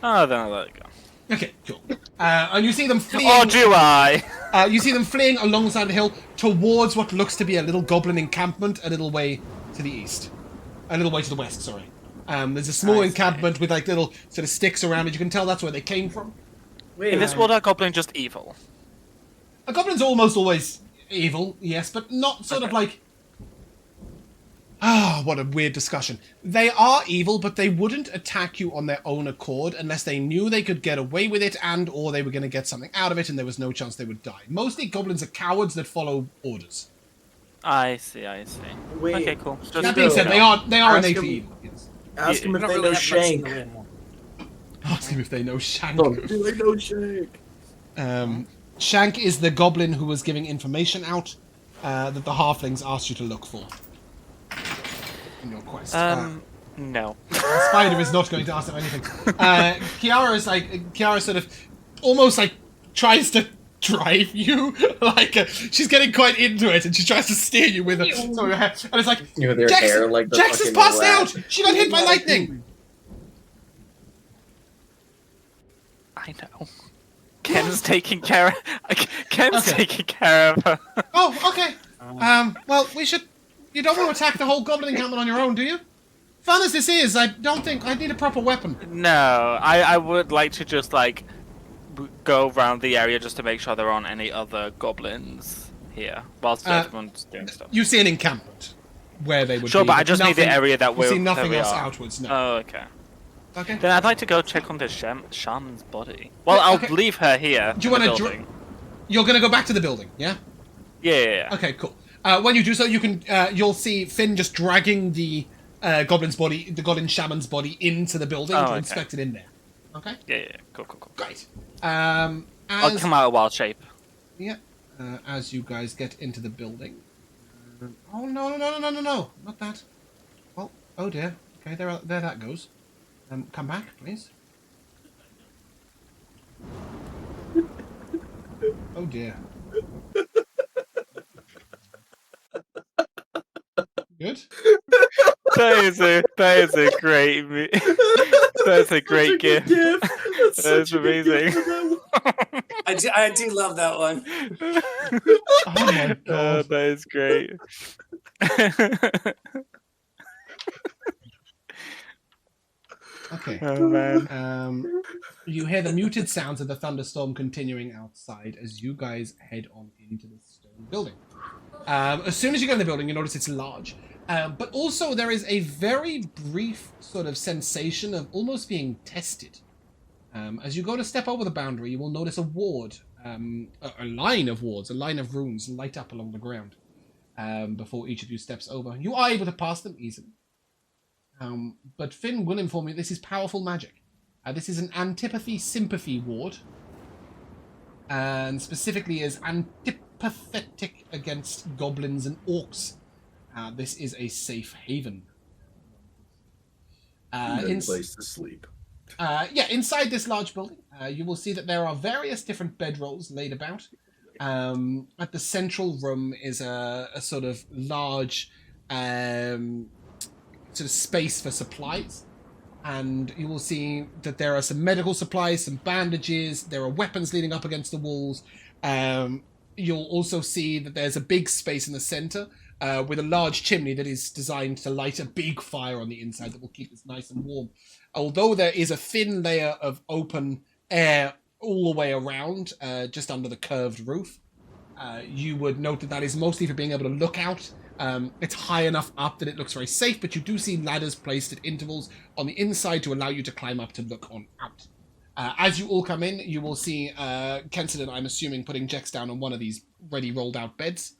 Oh, then I'll let it go. Okay, cool. And you see them fleeing. Or do I? You see them fleeing alongside the hill towards what looks to be a little goblin encampment a little way to the east. A little way to the west, sorry. There's a small I see. encampment with like little sort of sticks around it. You can tell that's where they came from. Wait, In this world, are goblins just evil? A goblin's almost always evil, yes, but not sort of Okay. like... Ah, what a weird discussion. They are evil, but they wouldn't attack you on their own accord unless they knew they could get away with it and or they were going to get something out of it and there was no chance they would die. Mostly goblins are cowards that follow orders. I see. Wait, Okay, cool. Just That being said, you they know. are Ask innately him- evil. Yes. Ask him We if don't they really know have much in Shank. the way anymore. Ask him if they know Shank. Oh, do they know Shank? Shank is the goblin who was giving information out that the halflings asked you to look for in your quest. No. Spider is not going to ask them anything. Kiara sort of almost like tries to drive you. She's getting quite into it and she tries to steer you with her. So her hair. And it's like, You know, their Jax, hair like the Jax is fucking passed rat. out! She got hit by lightning! I know. Ken's taking care. Ken's Okay. taking care of her. Oh, okay. Well, we should... You don't want to attack the whole goblin encampment on your own, do you? Fun as this is, I don't think... I need a proper weapon. No, I would like to just like go around the area just to make sure there aren't any other goblins here whilst everyone's doing stuff. You see an encampment where they would Sure, be, but I just need the nothing- area that You we're. see nothing that we else are. outwards, no. Oh, okay. Okay. Then I'd like to go check on this shaman's body. Well, I'll okay. leave her here. Do you in the want to... building. You're going to go back to the building, yeah? Yeah. Okay, cool. When you do so, you can you'll see Finn just dragging the goblin's body, the goblin shaman's body, into the building Oh, to okay. inspect it in there. Okay, Yeah. Cool. great. I'll As come out of wild shape. as you guys get into the building. Oh no, not that. Oh dear. Okay, there that goes. Come back, please. Oh dear. Good. That is a great. That's a great gift. That's amazing. I do love that one. Oh my god. That is great. Okay. Oh man. You hear the muted sounds of the thunderstorm continuing outside as you guys head on into the stone building. As soon as you go in the building, you notice it's large. But also there is a very brief sort of sensation of almost being tested. As you go to step over the boundary, you will notice a ward, a line of wards, a line of runes light up along the ground before each of you steps over. You are able to pass them easily. But Finn will inform you this is powerful magic. This is an antipathy-sympathy ward. And specifically is antipathetic against goblins and orcs. This is a safe haven. Good place to sleep. Inside this large building, you will see that there are various different bedrolls laid about. At the central room is a sort of large sort of space for supplies. And you will see that there are some medical supplies, some bandages, there are weapons leaning up against the walls. You'll also see that there's a big space in the center with a large chimney that is designed to light a big fire on the inside that will keep this nice and warm. Although there is a thin layer of open air all the way around, just under the curved roof, you would note that that is mostly for being able to look out. It's high enough up that it looks very safe, but you do see ladders placed at intervals on the inside to allow you to climb up to look on out. As you all come in, you will see Kenson, I'm assuming, putting Jex down on one of these ready rolled out beds.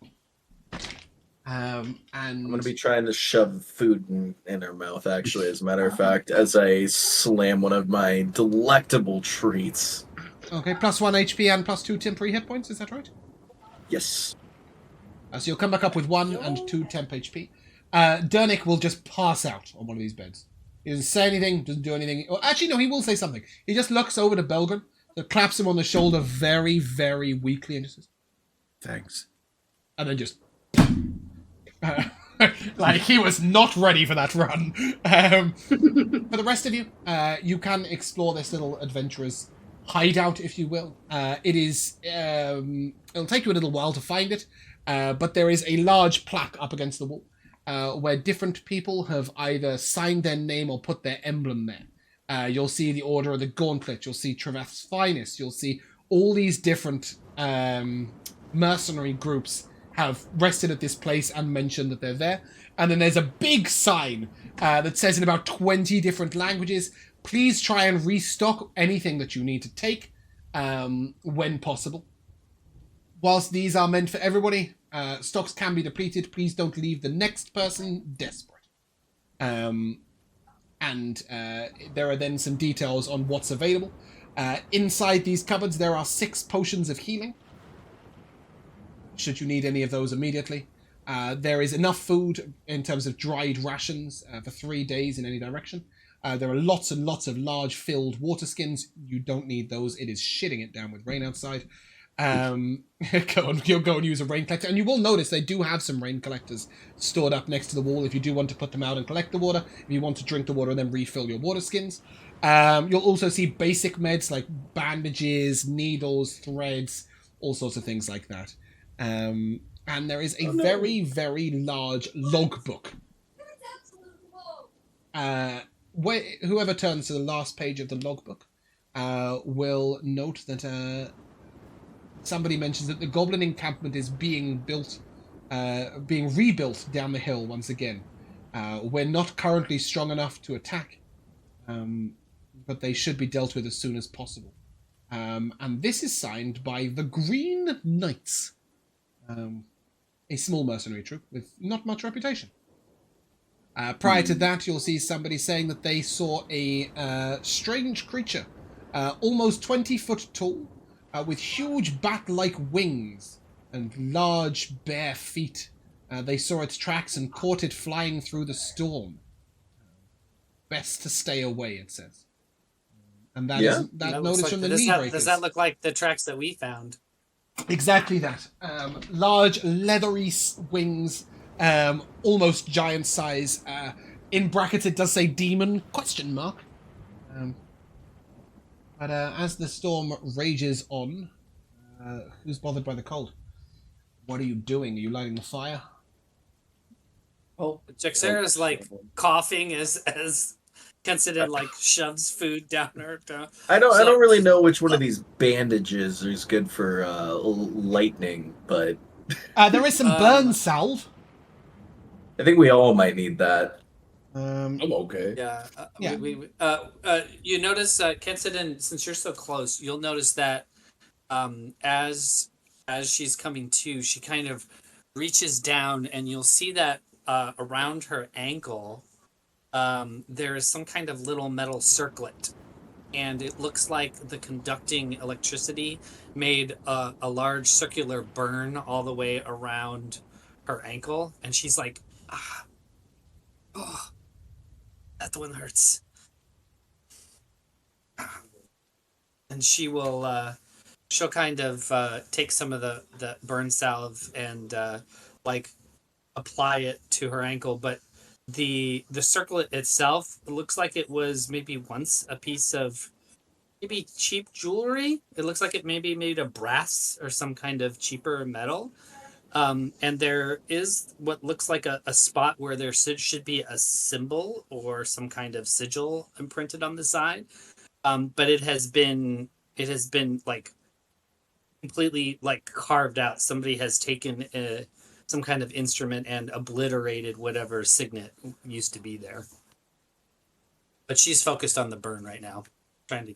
And I'm going to be trying to shove food in her mouth, actually, as a matter of fact, as I slam one of my delectable treats. Okay, plus 1 HP and plus 2 temporary hit points, is that right? Yes. So you'll come back up with 1 and 2 temp HP. Dernick will just pass out on one of these beds. He doesn't say anything, doesn't do anything. Or actually, no, he will say something. He just looks over to Belgren, claps him on the shoulder very, very weakly and just says, "Thanks." And then just... like, he was not ready for that run. For the rest of you, you can explore this little adventurer's hideout, if you will. It is... it'll take you a little while to find it, but there is a large plaque up against the wall where different people have either signed their name or put their emblem there. You'll see the Order of the Gauntlet, you'll see Treveth's Finest, you'll see all these different mercenary groups have rested at this place and mentioned that they're there. And then there's a big sign that says in about 20 different languages, please try and restock anything that you need to take when possible. Whilst these are meant for everybody, stocks can be depleted. Please don't leave the next person desperate. And there are then some details on what's available. Inside these cupboards, there are 6 potions of healing, should you need any of those immediately. There is enough food in terms of dried rations for 3 days in any direction. There are lots and lots of large filled water skins. You don't need those. It is shitting it down with rain outside. You'll go and use a rain collector. And you will notice they do have some rain collectors stored up next to the wall if you do want to put them out and collect the water. If you want to drink the water and then refill your water skins. You'll also see basic meds like bandages, needles, threads, all sorts of things like that. And there is a very, very large logbook. Whoever turns to the last page of the logbook will note that somebody mentions that the goblin encampment is being rebuilt down the hill once again. We're not currently strong enough to attack, but they should be dealt with as soon as possible. And this is signed by the Green Knights, a small mercenary troop with not much reputation. Prior to that, you'll see somebody saying that they saw a strange creature, almost 20 foot tall, with huge bat-like wings and large bare feet. They saw its tracks and caught it flying through the storm. Best to stay away, it says. And that is notice like, from the knee breakers. Does that look like the tracks that we found? Exactly that. Large, leathery wings, almost giant size. In brackets, it does say demon, ? But as the storm rages on, who's bothered by the cold? What are you doing? Are you lighting the fire? Oh, Jaxera's like coughing as Considered like shoves food down her. I don't really know which one of these bandages is good for lightning, but there is some burn salve. I think we all might need that. I'm okay. Yeah. Yeah. You notice, Kensidin, since you're so close, you'll notice that as she's coming to, she kind of reaches down, and you'll see that around her ankle, there is some kind of little metal circlet, and it looks like the conducting electricity made a large circular burn all the way around her ankle, and she's like, oh, that one hurts. And she'll kind of take some of the burn salve and like apply it to her ankle, but the circlet itself looks like it was maybe once a piece of maybe cheap jewelry. It looks like it maybe made of brass or some kind of cheaper metal. And there is what looks like a spot where there should be a symbol or some kind of sigil imprinted on the side. But it has been like completely like carved out. Somebody has taken some kind of instrument and obliterated whatever signet used to be there. But she's focused on the burn right now, trying to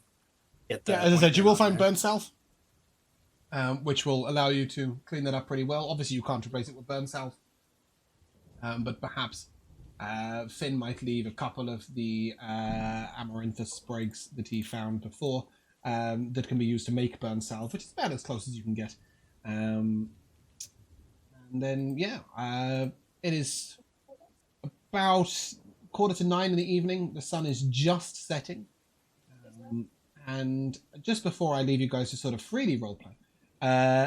get that. Yeah, as I said, you will find burn salve, which will allow you to clean that up pretty well. Obviously, you can't replace it with burn salve, but perhaps Finn might leave a couple of the amaranthus sprigs that he found before that can be used to make burn salve, which is about as close as you can get. And then, it is about 9:15 in the evening. The sun is just setting. And just before I leave you guys to sort of freely roleplay,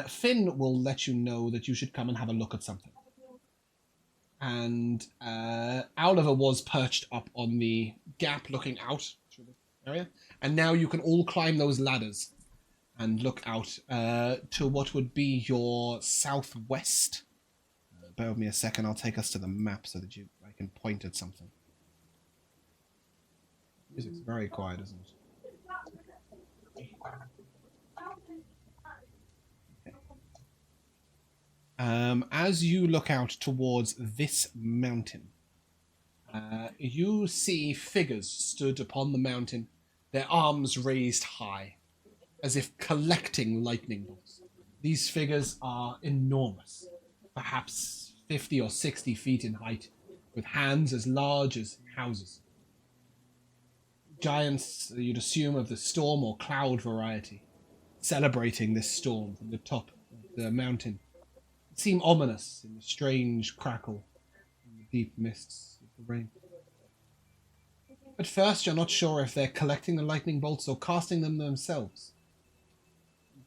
Finn will let you know that you should come and have a look at something. And Oliver was perched up on the gap looking out through the area. And now you can all climb those ladders and look out to what would be your southwest. Bear with me a second, I'll take us to the map so that I can point at something. Music's very quiet, isn't it? Okay. As you look out towards this mountain, you see figures stood upon the mountain, their arms raised high, as if collecting lightning bolts. These figures are enormous, perhaps 50 or 60 feet in height, with hands as large as houses. Giants, you'd assume, of the storm or cloud variety, celebrating this storm from the top of the mountain, seem ominous in the strange crackle and the deep mists of the rain. At first, you're not sure if they're collecting the lightning bolts or casting them themselves.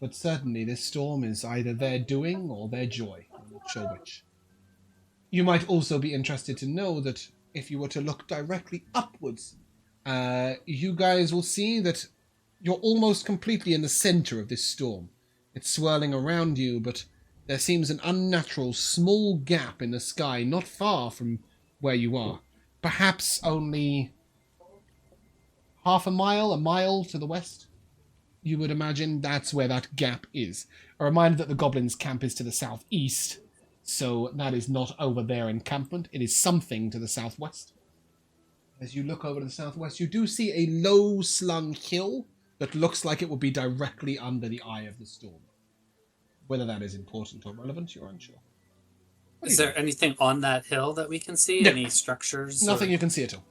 But certainly this storm is either their doing or their joy. I'm not sure which. You might also be interested to know that if you were to look directly upwards, you guys will see that you're almost completely in the center of this storm. It's swirling around you, but there seems an unnatural small gap in the sky not far from where you are. Perhaps only half a mile to the west. You would imagine that's where that gap is. A reminder that the goblins' camp is to the southeast, so that is not over their encampment. It is something to the southwest. As you look over to the southwest, you do see a low-slung hill that looks like it would be directly under the eye of the storm. Whether that is important or relevant, you're unsure. Is there anything on that hill that we can see? No. Any structures? Nothing you can see at all.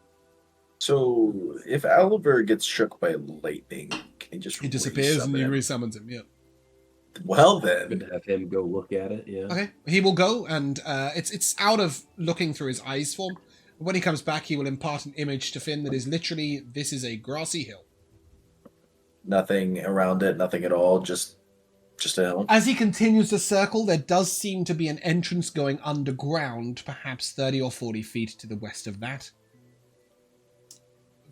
So, if Oliver gets struck by lightning, can he just He disappears and resummon you him? resummons him, yeah. Well Good then. to have him go look at it. Yeah. Okay, he will go, and it's out of looking through his eyes form. When he comes back, he will impart an image to Finn that is literally, this is a grassy hill. Nothing around it, nothing at all, just a hill. As he continues to circle, there does seem to be an entrance going underground, perhaps 30 or 40 feet to the west of that.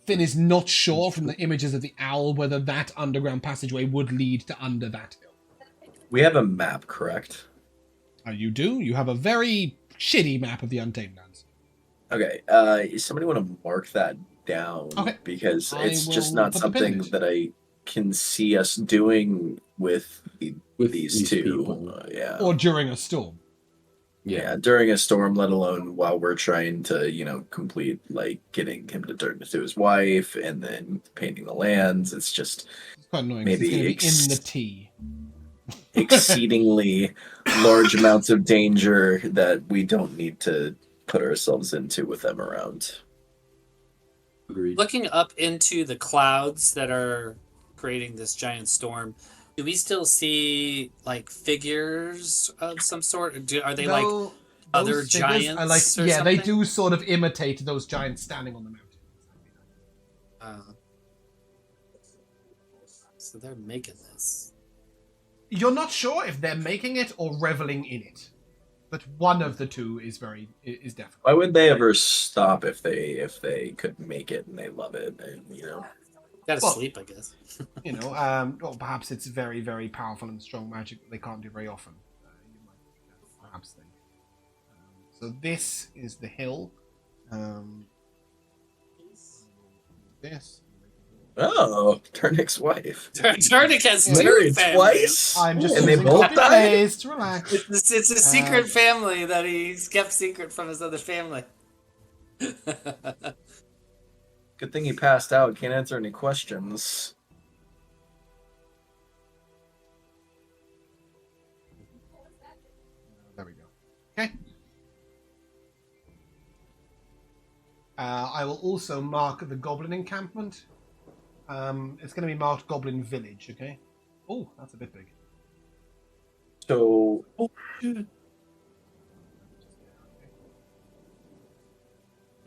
Finn is not sure from the images of the owl whether that underground passageway would lead to under that hill. We have a map, correct? You do? You have a very shitty map of the Untamed Lands. Okay, somebody want to mark that down? Okay. Because I it's just will not put the pin in something it. that I can see us doing with these two. people. Yeah. Or during a storm. Yeah, during a storm, let alone while we're trying to, complete, like, getting him to turn to his wife and then painting the lands. It's just It's quite annoying. Maybe It's going to be in the tea. exceedingly large amounts of danger that we don't need to put ourselves into with them around. Agreed. Looking up into the clouds that are creating this giant storm, do we still see like figures of some sort? Are they like Though other those figures giants? are like, or yeah, they something? do sort of imitate those giants standing on the mountain. So they're making this. You're not sure if they're making it or reveling in it, but one of the two is definitely. Why would they ever stop if they could make it and they love it? And, Gotta Well- sleep, I guess. Or perhaps it's very, very powerful and strong magic that they can't do very often. You might perhaps think. So this is the hill. This. Oh, Turnick's wife. Turnick has two Married families. twice? I'm just And they using both copy died? paste, relax. It's a secret family that he's kept secret from his other family. Good thing he passed out. Can't answer any questions. There we go. Okay. I will also mark the goblin encampment. It's going to be marked Goblin Village, okay? Oh, that's a bit big. So,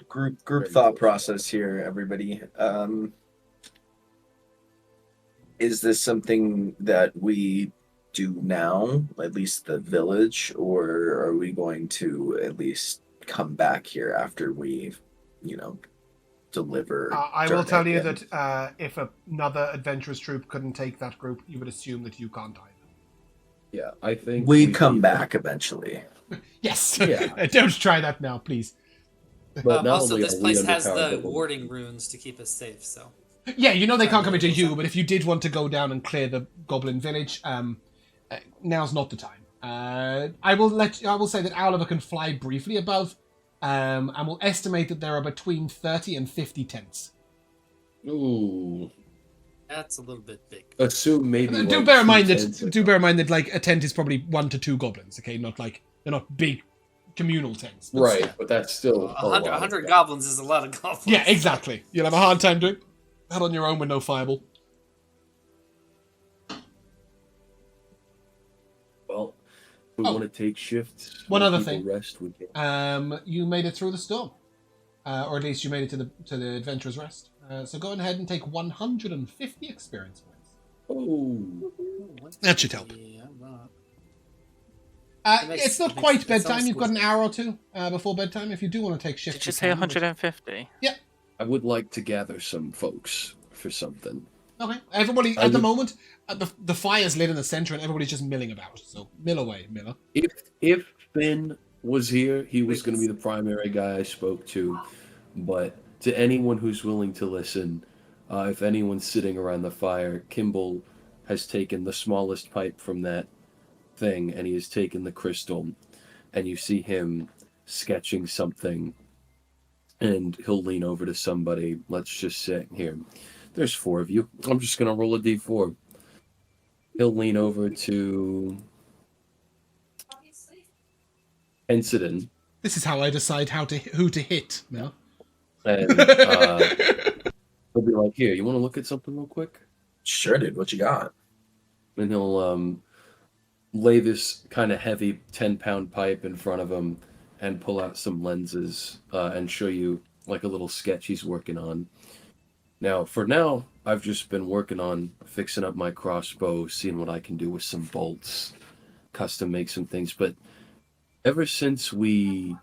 group thought process here, everybody. Is this something that we do now, at least the village, or are we going to at least come back here after we, deliver? I will tell you Turnick that if another adventurous troop couldn't take that group, you would assume that you can't either. Yeah, I think we come back eventually. Yes. Yeah. Don't try that now, please. But not Also, only this are we place has underpowered, the but we're- warding runes to keep us safe, so. Yeah, they can't come into you, but if you did want to go down and clear the Goblin Village, now's not the time. I will say that Oliver can fly briefly above, and we'll estimate that there are between 30 and 50 tents. Ooh. That's a little bit big. Assume maybe. Do like bear in 2 mind tents that like a tent is probably 1 to 2 goblins. Okay, not like they're not big communal tents. But Right, still. but that's still a lot. 100 goblins is a lot of goblins. Yeah, exactly. You'll have a hard time doing that on your own with no fireball. Well, we want to take shifts. One when other people thing. Rest, we can. You made it through the storm, or at least you made it to the adventurer's rest. So go ahead and take 150 experience points. Oh. That should help. Yeah, It's not quite bedtime. You've got an hour or two before bedtime. If you do want to take shifts, Did you say 150? Yeah. I would like to gather some folks for something. Okay. Everybody at the moment, the fire's lit in the center, and everybody's just milling about. So mill away, Miller. If Finn was here, he was going to be the primary guy I spoke to. But to anyone who's willing to listen, if anyone's sitting around the fire, Kimball has taken the smallest pipe from that thing, and he has taken the crystal, and you see him sketching something, and he'll lean over to somebody. Let's just say, here, there's 4 of you. I'm just going to roll a d4. He'll lean over to Incident. This is how I decide who to hit. No. And he'll be like, here, you want to look at something real quick? Sure, dude. What you got? And he'll lay this kind of heavy 10-pound pipe in front of him and pull out some lenses and show you like a little sketch he's working on. Now, for now, I've just been working on fixing up my crossbow, seeing what I can do with some bolts, custom make some things. But ever since we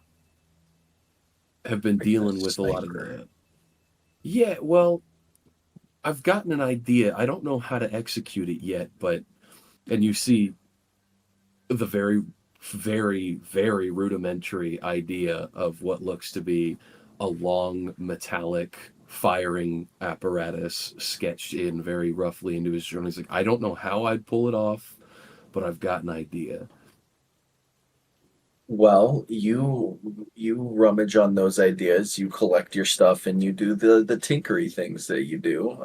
have been dealing with a lot of that. Yeah, well, I've gotten an idea. I don't know how to execute it yet, and you see the very, very, very rudimentary idea of what looks to be a long metallic firing apparatus sketched in very roughly into his journal. He's like, I don't know how I'd pull it off, but I've got an idea. Well, you rummage on those ideas, you collect your stuff, and you do the tinkery things that you do.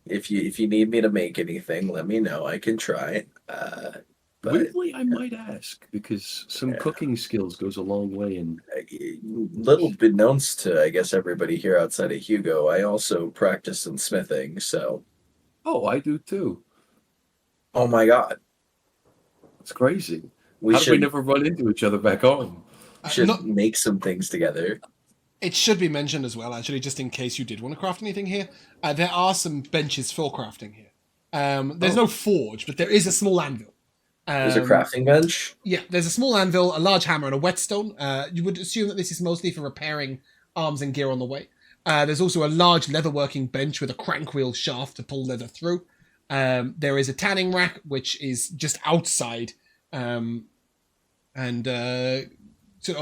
If you need me to make anything, let me know. I can try. But Weirdly, I might ask, because some cooking skills goes a long way in... little bit known to, I guess, everybody here outside of Hugo, I also practice in smithing, so... Oh, I do too. Oh my god. It's crazy. We How did we never run into each other back home? should make some things together. It should be mentioned as well, actually, just in case you did want to craft anything here. There are some benches for crafting here. There's no forge, but there is a small anvil. There's a crafting bench? Yeah, there's a small anvil, a large hammer, and a whetstone. You would assume that this is mostly for repairing arms and gear on the way. There's also a large leatherworking bench with a crank wheel shaft to pull leather through. There is a tanning rack, which is just outside, or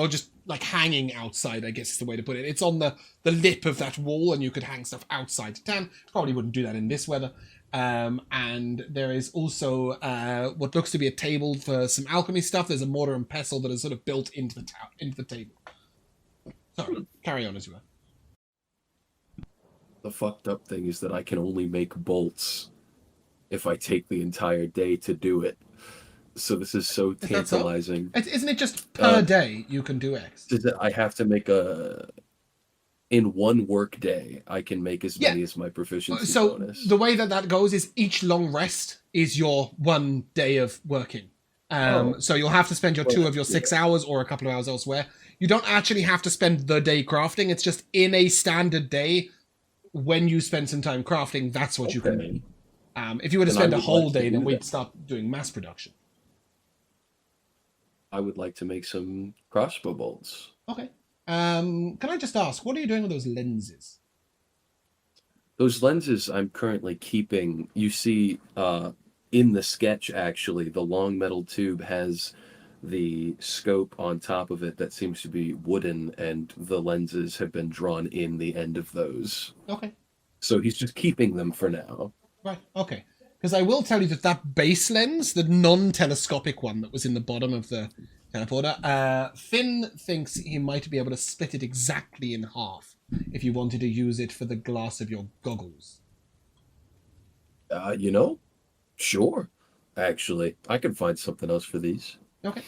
just like hanging outside, I guess is the way to put it. It's on the lip of that wall, and you could hang stuff outside to tan. Probably wouldn't do that in this weather. And there is also what looks to be a table for some alchemy stuff. There's a mortar and pestle that is sort of built into the table. Sorry, carry on as you were. The fucked up thing is that I can only make bolts if I take the entire day to do it. So this is so tantalizing. Isn't it just per day you can do X? I have to make in one work day, I can make as many as my proficiency bonus. The way that goes is each long rest is your 1 day of working. So you'll have to spend your 2 of your 6 hours or a couple of hours elsewhere. You don't actually have to spend the day crafting. It's just in a standard day, when you spend some time crafting, that's what you can make. If you were to spend a whole day, then we'd start doing mass production. I would like to make some crossbow bolts. Okay. Can I just ask, what are you doing with those lenses? Those lenses I'm currently keeping. You see, in the sketch, actually, the long metal tube has the scope on top of it that seems to be wooden, and the lenses have been drawn in the end of those. Okay. So he's just keeping them for now. Right, okay. Because I will tell you that that base lens, the non-telescopic one that was in the bottom of the teleporter, Finn thinks he might be able to split it exactly in half if you wanted to use it for the glass of your goggles. Sure. Actually, I could find something else for these. Okay.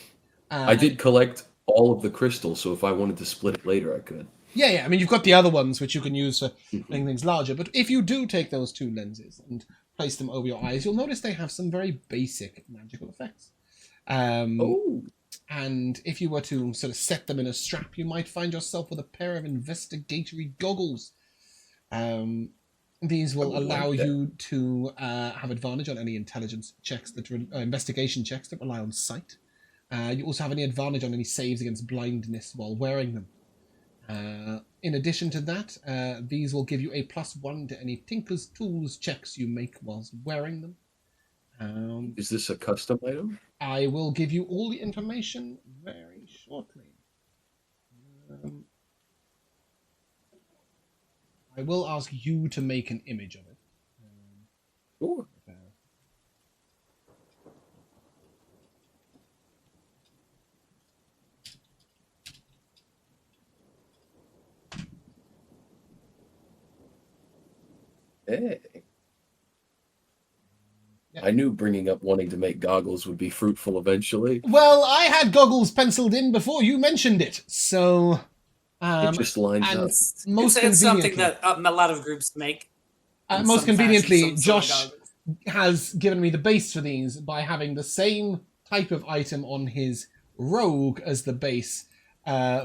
I did collect all of the crystals, so if I wanted to split it later, I could. Yeah. I mean, you've got the other ones which you can use for making things larger. But if you do take those two lenses and place them over your eyes, you'll notice they have some very basic magical effects. And if you were to sort of set them in a strap, you might find yourself with a pair of investigatory goggles. These will allow you to have advantage on any intelligence checks, investigation checks that rely on sight. You also have any advantage on any saves against blindness while wearing them. In addition to that, these will give you a +1 to any Tinker's Tools checks you make whilst wearing them. Is this a custom item? I will give you all the information very shortly. I will ask you to make an image of it. Sure. Hey. Yeah. I knew bringing up wanting to make goggles would be fruitful eventually. Well, I had goggles penciled in before you mentioned it, so... It just lines and up. most It's something conveniently, that a lot of groups make. in most some conveniently, fashion, some Josh goggles. has given me the base for these by having the same type of item on his rogue as the base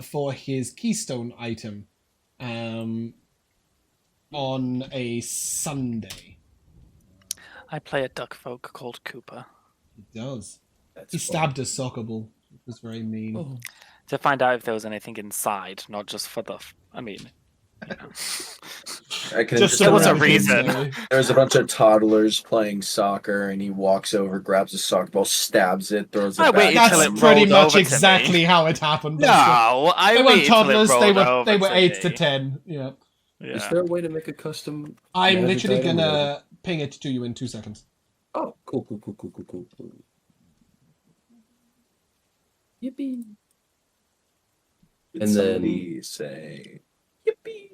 for his keystone item on a Sunday. I play a duck folk called Cooper. He does. That's He fun. stabbed a soccer ball. It was very mean. Oh. To find out if there was anything inside, not just for the. I mean, you know. I can Just There was a around reason. Kingsbury. There's a bunch of toddlers playing soccer, and he walks over, grabs a soccer ball, stabs it, throws it I back. waited till That's it pretty rolled much over to me. exactly how it happened. No, Buster. I They weren't waited till it toddlers. rolled They over were to 8 to me. 10. Yeah. Yeah. Is there a way to make a custom? I'm magic literally item gonna ping it to you in 2 seconds. Oh, cool. Yippee! Did And then- somebody say, "Yippee!"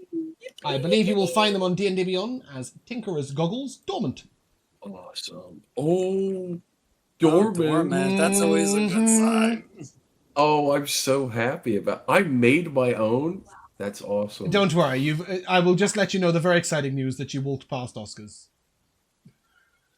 I believe you will find them on D&D Beyond as Tinkerer's Goggles Dormant. Awesome. Oh, Oh, dormant. dormant. That's always a good Mhm. sign. Oh, I'm so happy about. I made my own. That's awesome. Don't worry, I will just let you know the very exciting news that you walked past Oscars.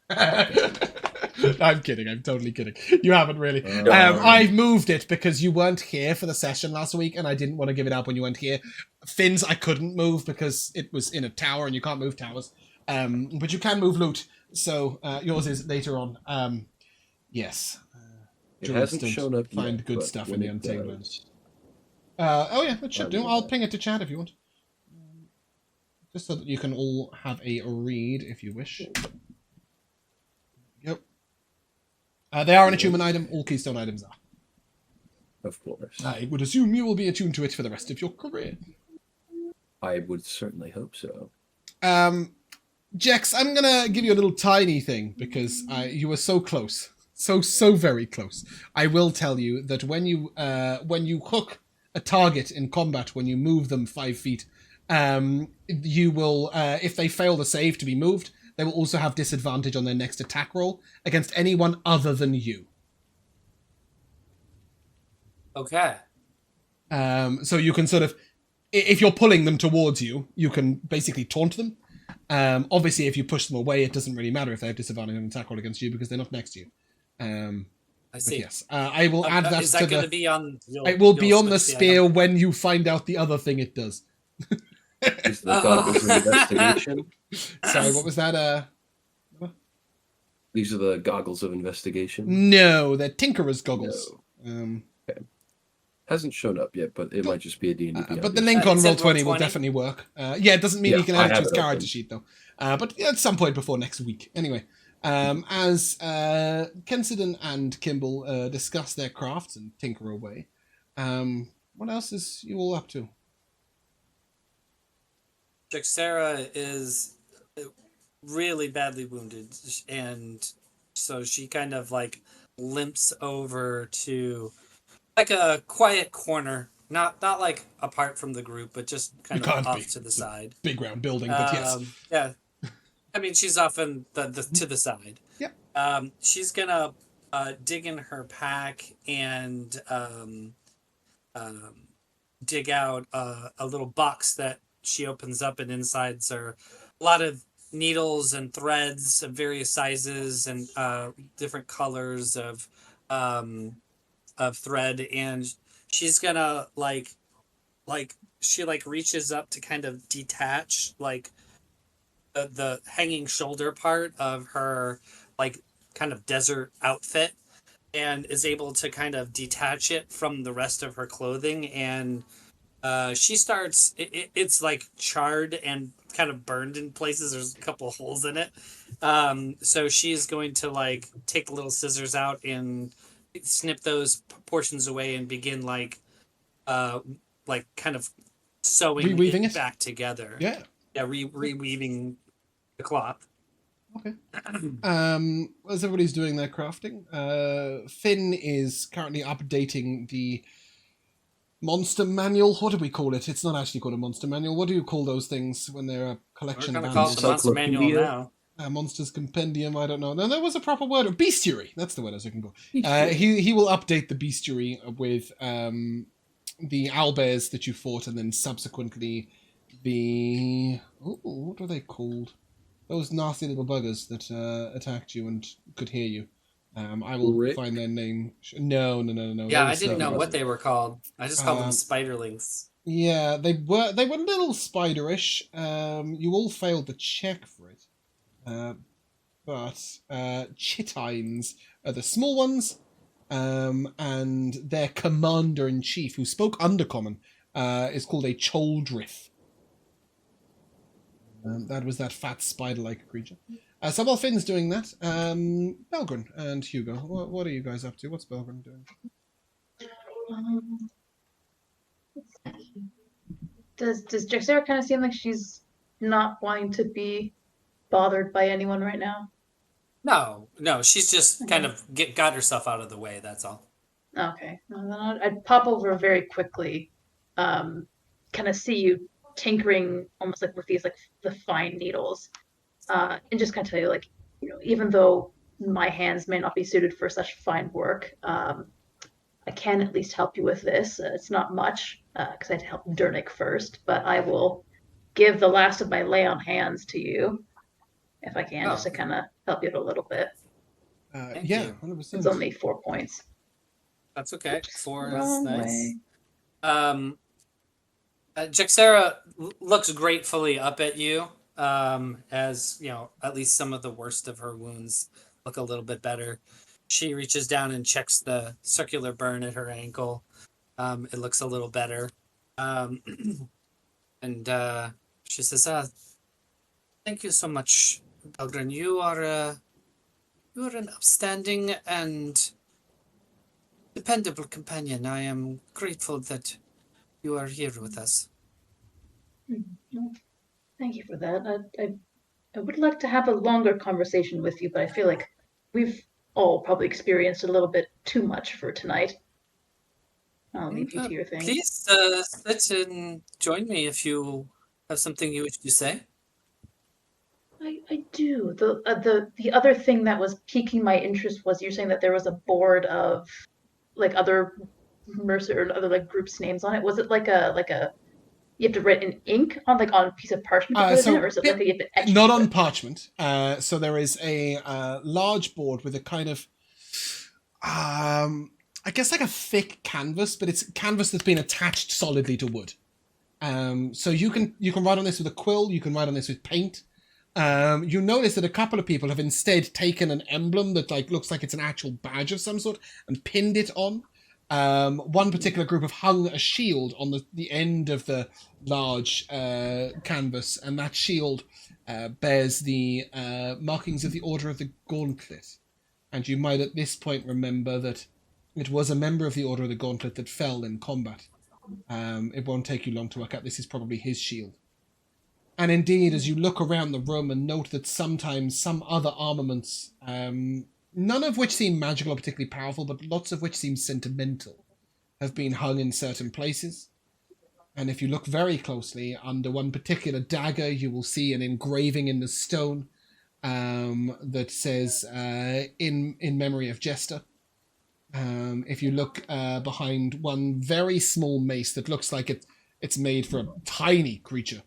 I'm kidding. I'm totally kidding. You haven't really. I've moved it because you weren't here for the session last week, and I didn't want to give it up when you weren't here. Finn's I couldn't move because it was in a tower, and you can't move towers. But you can move loot. So yours is later on. Yes. It hasn't Druids shown don't up find yet, good but stuff when in the it Untamed does- Lands. Oh yeah, that should do. will. I'll ping it to chat if you want. Just so that you can all have a read if you wish. Yep. They are an attunement item. All keystone items are. Of course. I would assume you will be attuned to it for the rest of your career. I would certainly hope so. Jex, I'm gonna give you a little tiny thing because you were so close, so very close. I will tell you that when you hook a target in combat, when you move them 5 feet, you will, if they fail the save to be moved, they will also have disadvantage on their next attack roll against anyone other than you. Okay. So you can sort of, if you're pulling them towards you, you can basically taunt them. Obviously, if you push them away, it doesn't really matter if they have disadvantage on an attack roll against you because they're not next to you. I But see. yes, I will add that Is to that going to the. be on? It will be you'll on the switch spear item? when you find out the other thing it does. Is the goggles of investigation? Sorry, what was that? These are the goggles of investigation. No, they're Tinkerer's goggles. Hasn't shown up yet, but it might just be a D&D. But the link on It's at Roll20 will Roll20. definitely work. Yeah, it doesn't mean Yeah, you can I add it to have his it character open. sheet though. But at some point before next week. Anyway, as Kensidon and Kimball discuss their crafts and tinker away, what else is you all up to? Sarah is really badly wounded, and so she kind of like limps over to like a quiet corner, not like apart from the group, but just You kind of can't be. off to the It's a side. big round building, but yes. Yeah, I mean she's off in the to the side. Yep. She's gonna dig in her pack and dig out a little box that she opens up, and insides are a lot of needles and threads of various sizes and different colors of thread, and she's gonna like she like reaches up to kind of detach like the hanging shoulder part of her like kind of desert outfit, and is able to kind of detach it from the rest of her clothing, and she starts it's like charred and kind of burned in places. There's a couple of holes in it, so she's going to like take the little scissors out and snip those portions away and begin uh kind of sewing Reweaving it it? back together. Yeah. Yeah, reweaving the cloth. Okay. As everybody's doing their crafting, Finn is currently updating the monster manual. What do we call it? It's not actually called a monster manual. What do you call those things when they're a We're collection gonna of call it the animals? monster manual Encyclopedia? now. Monsters compendium. I don't know. No, there was a proper word. Bestiary. That's the word I was looking for. Bestiary. He will update the bestiary with the owlbears that you fought, and then subsequently the what were they called? Those nasty little buggers that attacked you and could hear you. I will Rick? find their name. No. Yeah, They I were didn't know something. what they were called. I just called them Um, spiderlings. Yeah, they were a little spiderish. You all failed the check for it. But chitines are the small ones, and their commander-in-chief, who spoke Undercommon, is called a Choldrith. That was that fat spider-like creature. So while Finn's doing that, Belgrin and Hugo, what are you guys up to? What's Belgrin doing? Does Jaxera kind of seem like she's not wanting to be bothered by anyone right now? No, she's just kind Okay. of got herself out of the way. That's all. Okay. Well, then I'd pop over very quickly, kind of see you tinkering almost like with these like the fine needles, and just kind of tell you like, even though my hands may not be suited for such fine work, I can at least help you with this. It's not much, because I had to help Dernick first, but I will give the last of my lay on hands to you if I can, just to kind of help you out a little bit. Thank Yeah, you. 100%. It's only 4 points. That's okay. Oops, 4 is wrong nice. way. Jaxera looks gratefully up at you, as at least some of the worst of her wounds look a little bit better. She reaches down and checks the circular burn at her ankle. It looks a little better, and she says, "Thank you so much, Belgrin. You are an upstanding and dependable companion. I am grateful that you are here with us." Well, thank you for that. I would like to have a longer conversation with you, but I feel like we've all probably experienced a little bit too much for tonight. I'll leave you to your thing. Please sit and join me if you have something you wish to say. I do. The other thing that was piquing my interest was you're saying that there was a board of like other Mercer or other like groups' names on it. Was it like a you have to write in ink on a piece of parchment to put it in, or is it like you have to etch not into on it? parchment. So there is a large board with a kind of, I guess like a thick canvas, but it's canvas that's been attached solidly to wood. So you can write on this with a quill. You can write on this with paint. You notice that a couple of people have instead taken an emblem that looks like it's an actual badge of some sort and pinned it on. One particular group have hung a shield on the end of the large canvas, and that shield bears the markings of the Order of the Gauntlet. And you might at this point remember that it was a member of the Order of the Gauntlet that fell in combat. It won't take you long to work out this is probably his shield. And indeed, as you look around the room and note that sometimes some other armaments, none of which seem magical or particularly powerful, but lots of which seem sentimental, have been hung in certain places. And if you look very closely, under one particular dagger, you will see an engraving in the stone that says, in memory of Jester. If you look behind one very small mace that looks like it's made for a tiny creature,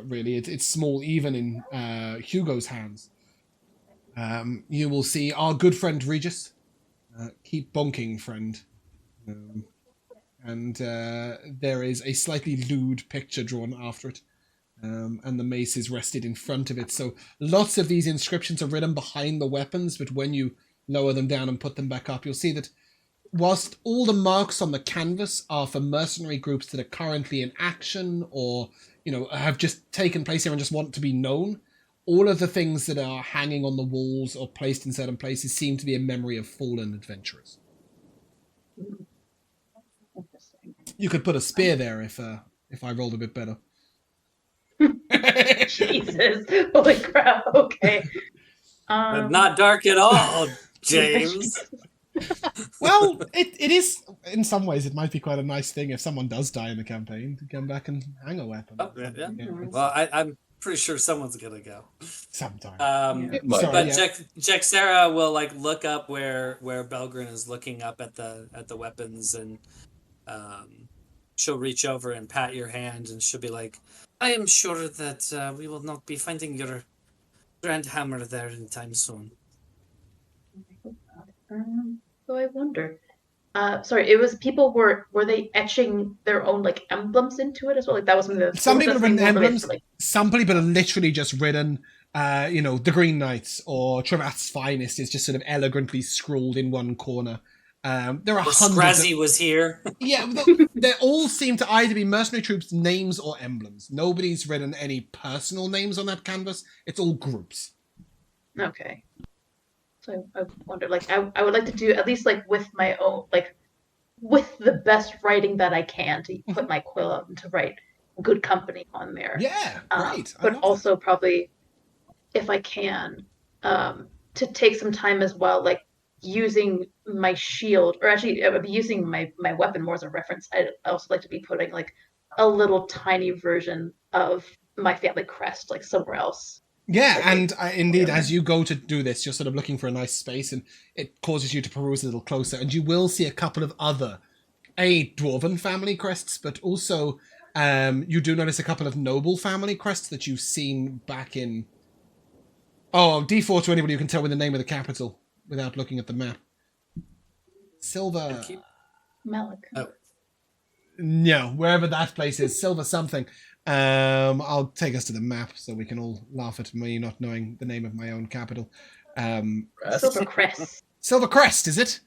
really. It's small even in Hugo's hands. You will see our good friend Regis. Keep bonking, friend. And there is a slightly lewd picture drawn after it. And the mace is rested in front of it. So lots of these inscriptions are written behind the weapons, but when you lower them down and put them back up, you'll see that whilst all the marks on the canvas are for mercenary groups that are currently in action or, have just taken place here and just want to be known, all of the things that are hanging on the walls or placed in certain places seem to be a memory of fallen adventurers. Interesting. You could put a spear there if I rolled a bit better. Jesus. Holy crap. Okay. But not dark at all, James. Well, it is, in some ways, it might be quite a nice thing if someone does die in the campaign to come back and hang a weapon. Oh, yeah. It's Well, I'm pretty sure someone's gonna go. sometime. Yeah. Sorry, But yeah. Jaxera will look up where Belgrin is looking up at the weapons, and she'll reach over and pat your hand, and she'll be like, "I am sure that we will not be finding your grand hammer there anytime soon." So I wonder. Sorry, it was people were they etching their own emblems into it as well? Like that was something that Some people have written more related emblems. to, Some people have literally just written, the Green Knights or Travath's Finest is just sort of elegantly scrawled in one corner. There are Or hundreds. Scrazzy was here. Yeah, they all seem to either be mercenary troops' names or emblems. Nobody's written any personal names on that canvas. It's all groups. Okay. So I wonder, I would like to do at least with my own, with the best writing that I can to put my quill out and to write good company on there. Yeah, great. I But love also probably, if I can, to take some time as well, using my shield, or actually I would be using my weapon more as a reference. I'd also like to be putting a little tiny version of my family crest somewhere else. Yeah, Okay. and indeed, as you go to do this, you're sort of looking for a nice space, and it causes you to peruse a little closer, and you will see a couple of other, dwarven family crests, but also you do notice a couple of noble family crests that you've seen back in... Oh, D4 to anybody who can tell me the name of the capital without looking at the map. Silver... Malik. Oh. No, wherever that place is, Silver something. I'll take us to the map so we can all laugh at me not knowing the name of my own capital. Silver Crest. Silver Crest, is it?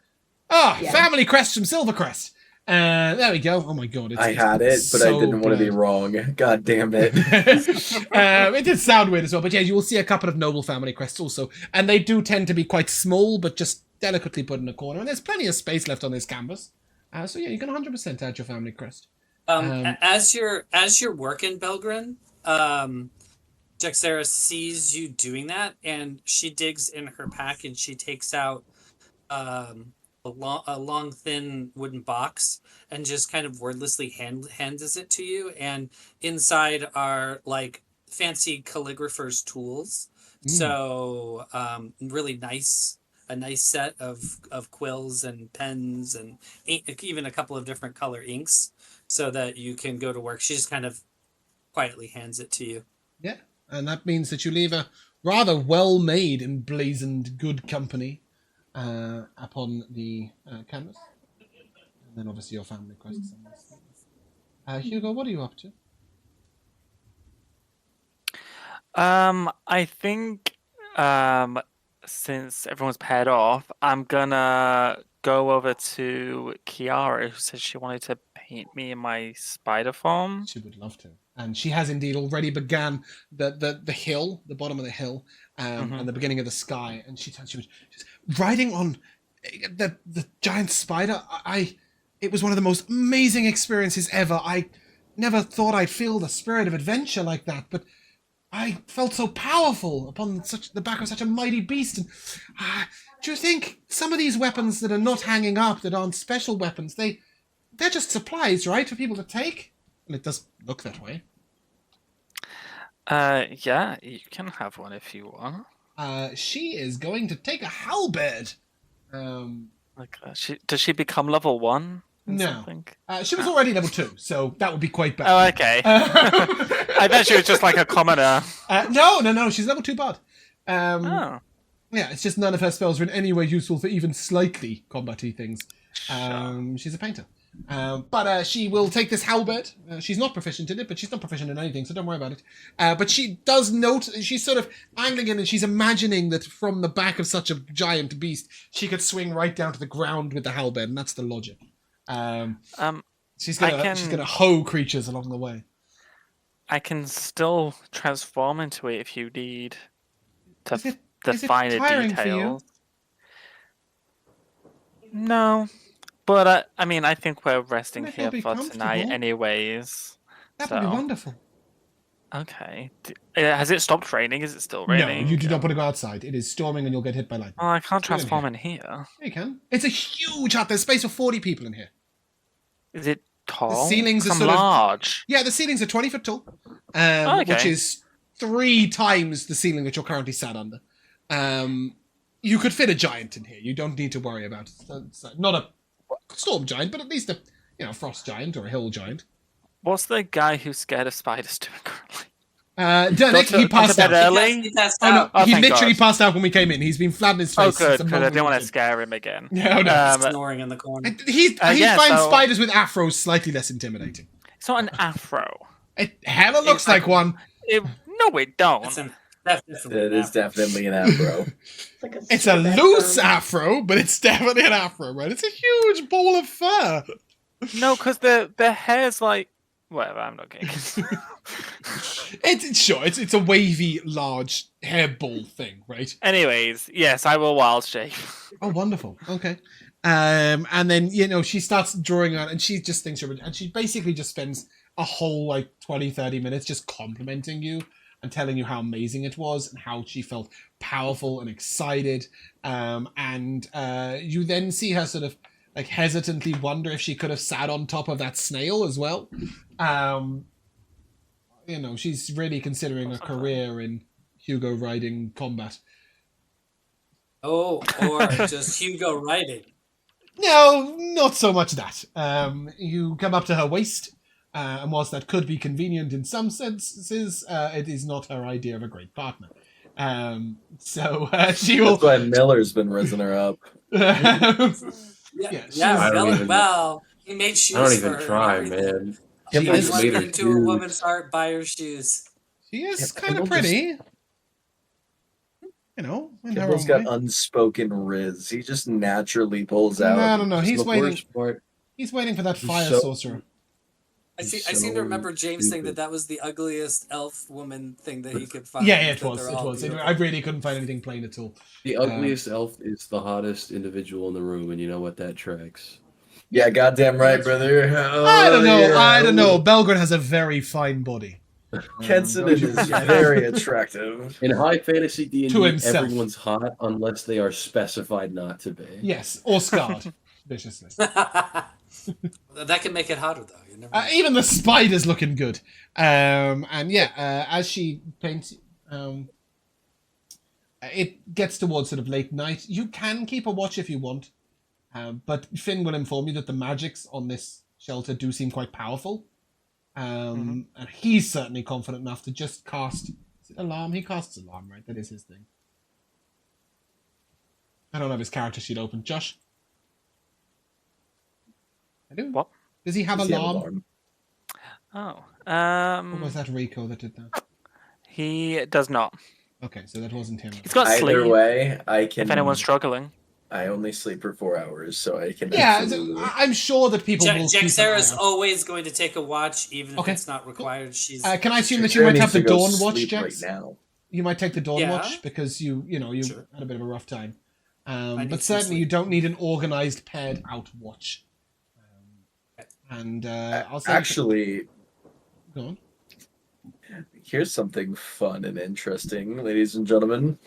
Ah, Yeah. family crest from Silver Crest. There we go. Oh my god. I had it, but I didn't want to be wrong. God damn it. It did sound weird as well, but yeah, you will see a couple of noble family crests also, and they do tend to be quite small, but just delicately put in a corner, and there's plenty of space left on this canvas. So yeah, you can 100% add your family crest. As you're working, Belgrin, Jaxera sees you doing that, and she digs in her pack and she takes out a long, thin wooden box and just kind of wordlessly hands it to you. And inside are fancy calligrapher's tools. So really nice. A nice set of quills and pens and even a couple of different color inks so that you can go to work. She just kind of quietly hands it to you. Yeah, and that means that you leave a rather well-made and blazoned good company upon the canvas. And then obviously your family quests. Hugo, what are you up to? I think since everyone's paired off, I'm gonna go over to Kiara, who said she wanted to paint me in my spider form. She would love to. And she has indeed already began the hill, the bottom of the hill, and the beginning of the sky. And she was just riding on the giant spider. It was one of the most amazing experiences ever. I never thought I'd feel the spirit of adventure like that. But I felt so powerful upon the back of such a mighty beast. And do you think some of these weapons that are not hanging up, that aren't special weapons, they're just supplies, right, for people to take? And it does look that way. Yeah, you can have one if you want. She is going to take a halberd. Like, does she become level 1? No. Something? She was already level 2, so that would be quite bad. Oh, okay. I bet she was just like a commoner. No, she's level 2 bard. Oh. Yeah, it's just none of her spells are in any way useful for even slightly combat-y things. Sure. She's a painter. But she will take this halberd. She's not proficient in it, but she's not proficient in anything, so don't worry about it. But she does note, she's sort of angling in, and she's imagining that from the back of such a giant beast, she could swing right down to the ground with the halberd, and that's the logic. She's gonna hoe creatures along the way. I can still transform into it if you need the Is it finer tiring for you? details. No, but I mean, I think we're resting If you'll here be for tonight, comfortable. anyways. That would be wonderful. Okay. Has it stopped raining? Is it still raining? No, you do not want to go outside. It is storming, and you'll get hit by lightning. Oh, I can't Still in transform here. in here. Yeah, you can. It's a huge hut. There's space for 40 people in here. Is it tall? ceilings are I'm sort of- large. Yeah, the ceilings are 20 foot tall, Okay. which is 3 times the ceiling that you're currently sat under. You could fit a giant in here. You don't need to worry about it. It's not a storm giant, but at least a frost giant or a hill giant. What's the guy who's scared of spiders doing currently? Derek, he passed Gone to out. bed early? He passed Oh no, out. Oh, he thank literally God. passed out when we came in. He's been flat in his face. Oh, since good, the because I moment didn't we want walked to in. scare him again. No, no. Snoring in the corner. He yeah, finds so- spiders with afros slightly less intimidating. It's not an afro. It hella looks like one. No, it don't. That's definitely It an is afro. definitely an afro. It's a loose afro, but it's definitely an afro, right? It's a huge ball of fur. No, because the hair's like whatever. I'm not kidding. It's a wavy, large hair ball thing, right? Anyways, yes, I will wild shape. Oh, wonderful. Okay. And then, she starts drawing on, and she just thinks and she basically just spends a whole 20-30 minutes just complimenting you and telling you how amazing it was and how she felt powerful and excited. And you then see her sort of hesitantly wonder if she could have sat on top of that snail as well. She's really considering a career in Hugo riding combat. Oh, or just Hugo riding. No, not so much that. You come up to her waist, and whilst that could be convenient in some senses, it is not her idea of a great partner. So she will. That's why Miller's been raising her up. Yeah, well, he made shoes I don't for even her. try, and everything. man. She He is- went made her into a huge. woman's heart, buy her shoes. She is Yeah, kind of Kimball just- pretty. In her Kimball's own got way. unspoken riz. He just naturally pulls out. No. He's The waiting. worst part, He's waiting for that He's fire so- sorcerer. I He's seem to remember James saying stupid. that was the ugliest elf woman thing that he could find. Yeah, it that was. they're It all was. beautiful. I really couldn't find anything plain at all. The ugliest elf is the hottest individual in the room, and you know what that tracks. Yeah, goddamn right, brother. Oh, I don't know. yeah. I don't know. Belgrade has a very fine body. Kenson is very attractive. In high fantasy To D&D, himself. everyone's hot unless they are specified not to be. Yes, or scarred viciously. That can make it hotter, though. You never know. Even the spider's looking good. And yeah, as she paints, it gets towards sort of late night. You can keep a watch if you want, but Finn will inform you that the magics on this shelter do seem quite powerful. And he's certainly confident enough to just cast... Is it Alarm? He casts Alarm, right? That is his thing. I don't have his character sheet open. Josh? I do. What? Does he have Does he have Alarm? Oh, Or was that Rico that did that? he does not. Okay, so that wasn't him. He's got Either sleep. way, I can. If anyone's struggling, I only sleep for 4 hours, so I can. Yeah, absolutely- I'm sure that people will keep an Jaxara's eye out. always going to take a watch, even if Okay, it's not required. She's Can I assume that you Jaxara might needs have the to go Dawn Watch, sleep Jax? right now. You might take the Dawn Yeah. Watch because you Sure. had a bit of a rough time. need But some certainly you sleep. don't need an organized paired out watch. And I'll say Actually, go on. here's something fun and interesting, ladies and gentlemen.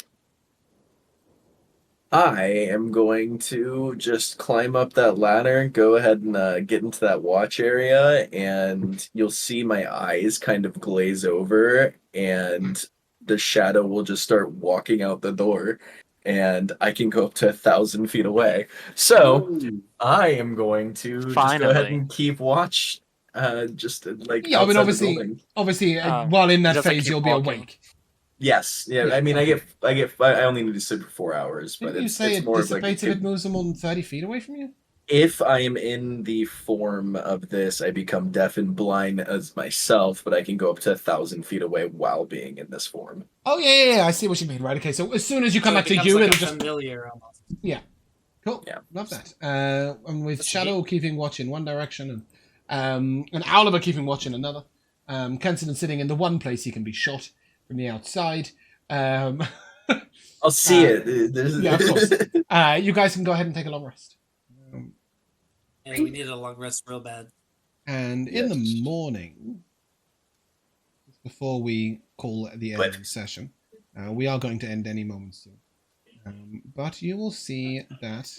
I am going to just climb up that ladder, go ahead and get into that watch area, and you'll see my eyes kind of glaze over, and the shadow will just start walking out the door, and I can go up to 1,000 feet away. So Ooh. I am going to just go ahead Finally. and keep watch, just like Yeah, I mean, outside the building. obviously, Oh, while in he that doesn't phase, keep you'll be walking. awake. Yes, yeah. Yeah, I mean, exactly. I only need to sleep for 4 hours, but Didn't you it's say it more of like dissipates if it moves more than 30 feet away from you? if I am in the form of this, I become deaf and blind as myself, but I can go up to 1,000 feet away while being in this form. Oh, yeah, I see what you mean, right? Okay, so as soon as you come So it back to becomes you, like it'll a just... familiar almost. Yeah. Cool. Yeah. Love that. And with That's Shadow keeping watch in one direction and Oliver keeping watch in another. Kenton sitting in the one place he can be shot from the outside. I'll see it. Yeah, of course. You guys can go ahead and take a long rest. Yeah, we need a long rest real bad. And in the Yes. morning, before we call the end of the session, we are going to end any moment soon. But you will see that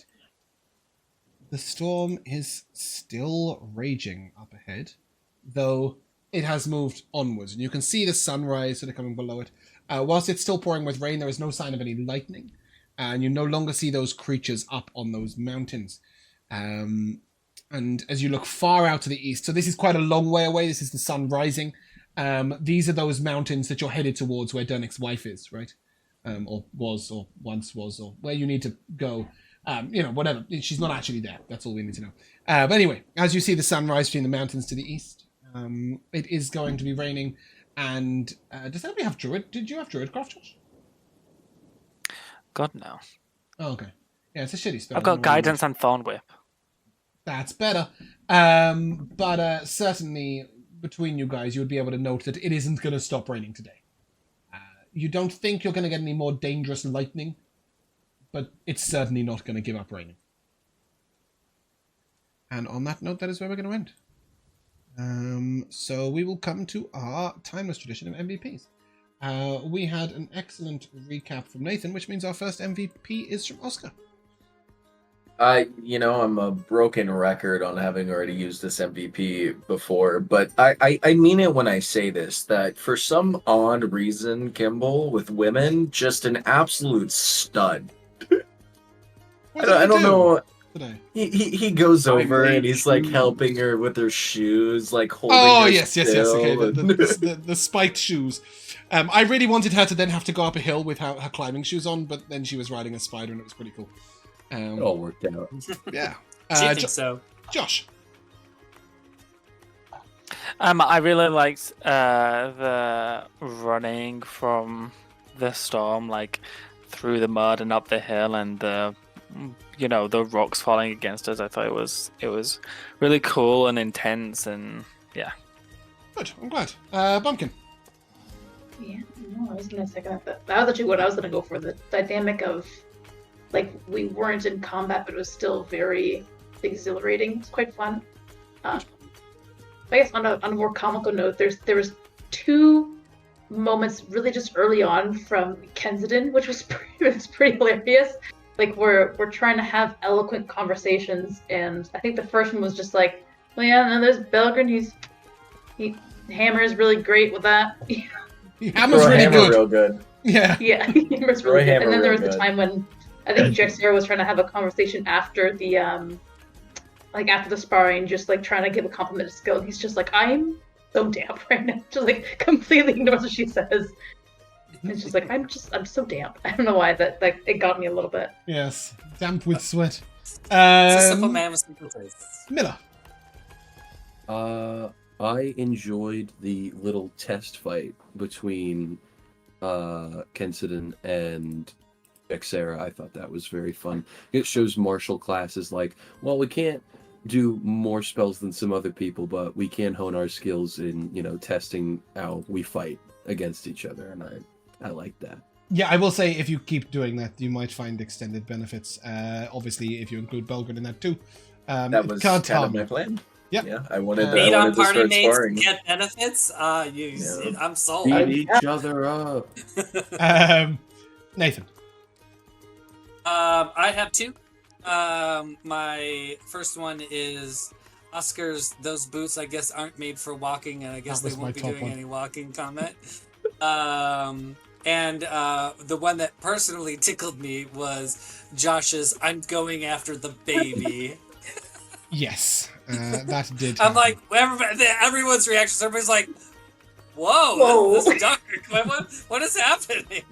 the storm is still raging up ahead, though it has moved onwards. And you can see the sunrise sort of coming below it. Whilst it's still pouring with rain, there is no sign of any lightning. And you no longer see those creatures up on those mountains. And as you look far out to the east, so this is quite a long way away. This is the sun rising. These are those mountains that you're headed towards where Dernick's wife is, right? Or was, or once was, or where you need to go. Whatever. She's not actually there. That's all we need to know. But anyway, as you see the sun rise between the mountains to the east, it is going to be raining. And does anybody have Druid? Did you have Druidcraft, Josh? God, no. Oh, okay. Yeah, it's a shitty spell. I've got guidance and Thorn Whip. That's better. But certainly between you guys, you would be able to note that it isn't going to stop raining today. You don't think you're going to get any more dangerous lightning, but it's certainly not going to give up raining. And on that note, that is where we're going to end. So we will come to our timeless tradition of MVPs. We had an excellent recap from Nathan, which means our first MVP is from Oscar. I'm a broken record on having already used this MVP before, but I mean it when I say this, that for some odd reason, Kimball, with women, just an absolute stud. I don't know. Today. He goes over made and he's like shoes. helping her with her shoes, like holding Oh, her yes. Okay, still, the spiked shoes. I really wanted her to then have to go up a hill with her climbing shoes on, but then she was riding a spider and it was pretty cool. It all worked out. Yeah. She thinks so. Josh. I really liked the running from the storm, like through the mud and up the hill, and the rocks falling against us. I thought it was really cool and intense, and yeah. Good. I'm glad. Bumpkin. Yeah, no, I was gonna second that. That was actually what I was gonna go for. The dynamic of, like, we weren't in combat, but it was still very exhilarating. It's quite fun. I guess on a more comical note, there was two moments really just early on from Kensington, which was pretty hilarious. Like we're trying to have eloquent conversations, and I think the first one was just like, well, yeah, no, there's Belgrin. He hammers really great with that. Hammer's really good. Real good. Yeah. Yeah, hammer's really good. Hammer And then there real was the good. time when I think Jexera was trying to have a conversation after the after the sparring, just like trying to give a compliment to Skill. He's just like, I'm so damp right now. Just like completely ignores what she says. It's just like, I'm so damp. I don't know why that it got me a little bit. Yes. Damp with sweat. It's a simple Um, man with simple tastes. Miller. I enjoyed the little test fight between Kensington and Jexera. I thought that was very fun. It shows martial classes like, well, we can't do more spells than some other people, but we can hone our skills in, testing how we fight against each other, and I like that. Yeah, I will say if you keep doing that, you might find extended benefits. Obviously, if you include Belgrin in that too. That was kind of my plan. Yep. Yeah, I wanted to, Beat I on wanted to party start mates, sparring. get benefits. Yeah. I'm sold. Beat each other up. Nathan. I have two. My first one is Oscar's. Those boots, I guess, aren't made for walking, and I guess That they was won't my be top doing one. any walking comment. And the one that personally tickled me was Josh's. I'm going after the baby. Yes, that did. I'm happen. like, everyone's reactions. Everybody's like, "Whoa, Whoa. this is dark. What is happening?"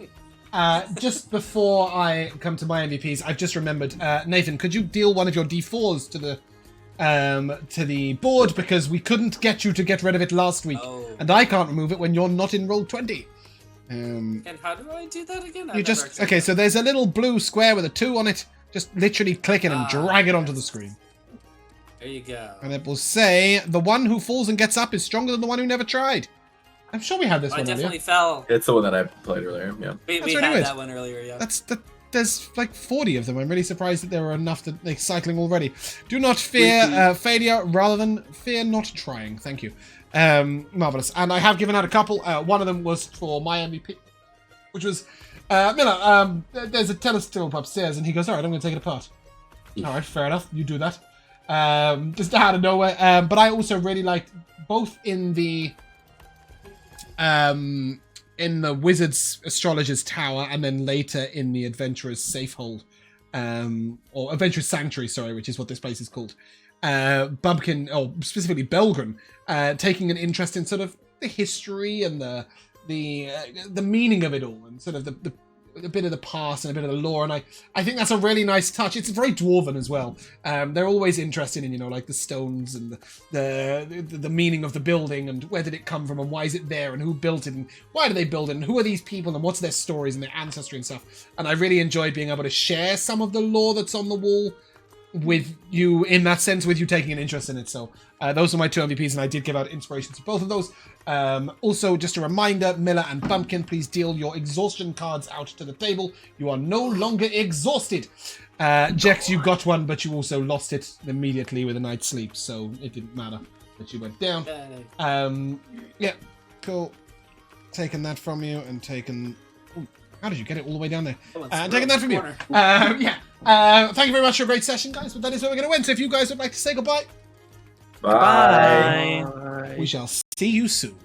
Just before I come to my MVPs, I've just remembered, Nathan, could you deal one of your D4s to the board, because we couldn't get you to get rid of it last week, Oh. and I can't remove it when you're not in roll 20. And how do I do that again? You just okay. So there's a little blue square with a 2 on it. Just literally click it and drag it onto the screen, There you go. and it will say the one who falls and gets up is stronger than the one who never tried. I'm sure we had this I one definitely earlier. fell. It's the one that I played earlier. Yeah. We That's had really weird. that one earlier, yeah. There's like 40 of them. I'm really surprised that there were enough to like cycling already. Do not fear failure rather than fear not trying. Thank you. Marvelous. And I have given out a couple. One of them was for my MVP, which was Miller. There's a telescope upstairs, and he goes, "All right, I'm going to take it apart." All right, fair enough. You do that. Just out of nowhere. But I also really liked both in the Wizard's Astrologer's Tower, and then later in the Adventurer's Safehold, or Adventurer's Sanctuary, sorry, which is what this place is called. Bumpkin, or specifically Belgren, taking an interest in sort of the history and the meaning of it all, and sort of a bit of the past and a bit of the lore, and I think that's a really nice touch. It's very dwarven as well. They're always interested in, like the stones and the meaning of the building, and where did it come from, and why is it there, and who built it, and why do they build it, and who are these people, and what's their stories and their ancestry and stuff. And I really enjoyed being able to share some of the lore that's on the wall with you, in that sense, with you taking an interest in it. So those are my 2 MVPs, and I did give out inspirations for both of those. Also, just a reminder, Miller and Bumpkin, please deal your exhaustion cards out to the table. You are no longer exhausted. Jex, you got one, but you also lost it immediately with a night's sleep, so it didn't matter that you went down. Yeah, cool. Taking that from you, and taking... Ooh, how did you get it all the way down there? Taking that from you. Yeah. Thank you very much for a great session, guys, but that is where we're going to end. So if you guys would like to say goodbye, Bye. we shall see you soon.